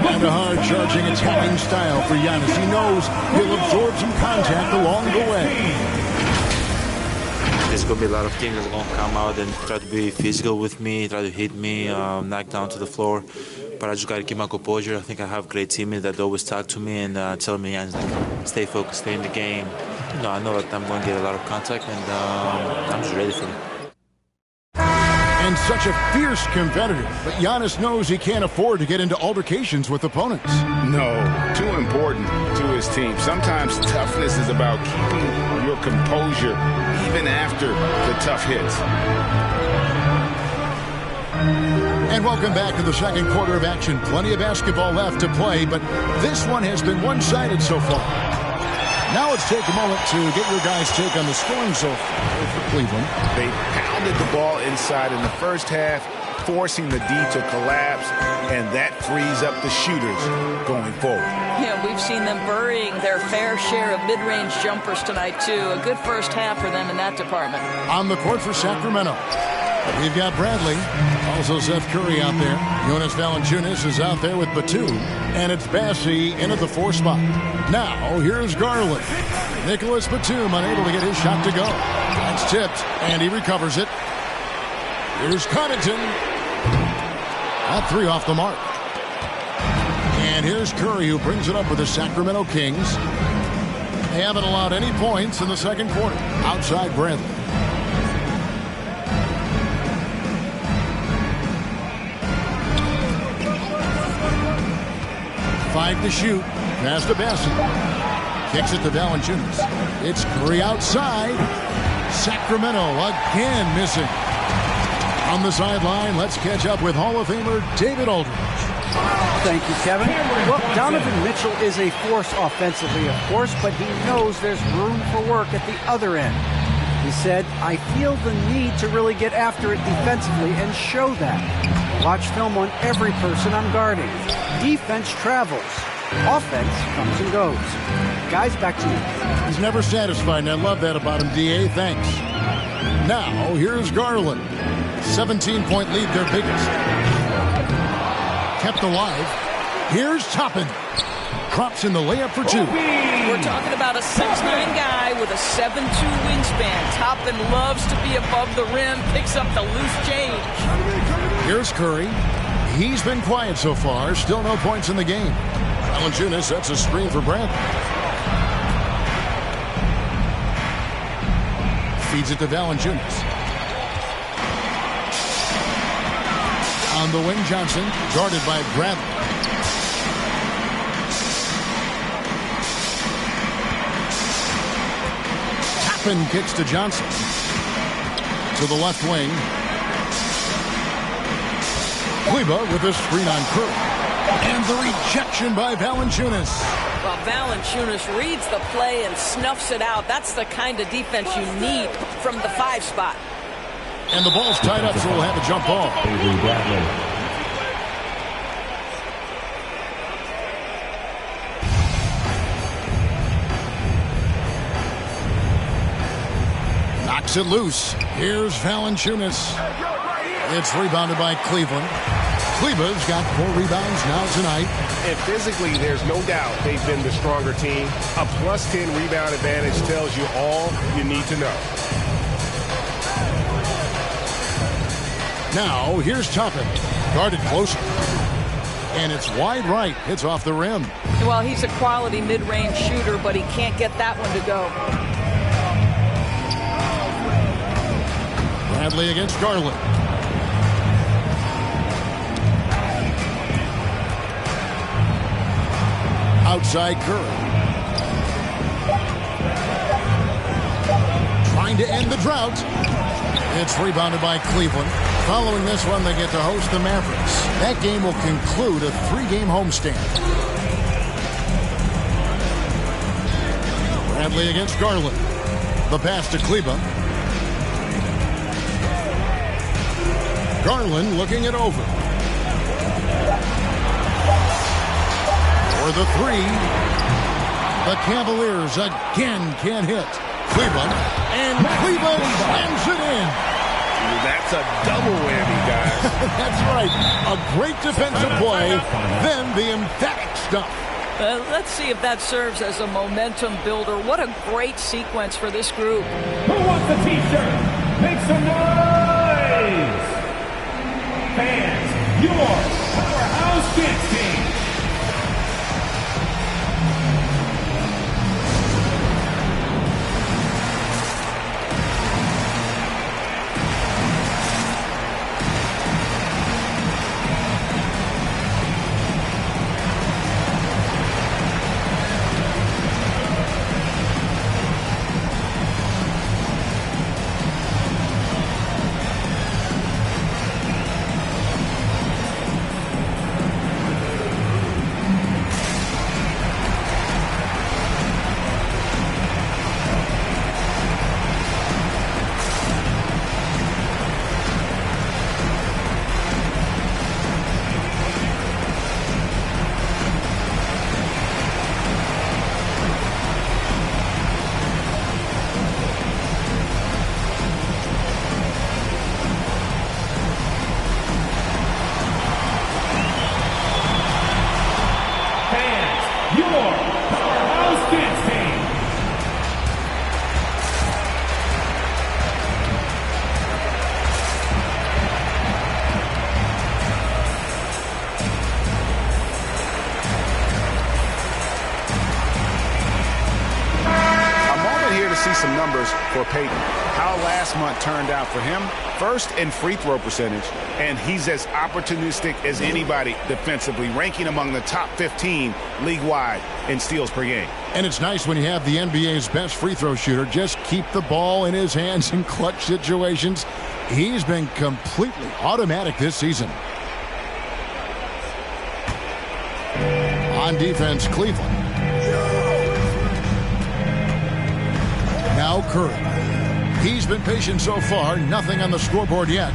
And a hard-charging attacking style for Giannis. He knows he'll absorb some contact along the way. There's going to be a lot of teams that are going to come out and try to be physical with me, try to hit me, knock down to the floor. But I just got to keep my composure. I think I have great teammates that always talk to me and tell me, stay focused, stay in the game. You know, I know that I'm going to get a lot of contact, and I'm just ready for it. And such a fierce competitor, but Giannis knows he can't afford to get into altercations with opponents. No, too important to his team. Sometimes toughness is about keeping your composure even after the tough hits. And welcome back to the second quarter of action. Plenty of basketball left to play, but this one has been one-sided so far. Now let's take a moment to get your guys' take on the scoring so far for Cleveland. They pounded the ball inside in the first half, forcing the D to collapse, and that frees up the shooters going forward. Yeah, we've seen them burying their fair share of mid-range jumpers tonight, too. A good first half for them in that department. On the court for Sacramento, we've got Bradley, also Seth Curry out there. Jonas Valanciunas is out there with Batum, and it's Bassey in at the 4 spot. Now, here's Garland. Nicholas Batum unable to get his shot to go. That's tipped, and he recovers it. Here's Connaughton. That 3 off the mark. And here's Curry, who brings it up with the Sacramento Kings. They haven't allowed any points in the second quarter. Outside Bradley. Five to shoot. Pass to Bassett. Kicks it to Valanciunas. It's Curry outside. Sacramento again missing. On the sideline, let's catch up with Hall of Famer David Aldridge. Thank you, Kevin. Well, Donovan Mitchell is a force offensively, of course, but he knows there's room for work at the other end. He said, I feel the need to really get after it defensively and show that. Watch film on every person I'm guarding. Defense travels. Offense comes and goes. Guys, back to you. He's never satisfied, and I love that about him, D.A. Thanks. Now, here's Garland. 17-point lead, their biggest. Kept alive. Here's Toppin. Drops in the layup for two. We're talking about a 6'9" guy with a 7'2" wingspan. Toppin loves to be above the rim, picks up the loose change. Here's Curry. He's been quiet so far. Still no points in the game. Valanciunas sets a screen for Bradley. Feeds it to Valanciunas. On the wing, Johnson, guarded by Bradley. Toppin kicks to Johnson. To the left wing. Kleber with a screen on Curry. And the rejection by Valanciunas. Well, Valanciunas reads the play and snuffs it out. That's the kind of defense you need from the 5 spot. And the ball's tied up, so we'll have a jump ball. Knocks it loose. Here's Valanciunas. It's rebounded by Cleveland. Kleber's got 4 rebounds now tonight. And physically, there's no doubt they've been the stronger team. A +10 rebound advantage tells you all you need to know. Now, here's Toppin. Guarded closer. And it's wide right. Hits off the rim. Well, he's a quality mid-range shooter, but he can't get that one to go. Bradley against Garland. Outside Curry. Trying to end the drought. It's rebounded by Cleveland. Following this one, they get to host the Mavericks. That game will conclude a 3-game homestand. Bradley against Garland. The pass to Kleber. Garland looking it over. For the 3. The Cavaliers again can't hit. Cleveland. And Cleveland slams it in. That's a double whammy, guys. That's right. A great defensive play, then the emphatic stuff. Let's see if that serves as a momentum builder. What a great sequence for this group. Who wants a t-shirt? Make some noise! Fans, your Powerhouse Kids team. the numbers for Payton. How last month turned out for him? First in free throw percentage, and he's as opportunistic as anybody defensively, ranking among the top 15 league-wide in steals per game. And it's nice when you have the NBA's best free throw shooter just keep the ball in his hands in clutch situations. He's been completely automatic this season. On defense, Cleveland. Now Curry. He's been patient so far. Nothing on the scoreboard yet.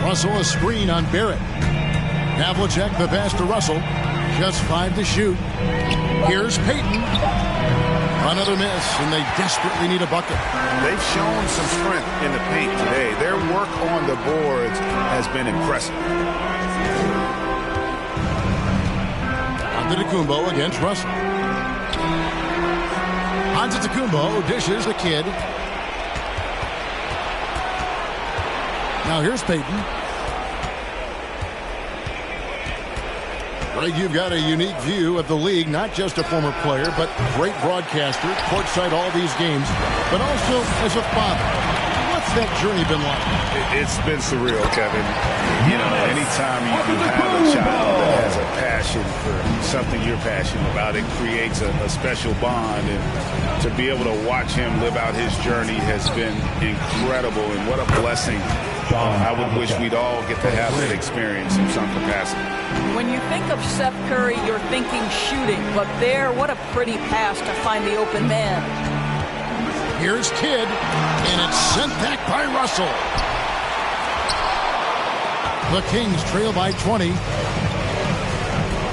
Russell a screen on Barrett. Havlicek the pass to Russell. Just 5 to shoot. Here's Payton. Another miss, and they desperately need a bucket. They've shown some strength in the paint today. Their work on the boards has been impressive. Antetokounmpo against Russell. Antetokounmpo dishes the kid. Now here's Payton. Greg, you've got a unique view of the league, not just a former player, but great broadcaster, courtside all these games, but also as a father. What's that journey been like? It's been surreal, Kevin. You know, anytime you have a child that has a passion for something you're passionate about, it creates a special bond. And to be able to watch him live out his journey has been incredible, and what a blessing. I would wish we'd all get to have that experience in some capacity. When you think of Seth Curry, you're thinking shooting, but there, what a pretty pass to find the open man. Here's Kidd, and it's sent back by Russell. The Kings trail by 20.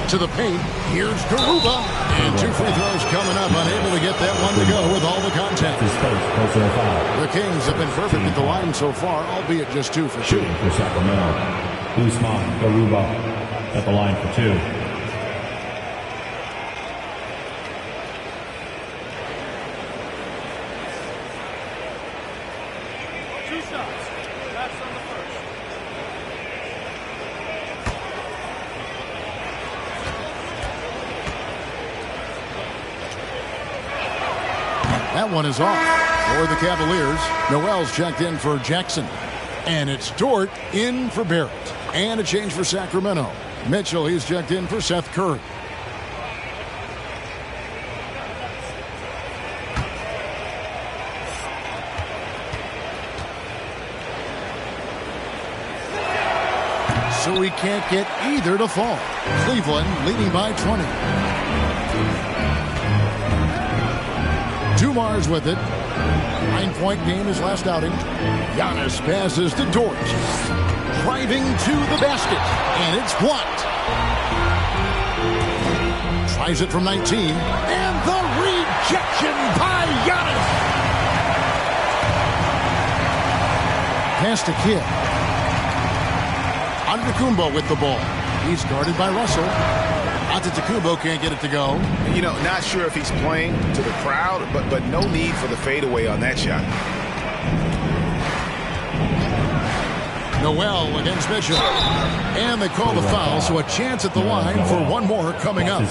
To the paint, here's Garuba. And 2 free throws coming up, unable to get that one to go with all the contact. The Kings have been perfect at the line so far, albeit just 2 for shooting. For Sacramento, Usman Garuba at the line for 2. That one is off for the Cavaliers. Noel's checked in for Jackson. And it's Dort in for Barrett. And a change for Sacramento. Mitchell, he's checked in for Seth Curry. So he can't get either to fall. Cleveland leading by 20. Dumars with it. 9-point game his last outing. Giannis passes to Dort. Driving to the basket. And it's blocked. Tries it from 19. And the rejection by Giannis. Pass to Kidd. Antetokounmpo with the ball. He's guarded by Russell. Antetokounmpo can't get it to go. You know, not sure if he's playing to the crowd, but no need for the fadeaway on that shot. Noel against Mitchell. And they call the foul, so a chance at the line for one more coming up.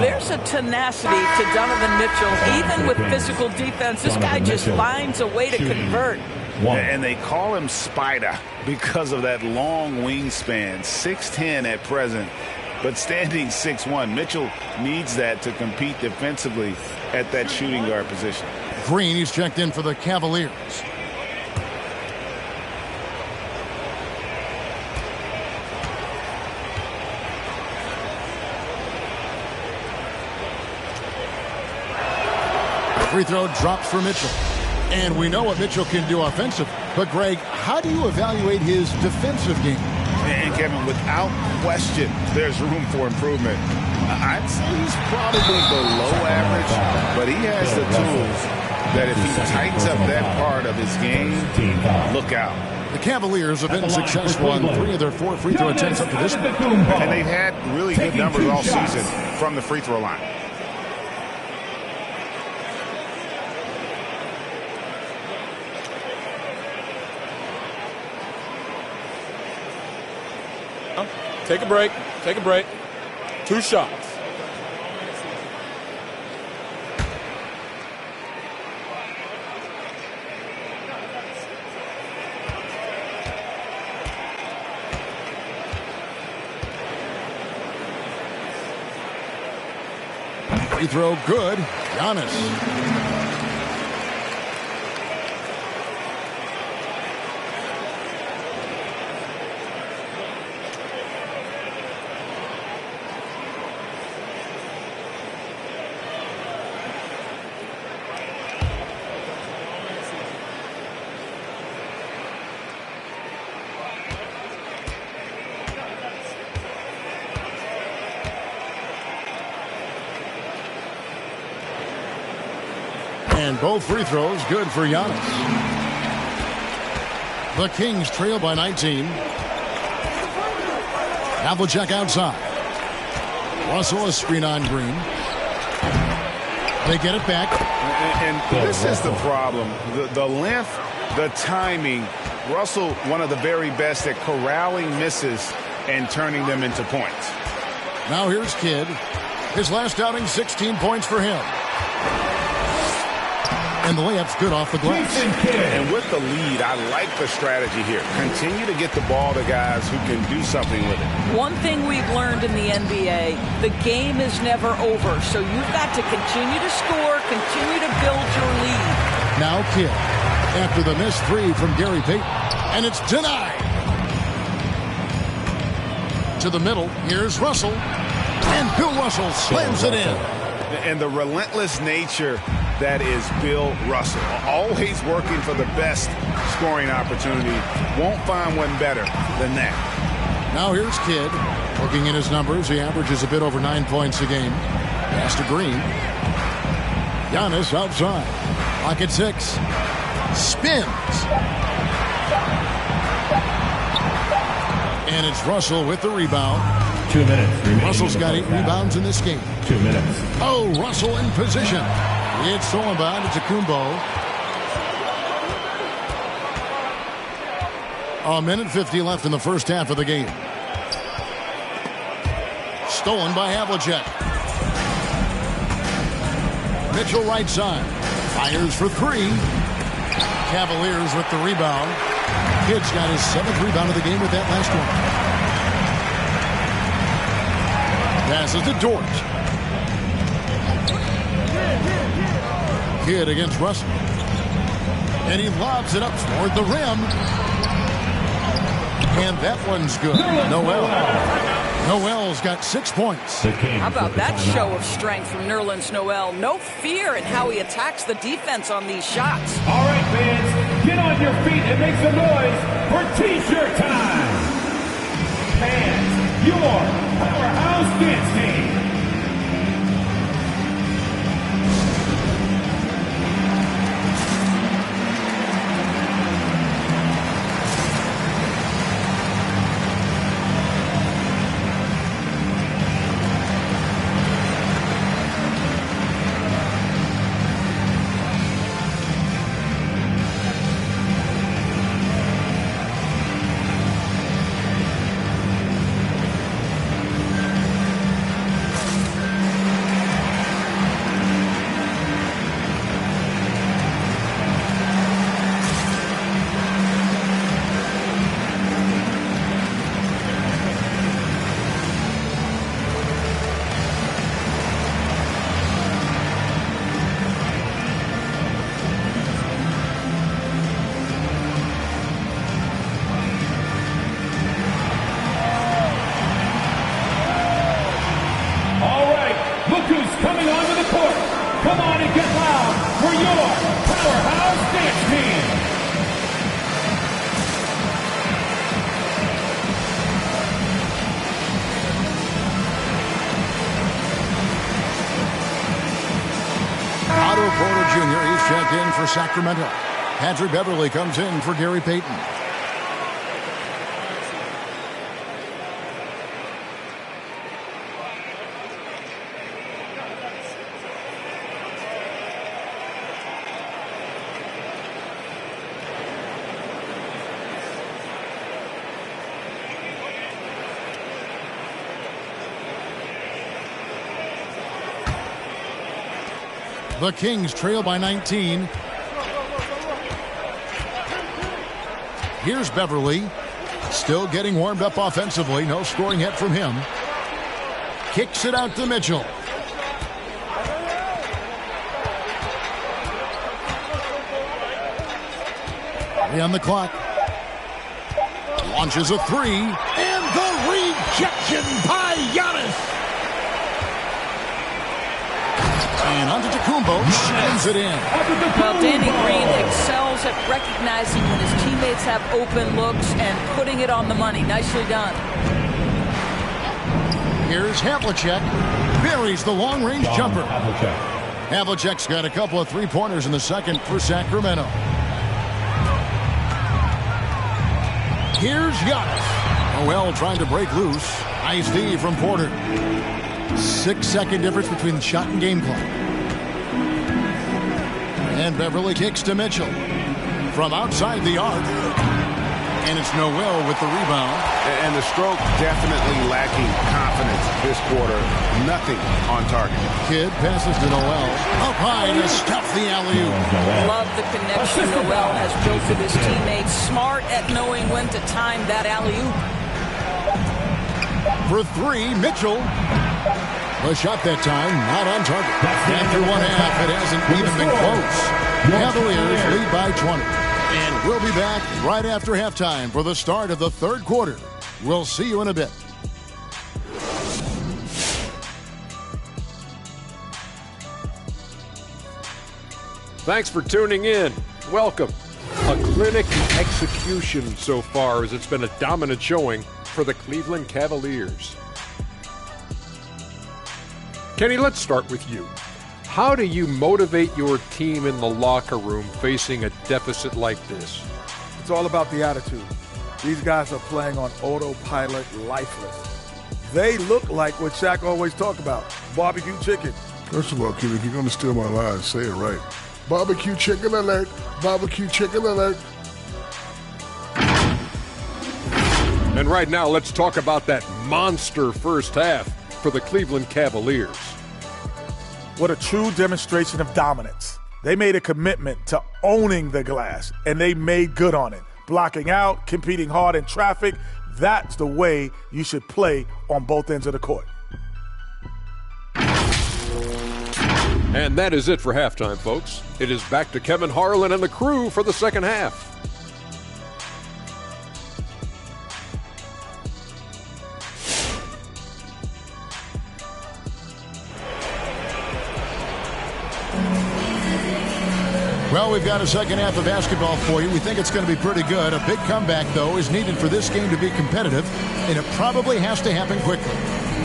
There's a tenacity to Donovan Mitchell. Even with physical defense, this guy just finds a way to convert. And they call him Spider because of that long wingspan. 6'10" at present, but standing 6'1". Mitchell needs that to compete defensively at that shooting guard position. Green, he's checked in for the Cavaliers. Free throw drops for Mitchell. And we know what Mitchell can do offensively. But, Greg, how do you evaluate his defensive game? And, Kevin, without question, there's room for improvement. I'd say he's probably below average, but he has the tools that if he tightens up that part of his game, look out. The Cavaliers have been successful on 3 of their 4 free throw attempts up to this point. And they've had really good numbers all season from the free throw line. Take a break. Take a break. 2 shots. Free throw good. Giannis. And both free throws good for Giannis. The Kings trail by 19. Havlicek outside. Russell a screen on Green. They get it back. And this is the problem. The length, the timing. Russell, one of the very best at corralling misses and turning them into points. Now here's Kidd. His last outing, 16 points for him. And the layup's good off the glass. And with the lead, I like the strategy here. Continue to get the ball to guys who can do something with it. One thing we've learned in the NBA, the game is never over. So you've got to continue to score, continue to build your lead. Now Kidd, after the missed three from Gary Payton. And it's denied. To the middle, here's Russell. And Bill Russell slams it in. And the relentless nature that is Bill Russell. Always working for the best scoring opportunity. Won't find one better than that. Now here's Kidd. Looking at his numbers, he averages a bit over 9 points a game. Pass to Green. Giannis outside. Clock at 6. Spins. And it's Russell with the rebound. 2 minutes. Russell's got 8 rebounds in this game. 2 minutes. Oh, Russell in position. It's stolen by Antetokounmpo. A minute 50 left in the first half of the game. Stolen by Havlicek. Mitchell right side. Fires for 3. Cavaliers with the rebound. Kidd's got his 7th rebound of the game with that last one. Passes to Dort. Kidd against Russell. And he lobs it up toward the rim. And that one's good. Noel's got 6 points. How about that show of strength from Nerlens Noel? No fear in how he attacks the defense on these shots. All right, fans, get on your feet and make some noise for T-shirt time. Fans, your powerhouse dance team. Sacramento. Patrick Beverly comes in for Gary Payton. The Kings trail by 19. Here's Beverly. Still getting warmed up offensively. No scoring yet from him. Kicks it out to Mitchell. 3 on the clock. Launches a 3, and the rejection by Giannis. And Antetokounmpo shines it in. Well, Danny Green excels at recognizing when his teammates have open looks and putting it on the money. Nicely done. Here's Havlicek. Buries the long-range jumper. Havlicek's got a couple of three-pointers in the second for Sacramento. Here's Giannis. Noel trying to break loose. Nice D from Porter. 6-second difference between the shot and game clock. And Beverly kicks to Mitchell. From outside the arc. And it's Noel with the rebound. And the stroke definitely lacking confidence this quarter. Nothing on target. Kidd passes to Noel. Up high to stuff the alley-oop. Love the connection Noel has built with his teammates. Smart at knowing when to time that alley-oop. For 3, Mitchell. The shot that time, not on target. After one half, it hasn't even been close. Cavaliers lead by 20. And we'll be back right after halftime for the start of the third quarter. We'll see you in a bit. Thanks for tuning in. Welcome. A clinic in execution so far, as it's been a dominant showing for the Cleveland Cavaliers. Kenny, let's start with you. How do you motivate your team in the locker room facing a deficit like this? It's all about the attitude. These guys are playing on autopilot, lifeless. They look like what Shaq always talked about, barbecue chicken. First of all, kid, if you're going to steal my line, say it right. Barbecue chicken alert, barbecue chicken alert. And right now, let's talk about that monster first half for the Cleveland Cavaliers. What a true demonstration of dominance. They made a commitment to owning the glass, and they made good on it. Blocking out, competing hard in traffic, that's the way you should play on both ends of the court. And that is it for halftime, folks. It is back to Kevin Harlan and the crew for the second half. Well, we've got a second half of basketball for you. We think it's going to be pretty good. A big comeback, though, is needed for this game to be competitive, and it probably has to happen quickly.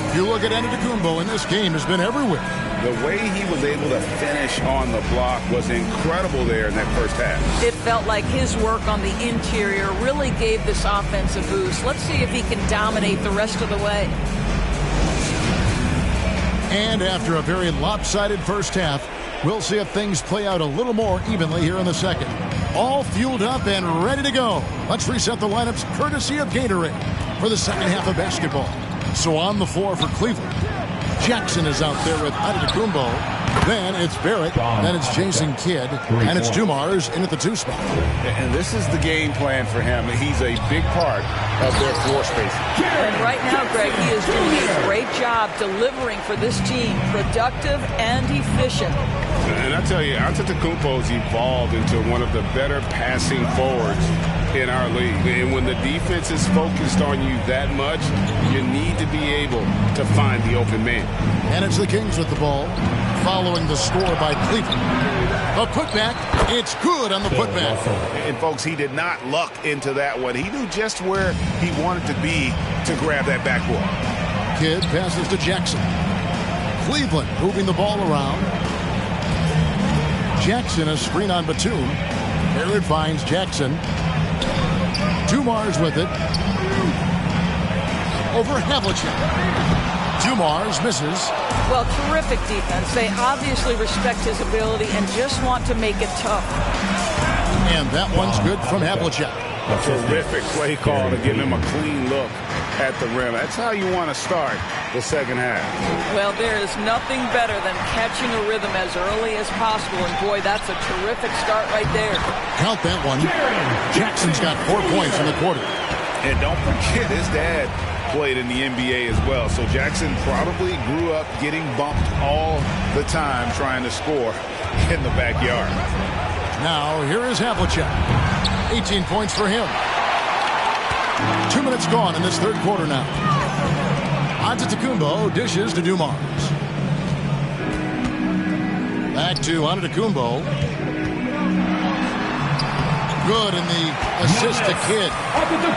If you look at Antetokounmpo in this game, has been everywhere. The way he was able to finish on the block was incredible there in that first half. It felt like his work on the interior really gave this offense a boost. Let's see if he can dominate the rest of the way. And after a very lopsided first half, we'll see if things play out a little more evenly here in the second. All fueled up and ready to go. Let's reset the lineups courtesy of Gatorade for the second half of basketball. So on the floor for Cleveland, Jackson is out there with Antetokounmpo. Then it's Barrett, then it's Jason Kidd, and it's Dumars in at the 2 spot. And this is the game plan for him. He's a big part of their floor spacing. And right now, Greg, he is doing a great job delivering for this team, productive and efficient. And I tell you, Antetokounmpo's evolved into one of the better passing forwards in our league. And when the defense is focused on you that much, you need to be able to find the open man. And it's the Kings with the ball, following the score by Cleveland. A putback, it's good on the putback. And folks, he did not luck into that one. He knew just where he wanted to be to grab that backboard. Kidd passes to Jackson. Cleveland moving the ball around. Jackson, a screen on Batum. Barrett finds Jackson. Dumars with it. Over Havlicek. Dumars misses. Well, terrific defense. They obviously respect his ability and just want to make it tough. And that one's good from Havlicek. A terrific play call to give him a clean look at the rim. That's how you want to start the second half. Well, there is nothing better than catching a rhythm as early as possible. And, boy, that's a terrific start right there. Count that one. Jackson's got 4 points in the quarter. And don't forget, his dad played in the NBA as well. So Jackson probably grew up getting bumped all the time trying to score in the backyard. Now, here is Havlicek. 18 points for him. 2 minutes gone in this third quarter now. Antetokounmpo dishes to Dumars. Back to Antetokounmpo. Good in the assist to Kidd.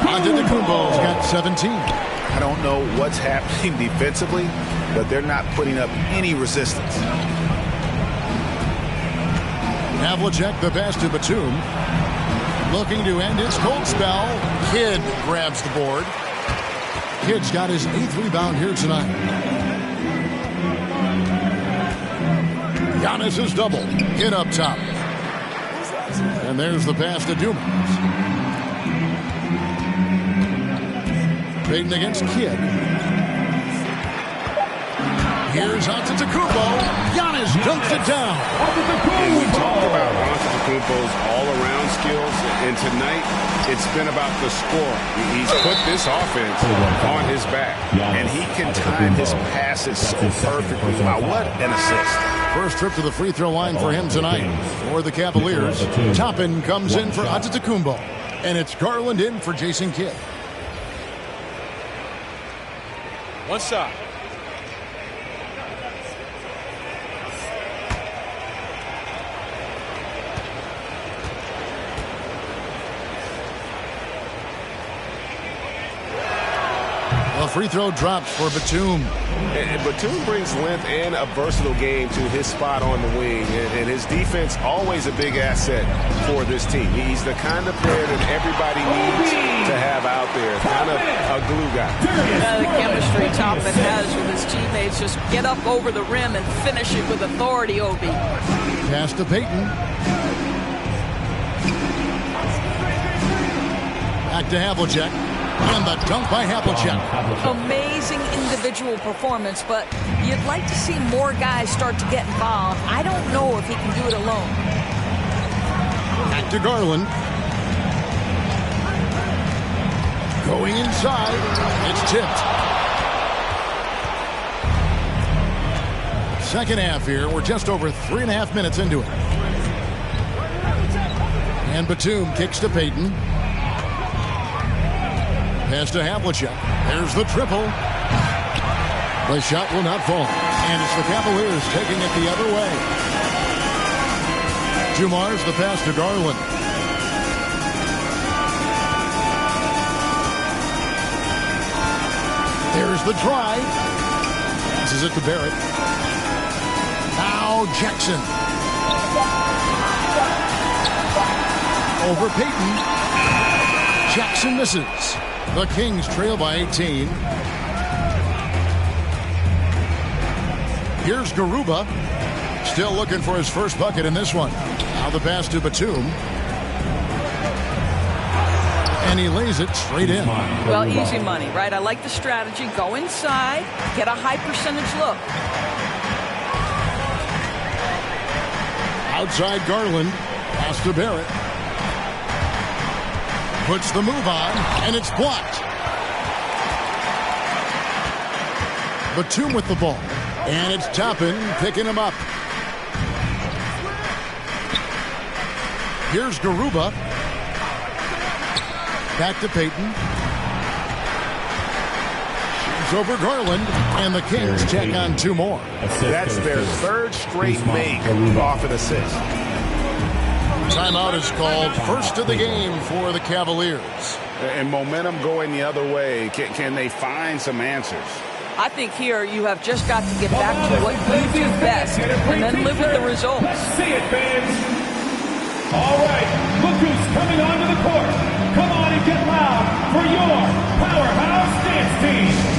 Antetokounmpo's got 17. I don't know what's happening defensively, but they're not putting up any resistance. Havlicek, the pass to Batum. Looking to end his cold spell. Kidd grabs the board. Kidd's got his 8th rebound here tonight. Giannis is double. Kidd up top. And there's the pass to Dumars. Payton against Kidd. Here's Antetokounmpo. Giannis dunks it down. And we talked about Antetokounmpo's all-around skills, and tonight it's been about the score. He's put this offense on his back, and he can time his passes so perfectly. Wow, what an assist. First trip to the free throw line for him tonight. For the Cavaliers, Toppin comes in for Antetokounmpo, and it's Garland in for Jason Kidd. One side. The free throw drops for Batum. And Batum brings length and a versatile game to his spot on the wing. And his defense always a big asset for this team. He's the kind of player that everybody needs to have out there. Kind of a glue guy. The chemistry Toppin has with his teammates. Just get up over the rim and finish it with authority, Obi. Pass to Payton. Back to Havlicek. And the dunk by Havlicek. Amazing individual performance, but you'd like to see more guys start to get involved. I don't know if he can do it alone. Back to Garland. Going inside. It's tipped. Second half here. We're just over 3.5 minutes into it. And Batum kicks to Payton. Pass to Havlicek. There's the triple. The shot will not fall. And it's the Cavaliers taking it the other way. Dumars the pass to Garland. There's the drive. Passes it to Barrett. Now Jackson. Over Payton. Jackson misses. The Kings trail by 18. Here's Garuba. Still looking for his first bucket in this one. Now the pass to Batum. And he lays it straight in. Well, easy money, right? I like the strategy. Go inside, get a high percentage look. Outside Garland. Pass to Barrett. Puts the move on, and it's blocked. Batum with the ball. And it's Toppin picking him up. Here's Garuba. Back to Payton. Shoots over Garland, and the Kings check on 2 more. That's their 3rd straight make off an assist. Timeout is called. First of the game for the Cavaliers. And momentum going the other way. Can they find some answers? I think here you have just got to get back to what you do best and then live with the results. Let's see it, fans. All right, look who's coming onto the court. Come on and get loud for your powerhouse dance team.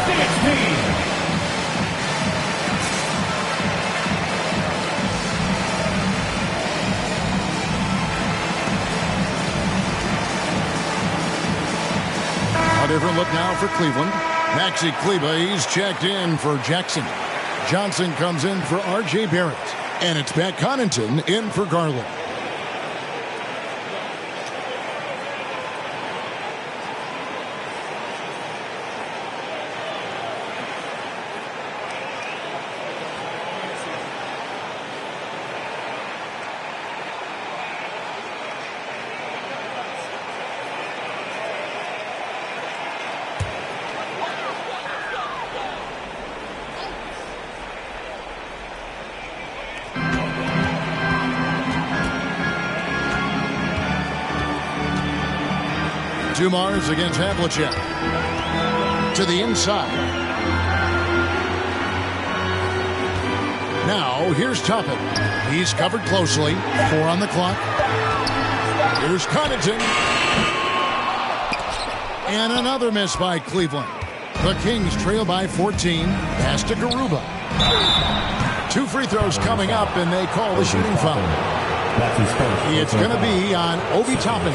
16. A different look now for Cleveland. Maxi Kleber, he's checked in for Jackson. Johnson comes in for R.J. Barrett. And it's Pat Connaughton in for Garland. Dumars against Havlicek. To the inside. Now, here's Toppin. He's covered closely. 4 on the clock. Here's Connaughton. And another miss by Cleveland. The Kings trail by 14. Pass to Garuba. 2 free throws coming up, and they call the shooting foul. It's going to be on Obi Toppin.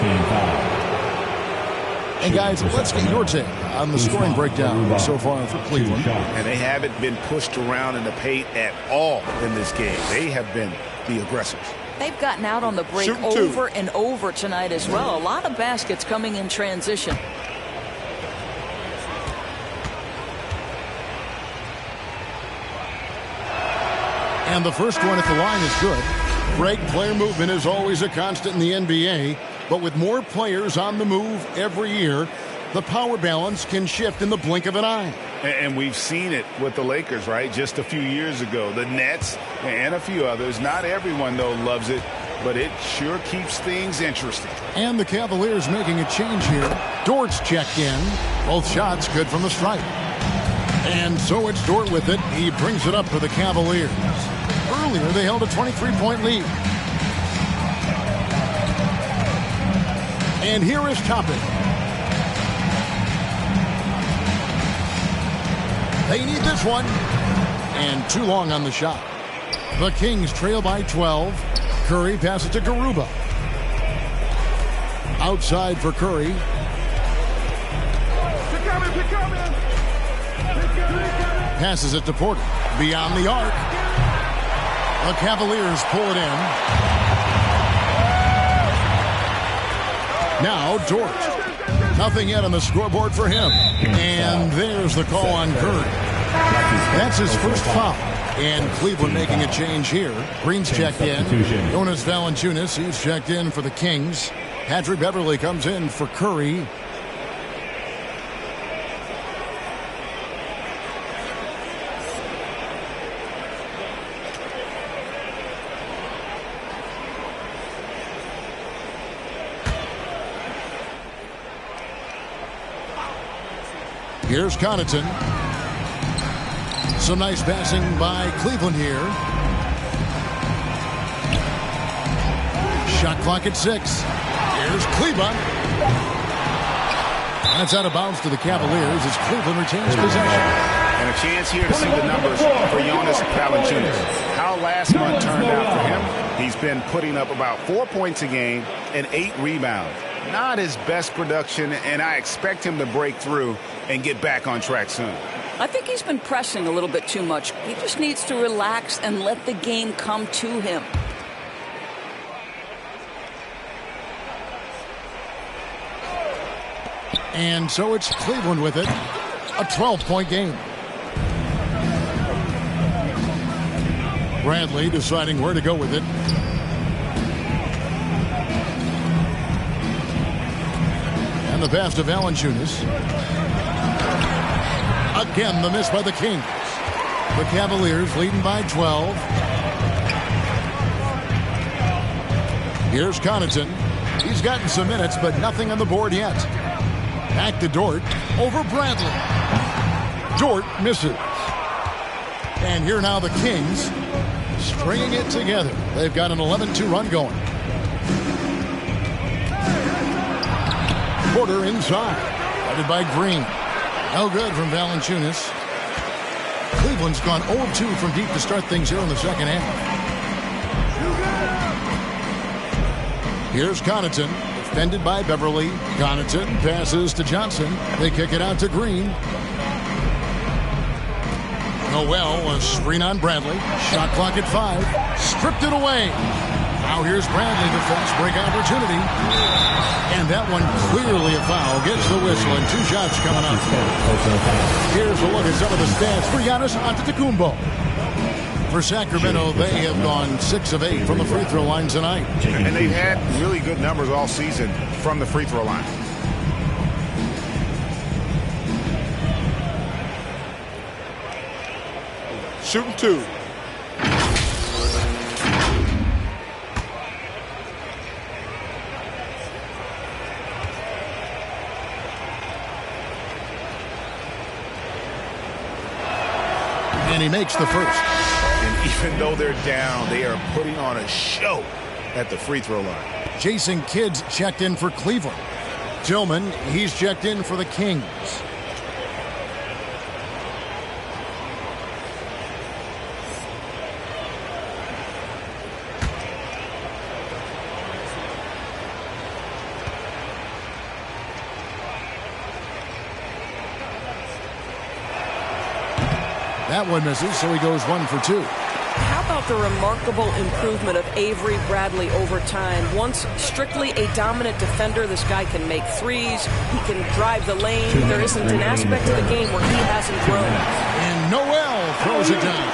And guys, let's get your take on the scoring breakdown so far for Cleveland. And they haven't been pushed around in the paint at all in this game. They have been the aggressors. They've gotten out on the break over and over tonight as well. A lot of baskets coming in transition. And the first one at the line is good. Break player movement is always a constant in the NBA. But with more players on the move every year, the power balance can shift in the blink of an eye. And we've seen it with the Lakers, right? Just a few years ago. The Nets and a few others. Not everyone, though, loves it, but it sure keeps things interesting. And the Cavaliers making a change here. Dort's checked in. Both shots good from the stripe. And so it's Dort with it. He brings it up for the Cavaliers. Earlier, they held a 23-point lead. And here is Toppin. They need this one. And too long on the shot. The Kings trail by 12. Curry passes to Garuba. Outside for Curry. Passes it to Porter. Beyond the arc. The Cavaliers pull it in. Now Dort. Nothing yet on the scoreboard for him. And there's the call on Curry. That's his first foul. And Cleveland making a change here. Green's checked in. Jonas Valanciunas, he's checked in for the Kings. Patrick Beverley comes in for Curry. Here's Connaughton. Some nice passing by Cleveland here. Shot clock at 6. Here's Kleber. That's out of bounds to the Cavaliers as Cleveland retains possession. And a chance here to see the numbers for Jonas Valanciunas. How last month turned out for him. He's been putting up about 4 points a game and 8 rebounds. Not his best production, and I expect him to break through and get back on track soon. I think he's been pressing a little bit too much. He just needs to relax and let the game come to him. And so it's Cleveland with it. A 12-point game. Bradley deciding where to go with it. And the pass to Valanciunas. Again, the miss by the Kings. The Cavaliers leading by 12. Here's Connaughton. He's gotten some minutes, but nothing on the board yet. Back to Dort. Over Bradley. Dort misses. And here now the Kings stringing it together. They've got an 11-2 run going. Porter inside. Guarded by Green. No good from Valanciunas. Cleveland's gone 0-2 from deep to start things here in the second half. Here's Connaughton, defended by Beverly. Connaughton passes to Johnson. They kick it out to Green. Noel, a screen on Bradley. Shot clock at 5. Stripped it away. Now here's Bradley, the fast break opportunity. And that one clearly a foul. Gets the whistle and 2 shots coming up. Here's a look at some of the stats for Giannis Antetokounmpo. For Sacramento, they have gone 6 of 8 from the free throw line tonight. And they've had really good numbers all season from the free throw line. Shooting 2. And he makes the first. And even though they're down, they are putting on a show at the free throw line. Jason Kidd's checked in for Cleveland. Tillman, he's checked in for the Kings. That one misses, so he goes 1 for 2. How about the remarkable improvement of Avery Bradley over time? Once strictly a dominant defender, this guy can make threes. He can drive the lane. There isn't an aspect of the game where he hasn't grown. And Noel throws it down.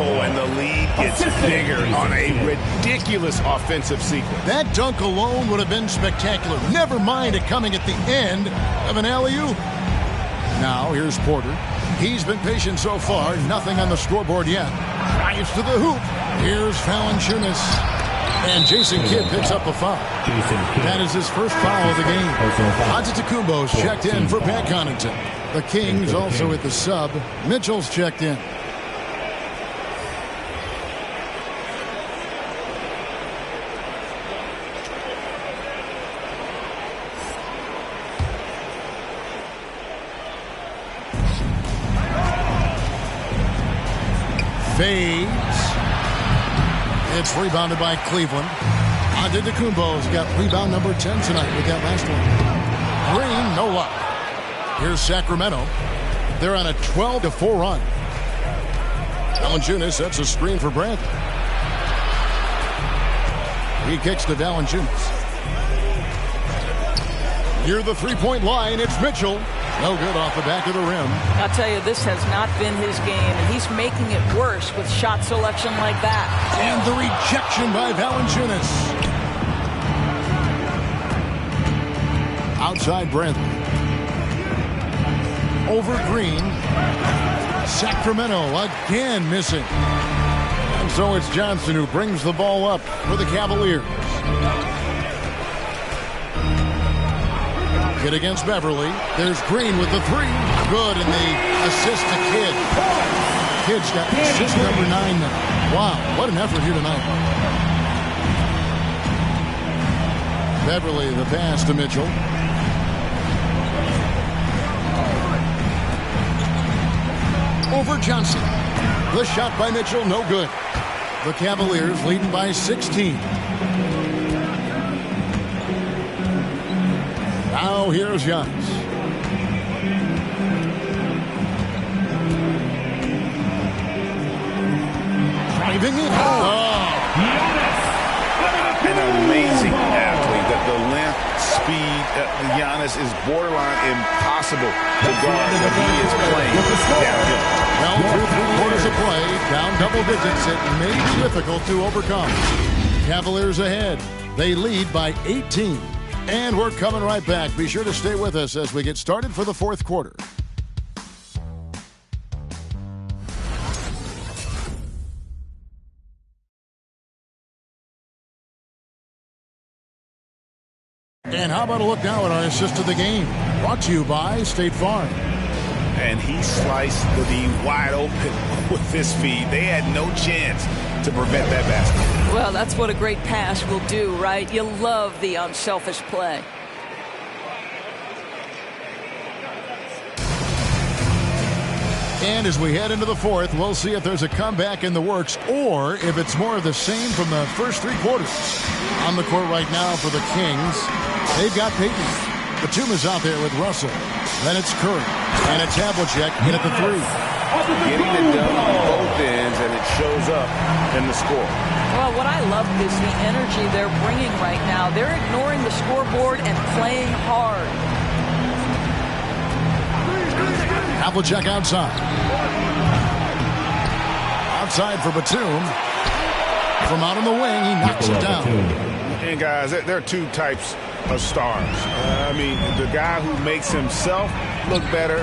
Oh, and the lead gets bigger on a ridiculous offensive sequence. That dunk alone would have been spectacular. Never mind it coming at the end of an alley-oop. Now, here's Porter. He's been patient so far. Nothing on the scoreboard yet. Drives to the hoop. Here's Valanciunas. And Jason Kidd picks up a foul. That is his first foul of the game. Antetokounmpo's checked in for Pat Connaughton. The Kings also at the sub. Mitchell's checked in. Fades. It's rebounded by Cleveland. Antetokounmpo's got rebound number 10 tonight with that last one. Green, no luck. Here's Sacramento. They're on a 12-4 run. Valanciunas sets a screen for Bradley. He kicks to Valanciunas. Near the three-point line, it's Mitchell. No good off the back of the rim. I'll tell you, this has not been his game, and he's making it worse with shot selection like that. And the rejection by Valanciunas. Outside Bradley. Over Green. Sacramento again missing. And so it's Johnson who brings the ball up for the Cavaliers. Kidd against Beverly. There's Green with the 3. Good, and the assist to Kidd. Kidd's got assist number 9 now. Wow, what an effort here tonight. Beverly, the pass to Mitchell. Over Johnson. The shot by Mitchell, no good. The Cavaliers leading by 16. Now here's Giannis. Driving it. An amazing athlete. The length, speed. Giannis is borderline impossible to guard when he is playing downhill. Well, through 3 quarters of play, down double digits, it may be difficult to overcome. Cavaliers ahead. They lead by 18. And we're coming right back. Be sure to stay with us as we get started for the fourth quarter. And how about a look now at our assist of the game? Brought to you by State Farm. And he sliced the D wide open with his feed. They had no chance to prevent that basket. Well, that's what a great pass will do, right? You love the unselfish play. And as we head into the fourth, we'll see if there's a comeback in the works or if it's more of the same from the first three quarters. On the court right now for the Kings, they've got Payton. Batum is out there with Russell. Then it's Curry. And it's Havlicek in at the three. Getting it done on both ends, and it shows up in the score. Well, what I love is the energy they're bringing right now. They're ignoring the scoreboard and playing hard. Havlicek outside. Outside for Batum. From out on the wing, he knocks it down. And guys, there are two types of stars. I mean, the guy who makes himself look better,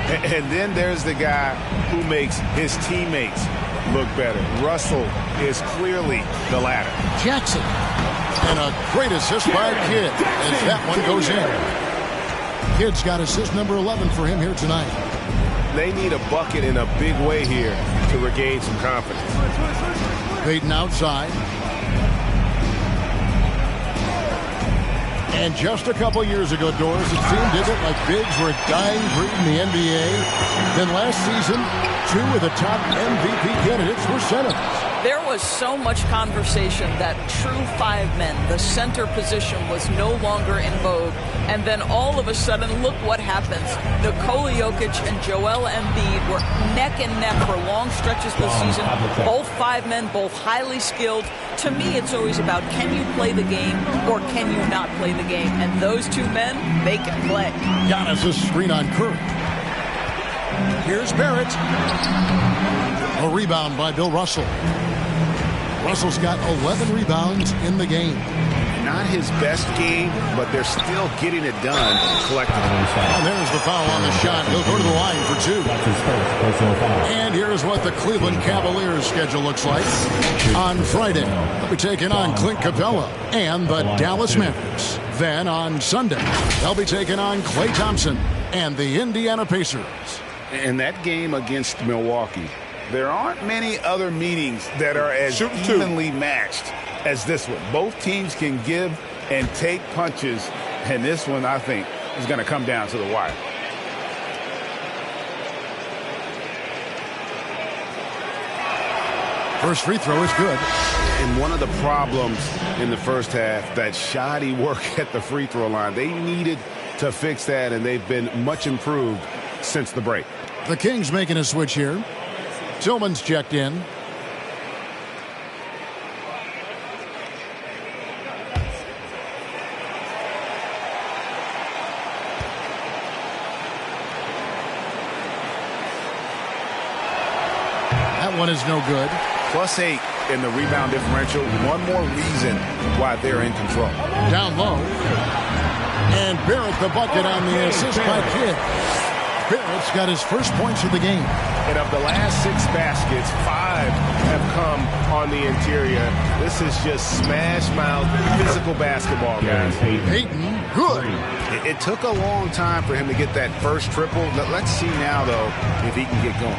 and then there's the guy who makes his teammates look better. Russell is clearly the latter. Jackson. And a great assist by Kidd as that one goes in. Kidd's got assist number 11 for him here tonight. They need a bucket in a big way here to regain some confidence. Payton outside. And just a couple years ago, Doris, it seemed, did it, like bigs were a dying breed in the NBA. Then last season, two of the top MVP candidates were centers. There was so much conversation that true five men, the center position, was no longer in vogue. And then all of a sudden, look what happens. Nikola Jokic and Joel Embiid were neck and neck for long stretches this season. Both five men, both highly skilled. To me, it's always about, can you play the game or can you not play the game? And those two men, they can play. Giannis' screen on Curry. Here's Barrett. A rebound by Bill Russell. Russell's got 11 rebounds in the game. Not his best game, but they're still getting it done collectively. And there's the foul on the shot. He'll go to the line for two. And here's what the Cleveland Cavaliers schedule looks like. On Friday, they'll be taking on Clint Capella and the Dallas Mavericks. Then on Sunday, they'll be taking on Klay Thompson and the Indiana Pacers. In that game against Milwaukee, there aren't many other meetings that are as evenly matched as this one. Both teams can give and take punches, and this one, I think, is going to come down to the wire. First free throw is good. And one of the problems in the first half, that shoddy work at the free throw line. They needed to fix that, and they've been much improved since the break. The Kings making a switch here. Tillman's checked in. That one is no good. +8 in the rebound differential. One more reason why they're in control. Down low. And Barrett the bucket on the assist by Kidd. Barrett's got his first points of the game. And of the last 6 baskets, 5 have come on the interior. This is just smash mouth physical basketball, guys. Payton, good. It took a long time for him to get that first triple. Let's see now, though, if he can get going.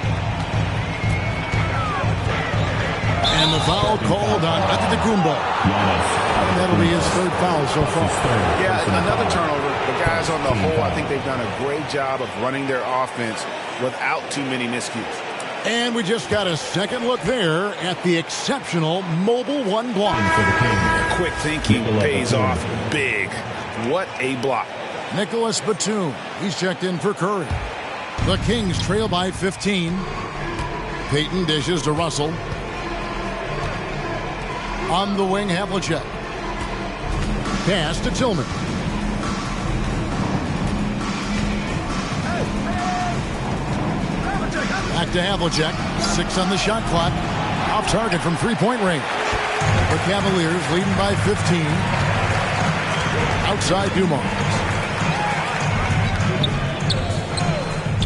And the foul called on Antetokounmpo. And that'll be his third foul so far. Yeah, another turnover. The guys on the whole, I think they've done a great job of running their offense without too many miscues. And we just got a second look there at the exceptional Mobile One block. Quick thinking pays off big. What a block. Nicholas Batum. He's checked in for Curry. The Kings trail by 15. Payton dishes to Russell. On the wing, Havlicek. Pass to Tillman. Back to Havlicek. 6 on the shot clock. Off target from three-point range. The Cavaliers leading by 15. Outside Dumars.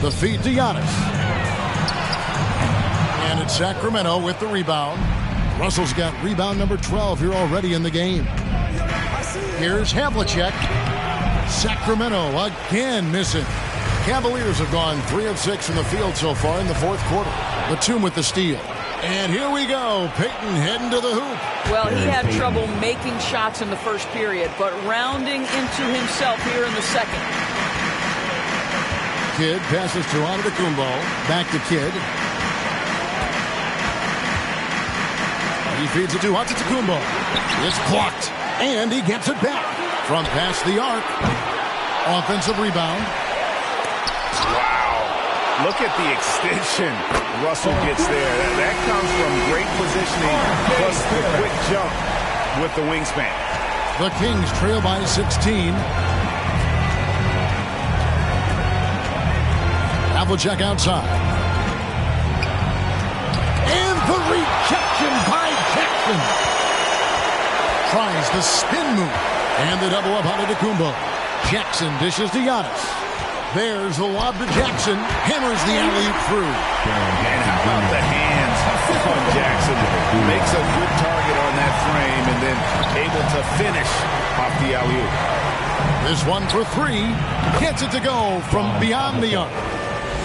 The feed to Giannis. And it's Sacramento with the rebound. Russell's got rebound number 12 here already in the game. Here's Havlicek. Sacramento again missing. Cavaliers have gone 3 of 6 from the field so far in the fourth quarter. Batum with the steal. And here we go. Payton heading to the hoop. Well, he had trouble making shots in the first period, but rounding into himself here in the second. Kidd passes to Antetokounmpo. Back to Kidd. He feeds it to Antetokounmpo. It's blocked, and he gets it back from past the arc. Offensive rebound. Wow. Look at the extension Russell gets there. That comes from great positioning plus the quick jump with the wingspan. The Kings trail by 16. Havlicek outside. And the rejection by Jackson. Tries the spin move. And the double up on Antetokounmpo. Jackson dishes to Giannis. There's the lob to Jackson. Hammers the alley-oop through. And how about the hands on Jackson? Makes a good target on that frame and then able to finish off the alley-oop. This one for three. Gets it to go from beyond the arc.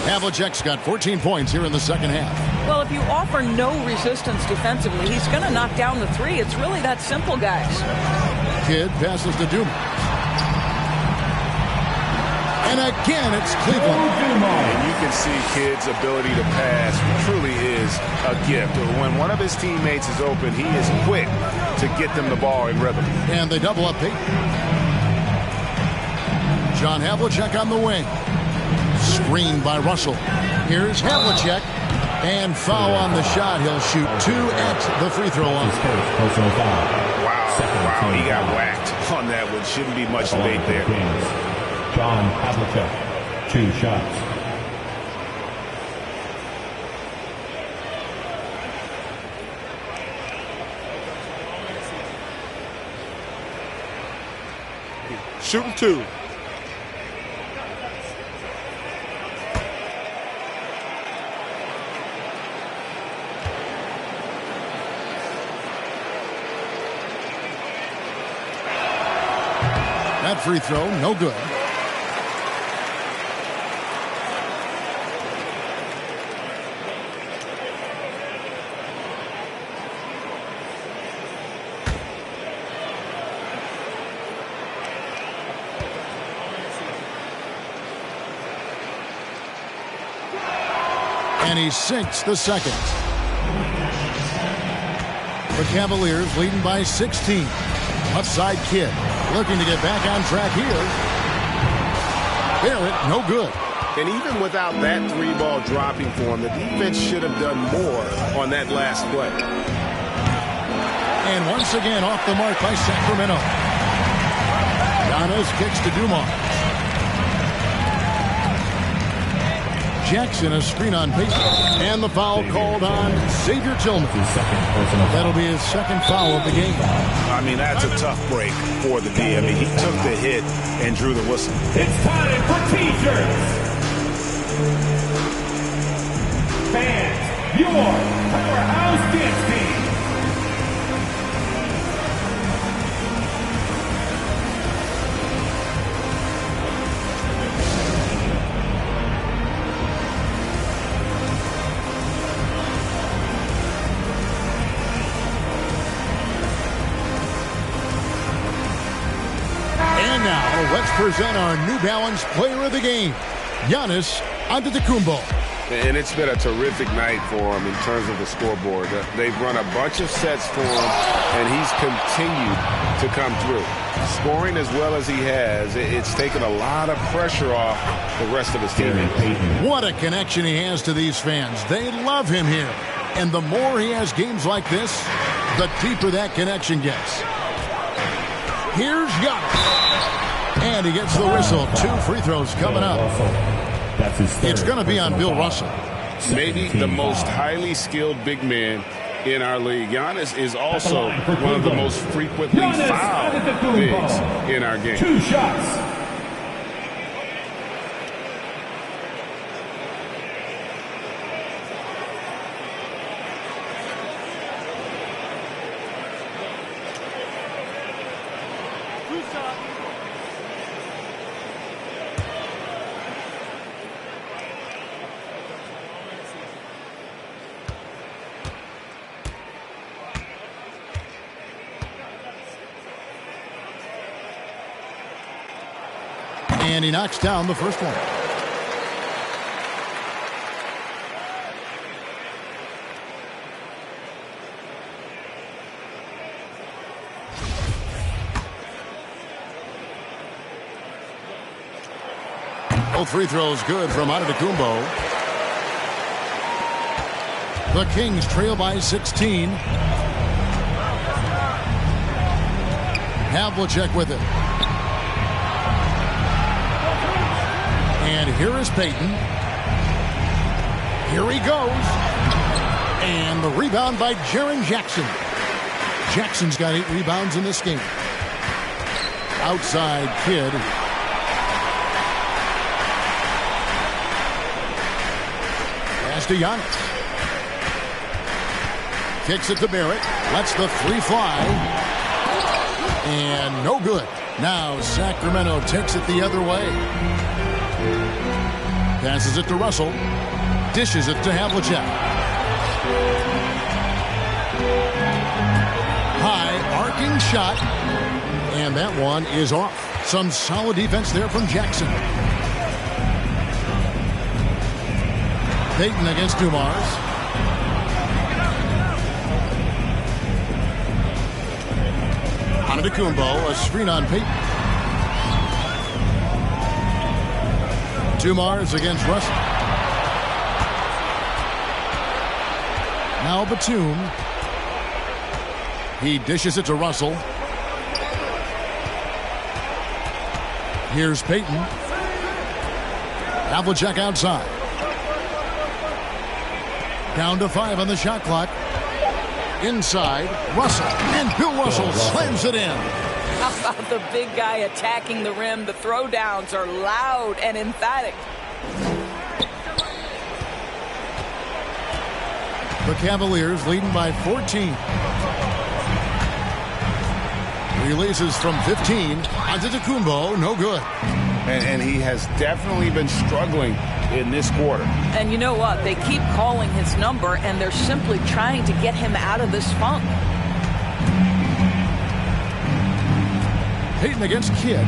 Havlicek's got 14 points here in the second half. Well, if you offer no resistance defensively, he's going to knock down the three. It's really that simple, guys. Kidd passes to Dumas. And again, it's Cleveland. And you can see Kidd's ability to pass truly is a gift. When one of his teammates is open, he is quick to get them the ball in rhythm. And they double up Peyton. John Havlicek on the wing. Screened by Russell. Here's Havlicek. And foul on the shot. He'll shoot two at the free throw line. Wow, he got whacked on that one. Shouldn't be much debate there. John Havlicek, 2 shots. Shooting 2. That free throw, no good. And he sinks the second. The Cavaliers leading by 16. Upside Kidd looking to get back on track here. Barrett, no good. And even without that 3-ball dropping for him, the defense should have done more on that last play. And once again off the mark by Sacramento. Giannis kicks to Dumars. Jackson a screen on Peyton. And the foul called on Xavier Tillman. That'll be his second foul of the game. I mean, that's a tough break for the D. I mean, he took the hit and drew the whistle. It's time for T-shirts. Fans, your powerhouse dance team. Let's present our New Balance player of the game, Giannis Antetokounmpo. And it's been a terrific night for him in terms of the scoreboard. They've run a bunch of sets for him, and he's continued to come through. Scoring as well as he has, it's taken a lot of pressure off the rest of his teammates. What a connection he has to these fans. They love him here. And the more he has games like this, the deeper that connection gets. Here's Giannis. And he gets the whistle. 2 free throws coming up. It's going to be on Bill Russell. Maybe the most highly skilled big man in our league. Giannis is also one of the most frequently fouled bigs in our game. 2 shots. And he knocks down the first one. Both free throws good from Antetokounmpo. The Kings trail by 16. Havlicek with it. And here is Payton. Here he goes. And the rebound by Jaren Jackson. Jackson's got 8 rebounds in this game. Outside Kidd. Pass to Giannis. Kicks it to Barrett. Lets the 3 fly. And no good. Now Sacramento takes it the other way. Passes it to Russell. Dishes it to Havlicek. High arcing shot. And that one is off. Some solid defense there from Jackson. Payton against Dumars. Antetokounmpo, a screen on Payton. Dumars against Russell. Now Batum. He dishes it to Russell. Here's Payton. Havlicek outside. Down to 5 on the shot clock. Inside, Russell. And Bill Russell slams it in. How about the big guy attacking the rim? The throwdowns are loud and emphatic. The Cavaliers leading by 14. Releases from 15. Antetokounmpo, no good. And he has definitely been struggling in this quarter. And you know what? They keep calling his number, and they're simply trying to get him out of this funk. Payton against Kidd.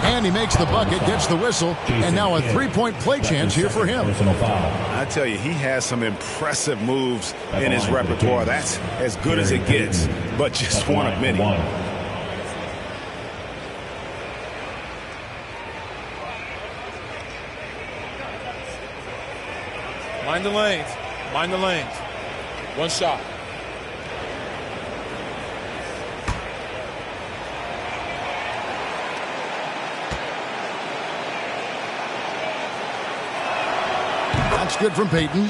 And he makes the bucket, gets the whistle, and now a 3-point play chance here for him. I tell you, he has some impressive moves in his repertoire. That's as good as it gets, but just one of many. Mind the lanes. Mind the lanes. One shot. That's good from Payton.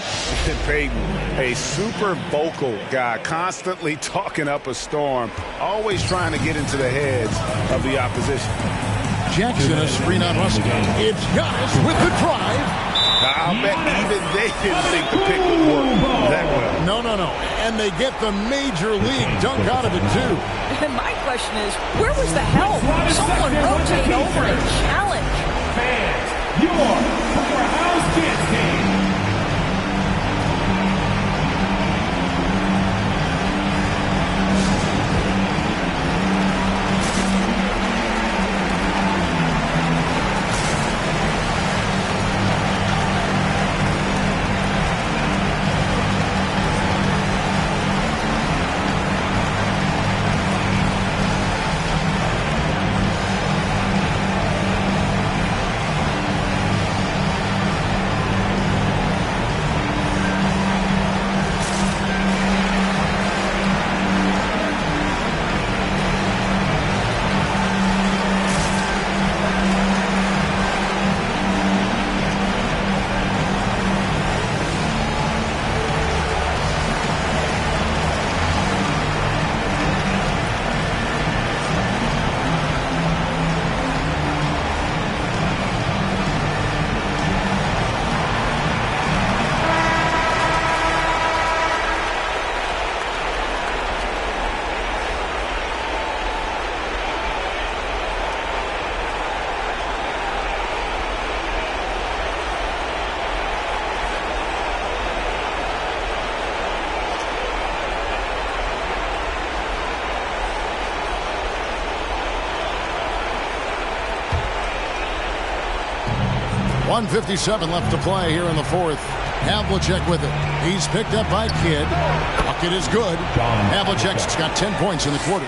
Payton, a super vocal guy, constantly talking up a storm, always trying to get into the heads of the opposition. Jackson, a screen on Russell. It's Giannis with the drive. I'll bet even they didn't think the pick would work that well. No. And they get the major league dunk out of it, too. And my question is, where was the help? Someone rotate over and challenge. Fans, your Powerhouse Kids team. .157 left to play here in the fourth. Havlicek with it. He's picked up by Kidd. Bucket is good. Havlicek's got 10 points in the quarter.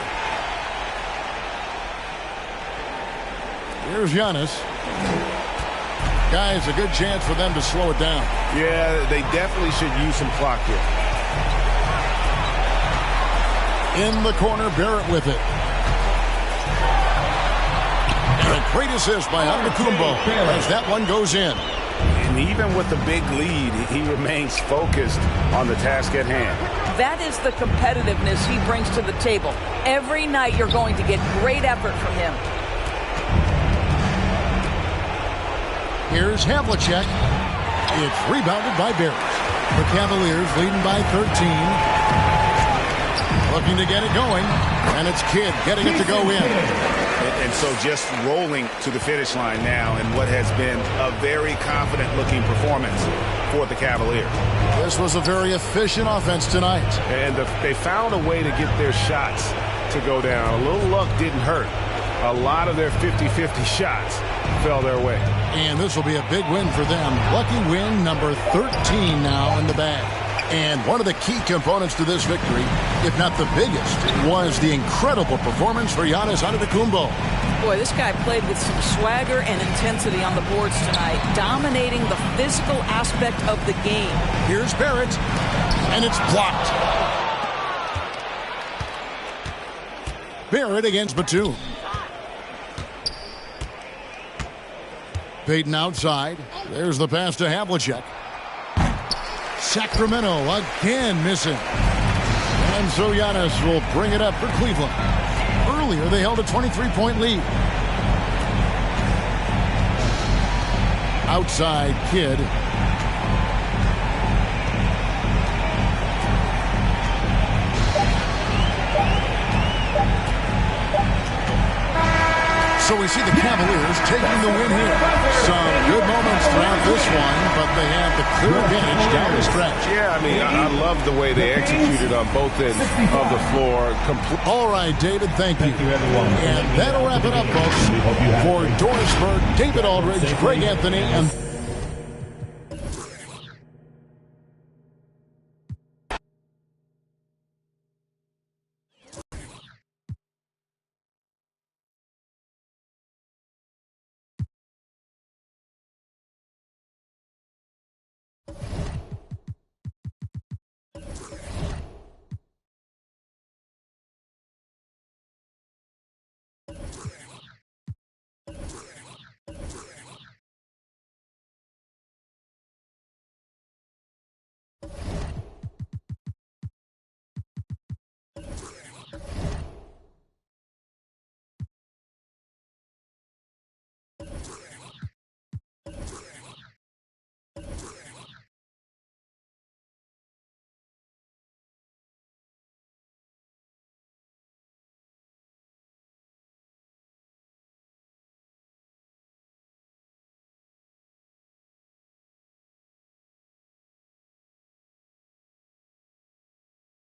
Here's Giannis. Guys, a good chance for them to slow it down. Yeah, they definitely should use some clock here. In the corner, Barrett with it. And a great assist by Antetokounmpo as that one goes in. And even with the big lead, he remains focused on the task at hand. That is the competitiveness he brings to the table. Every night you're going to get great effort from him. Here's Havlicek. It's rebounded by Barrett. The Cavaliers leading by 13. Looking to get it going. And it's Kidd getting it to go in. And so just rolling to the finish line now in what has been a very confident-looking performance for the Cavaliers. This was a very efficient offense tonight. And they found a way to get their shots to go down. A little luck didn't hurt. A lot of their 50-50 shots fell their way. And this will be a big win for them. Lucky win number 13 now in the bag. And one of the key components to this victory, if not the biggest, was the incredible performance for Giannis Antetokounmpo. Boy, this guy played with some swagger and intensity on the boards tonight, dominating the physical aspect of the game. Here's Barrett, and it's blocked. Barrett against Batum. Payton outside. There's the pass to Havlicek. Sacramento again missing. And so Giannis will bring it up for Cleveland. Earlier they held a 23-point lead. Outside Kidd. So we see the Cavaliers taking the win here. Some good moments throughout this one, but they have the clear advantage down the stretch. Yeah, I mean, I love the way they executed on both ends of the floor. All right, David, thank you. And that'll wrap it up, folks. For Doris Burke, David Aldridge, Greg Anthony, and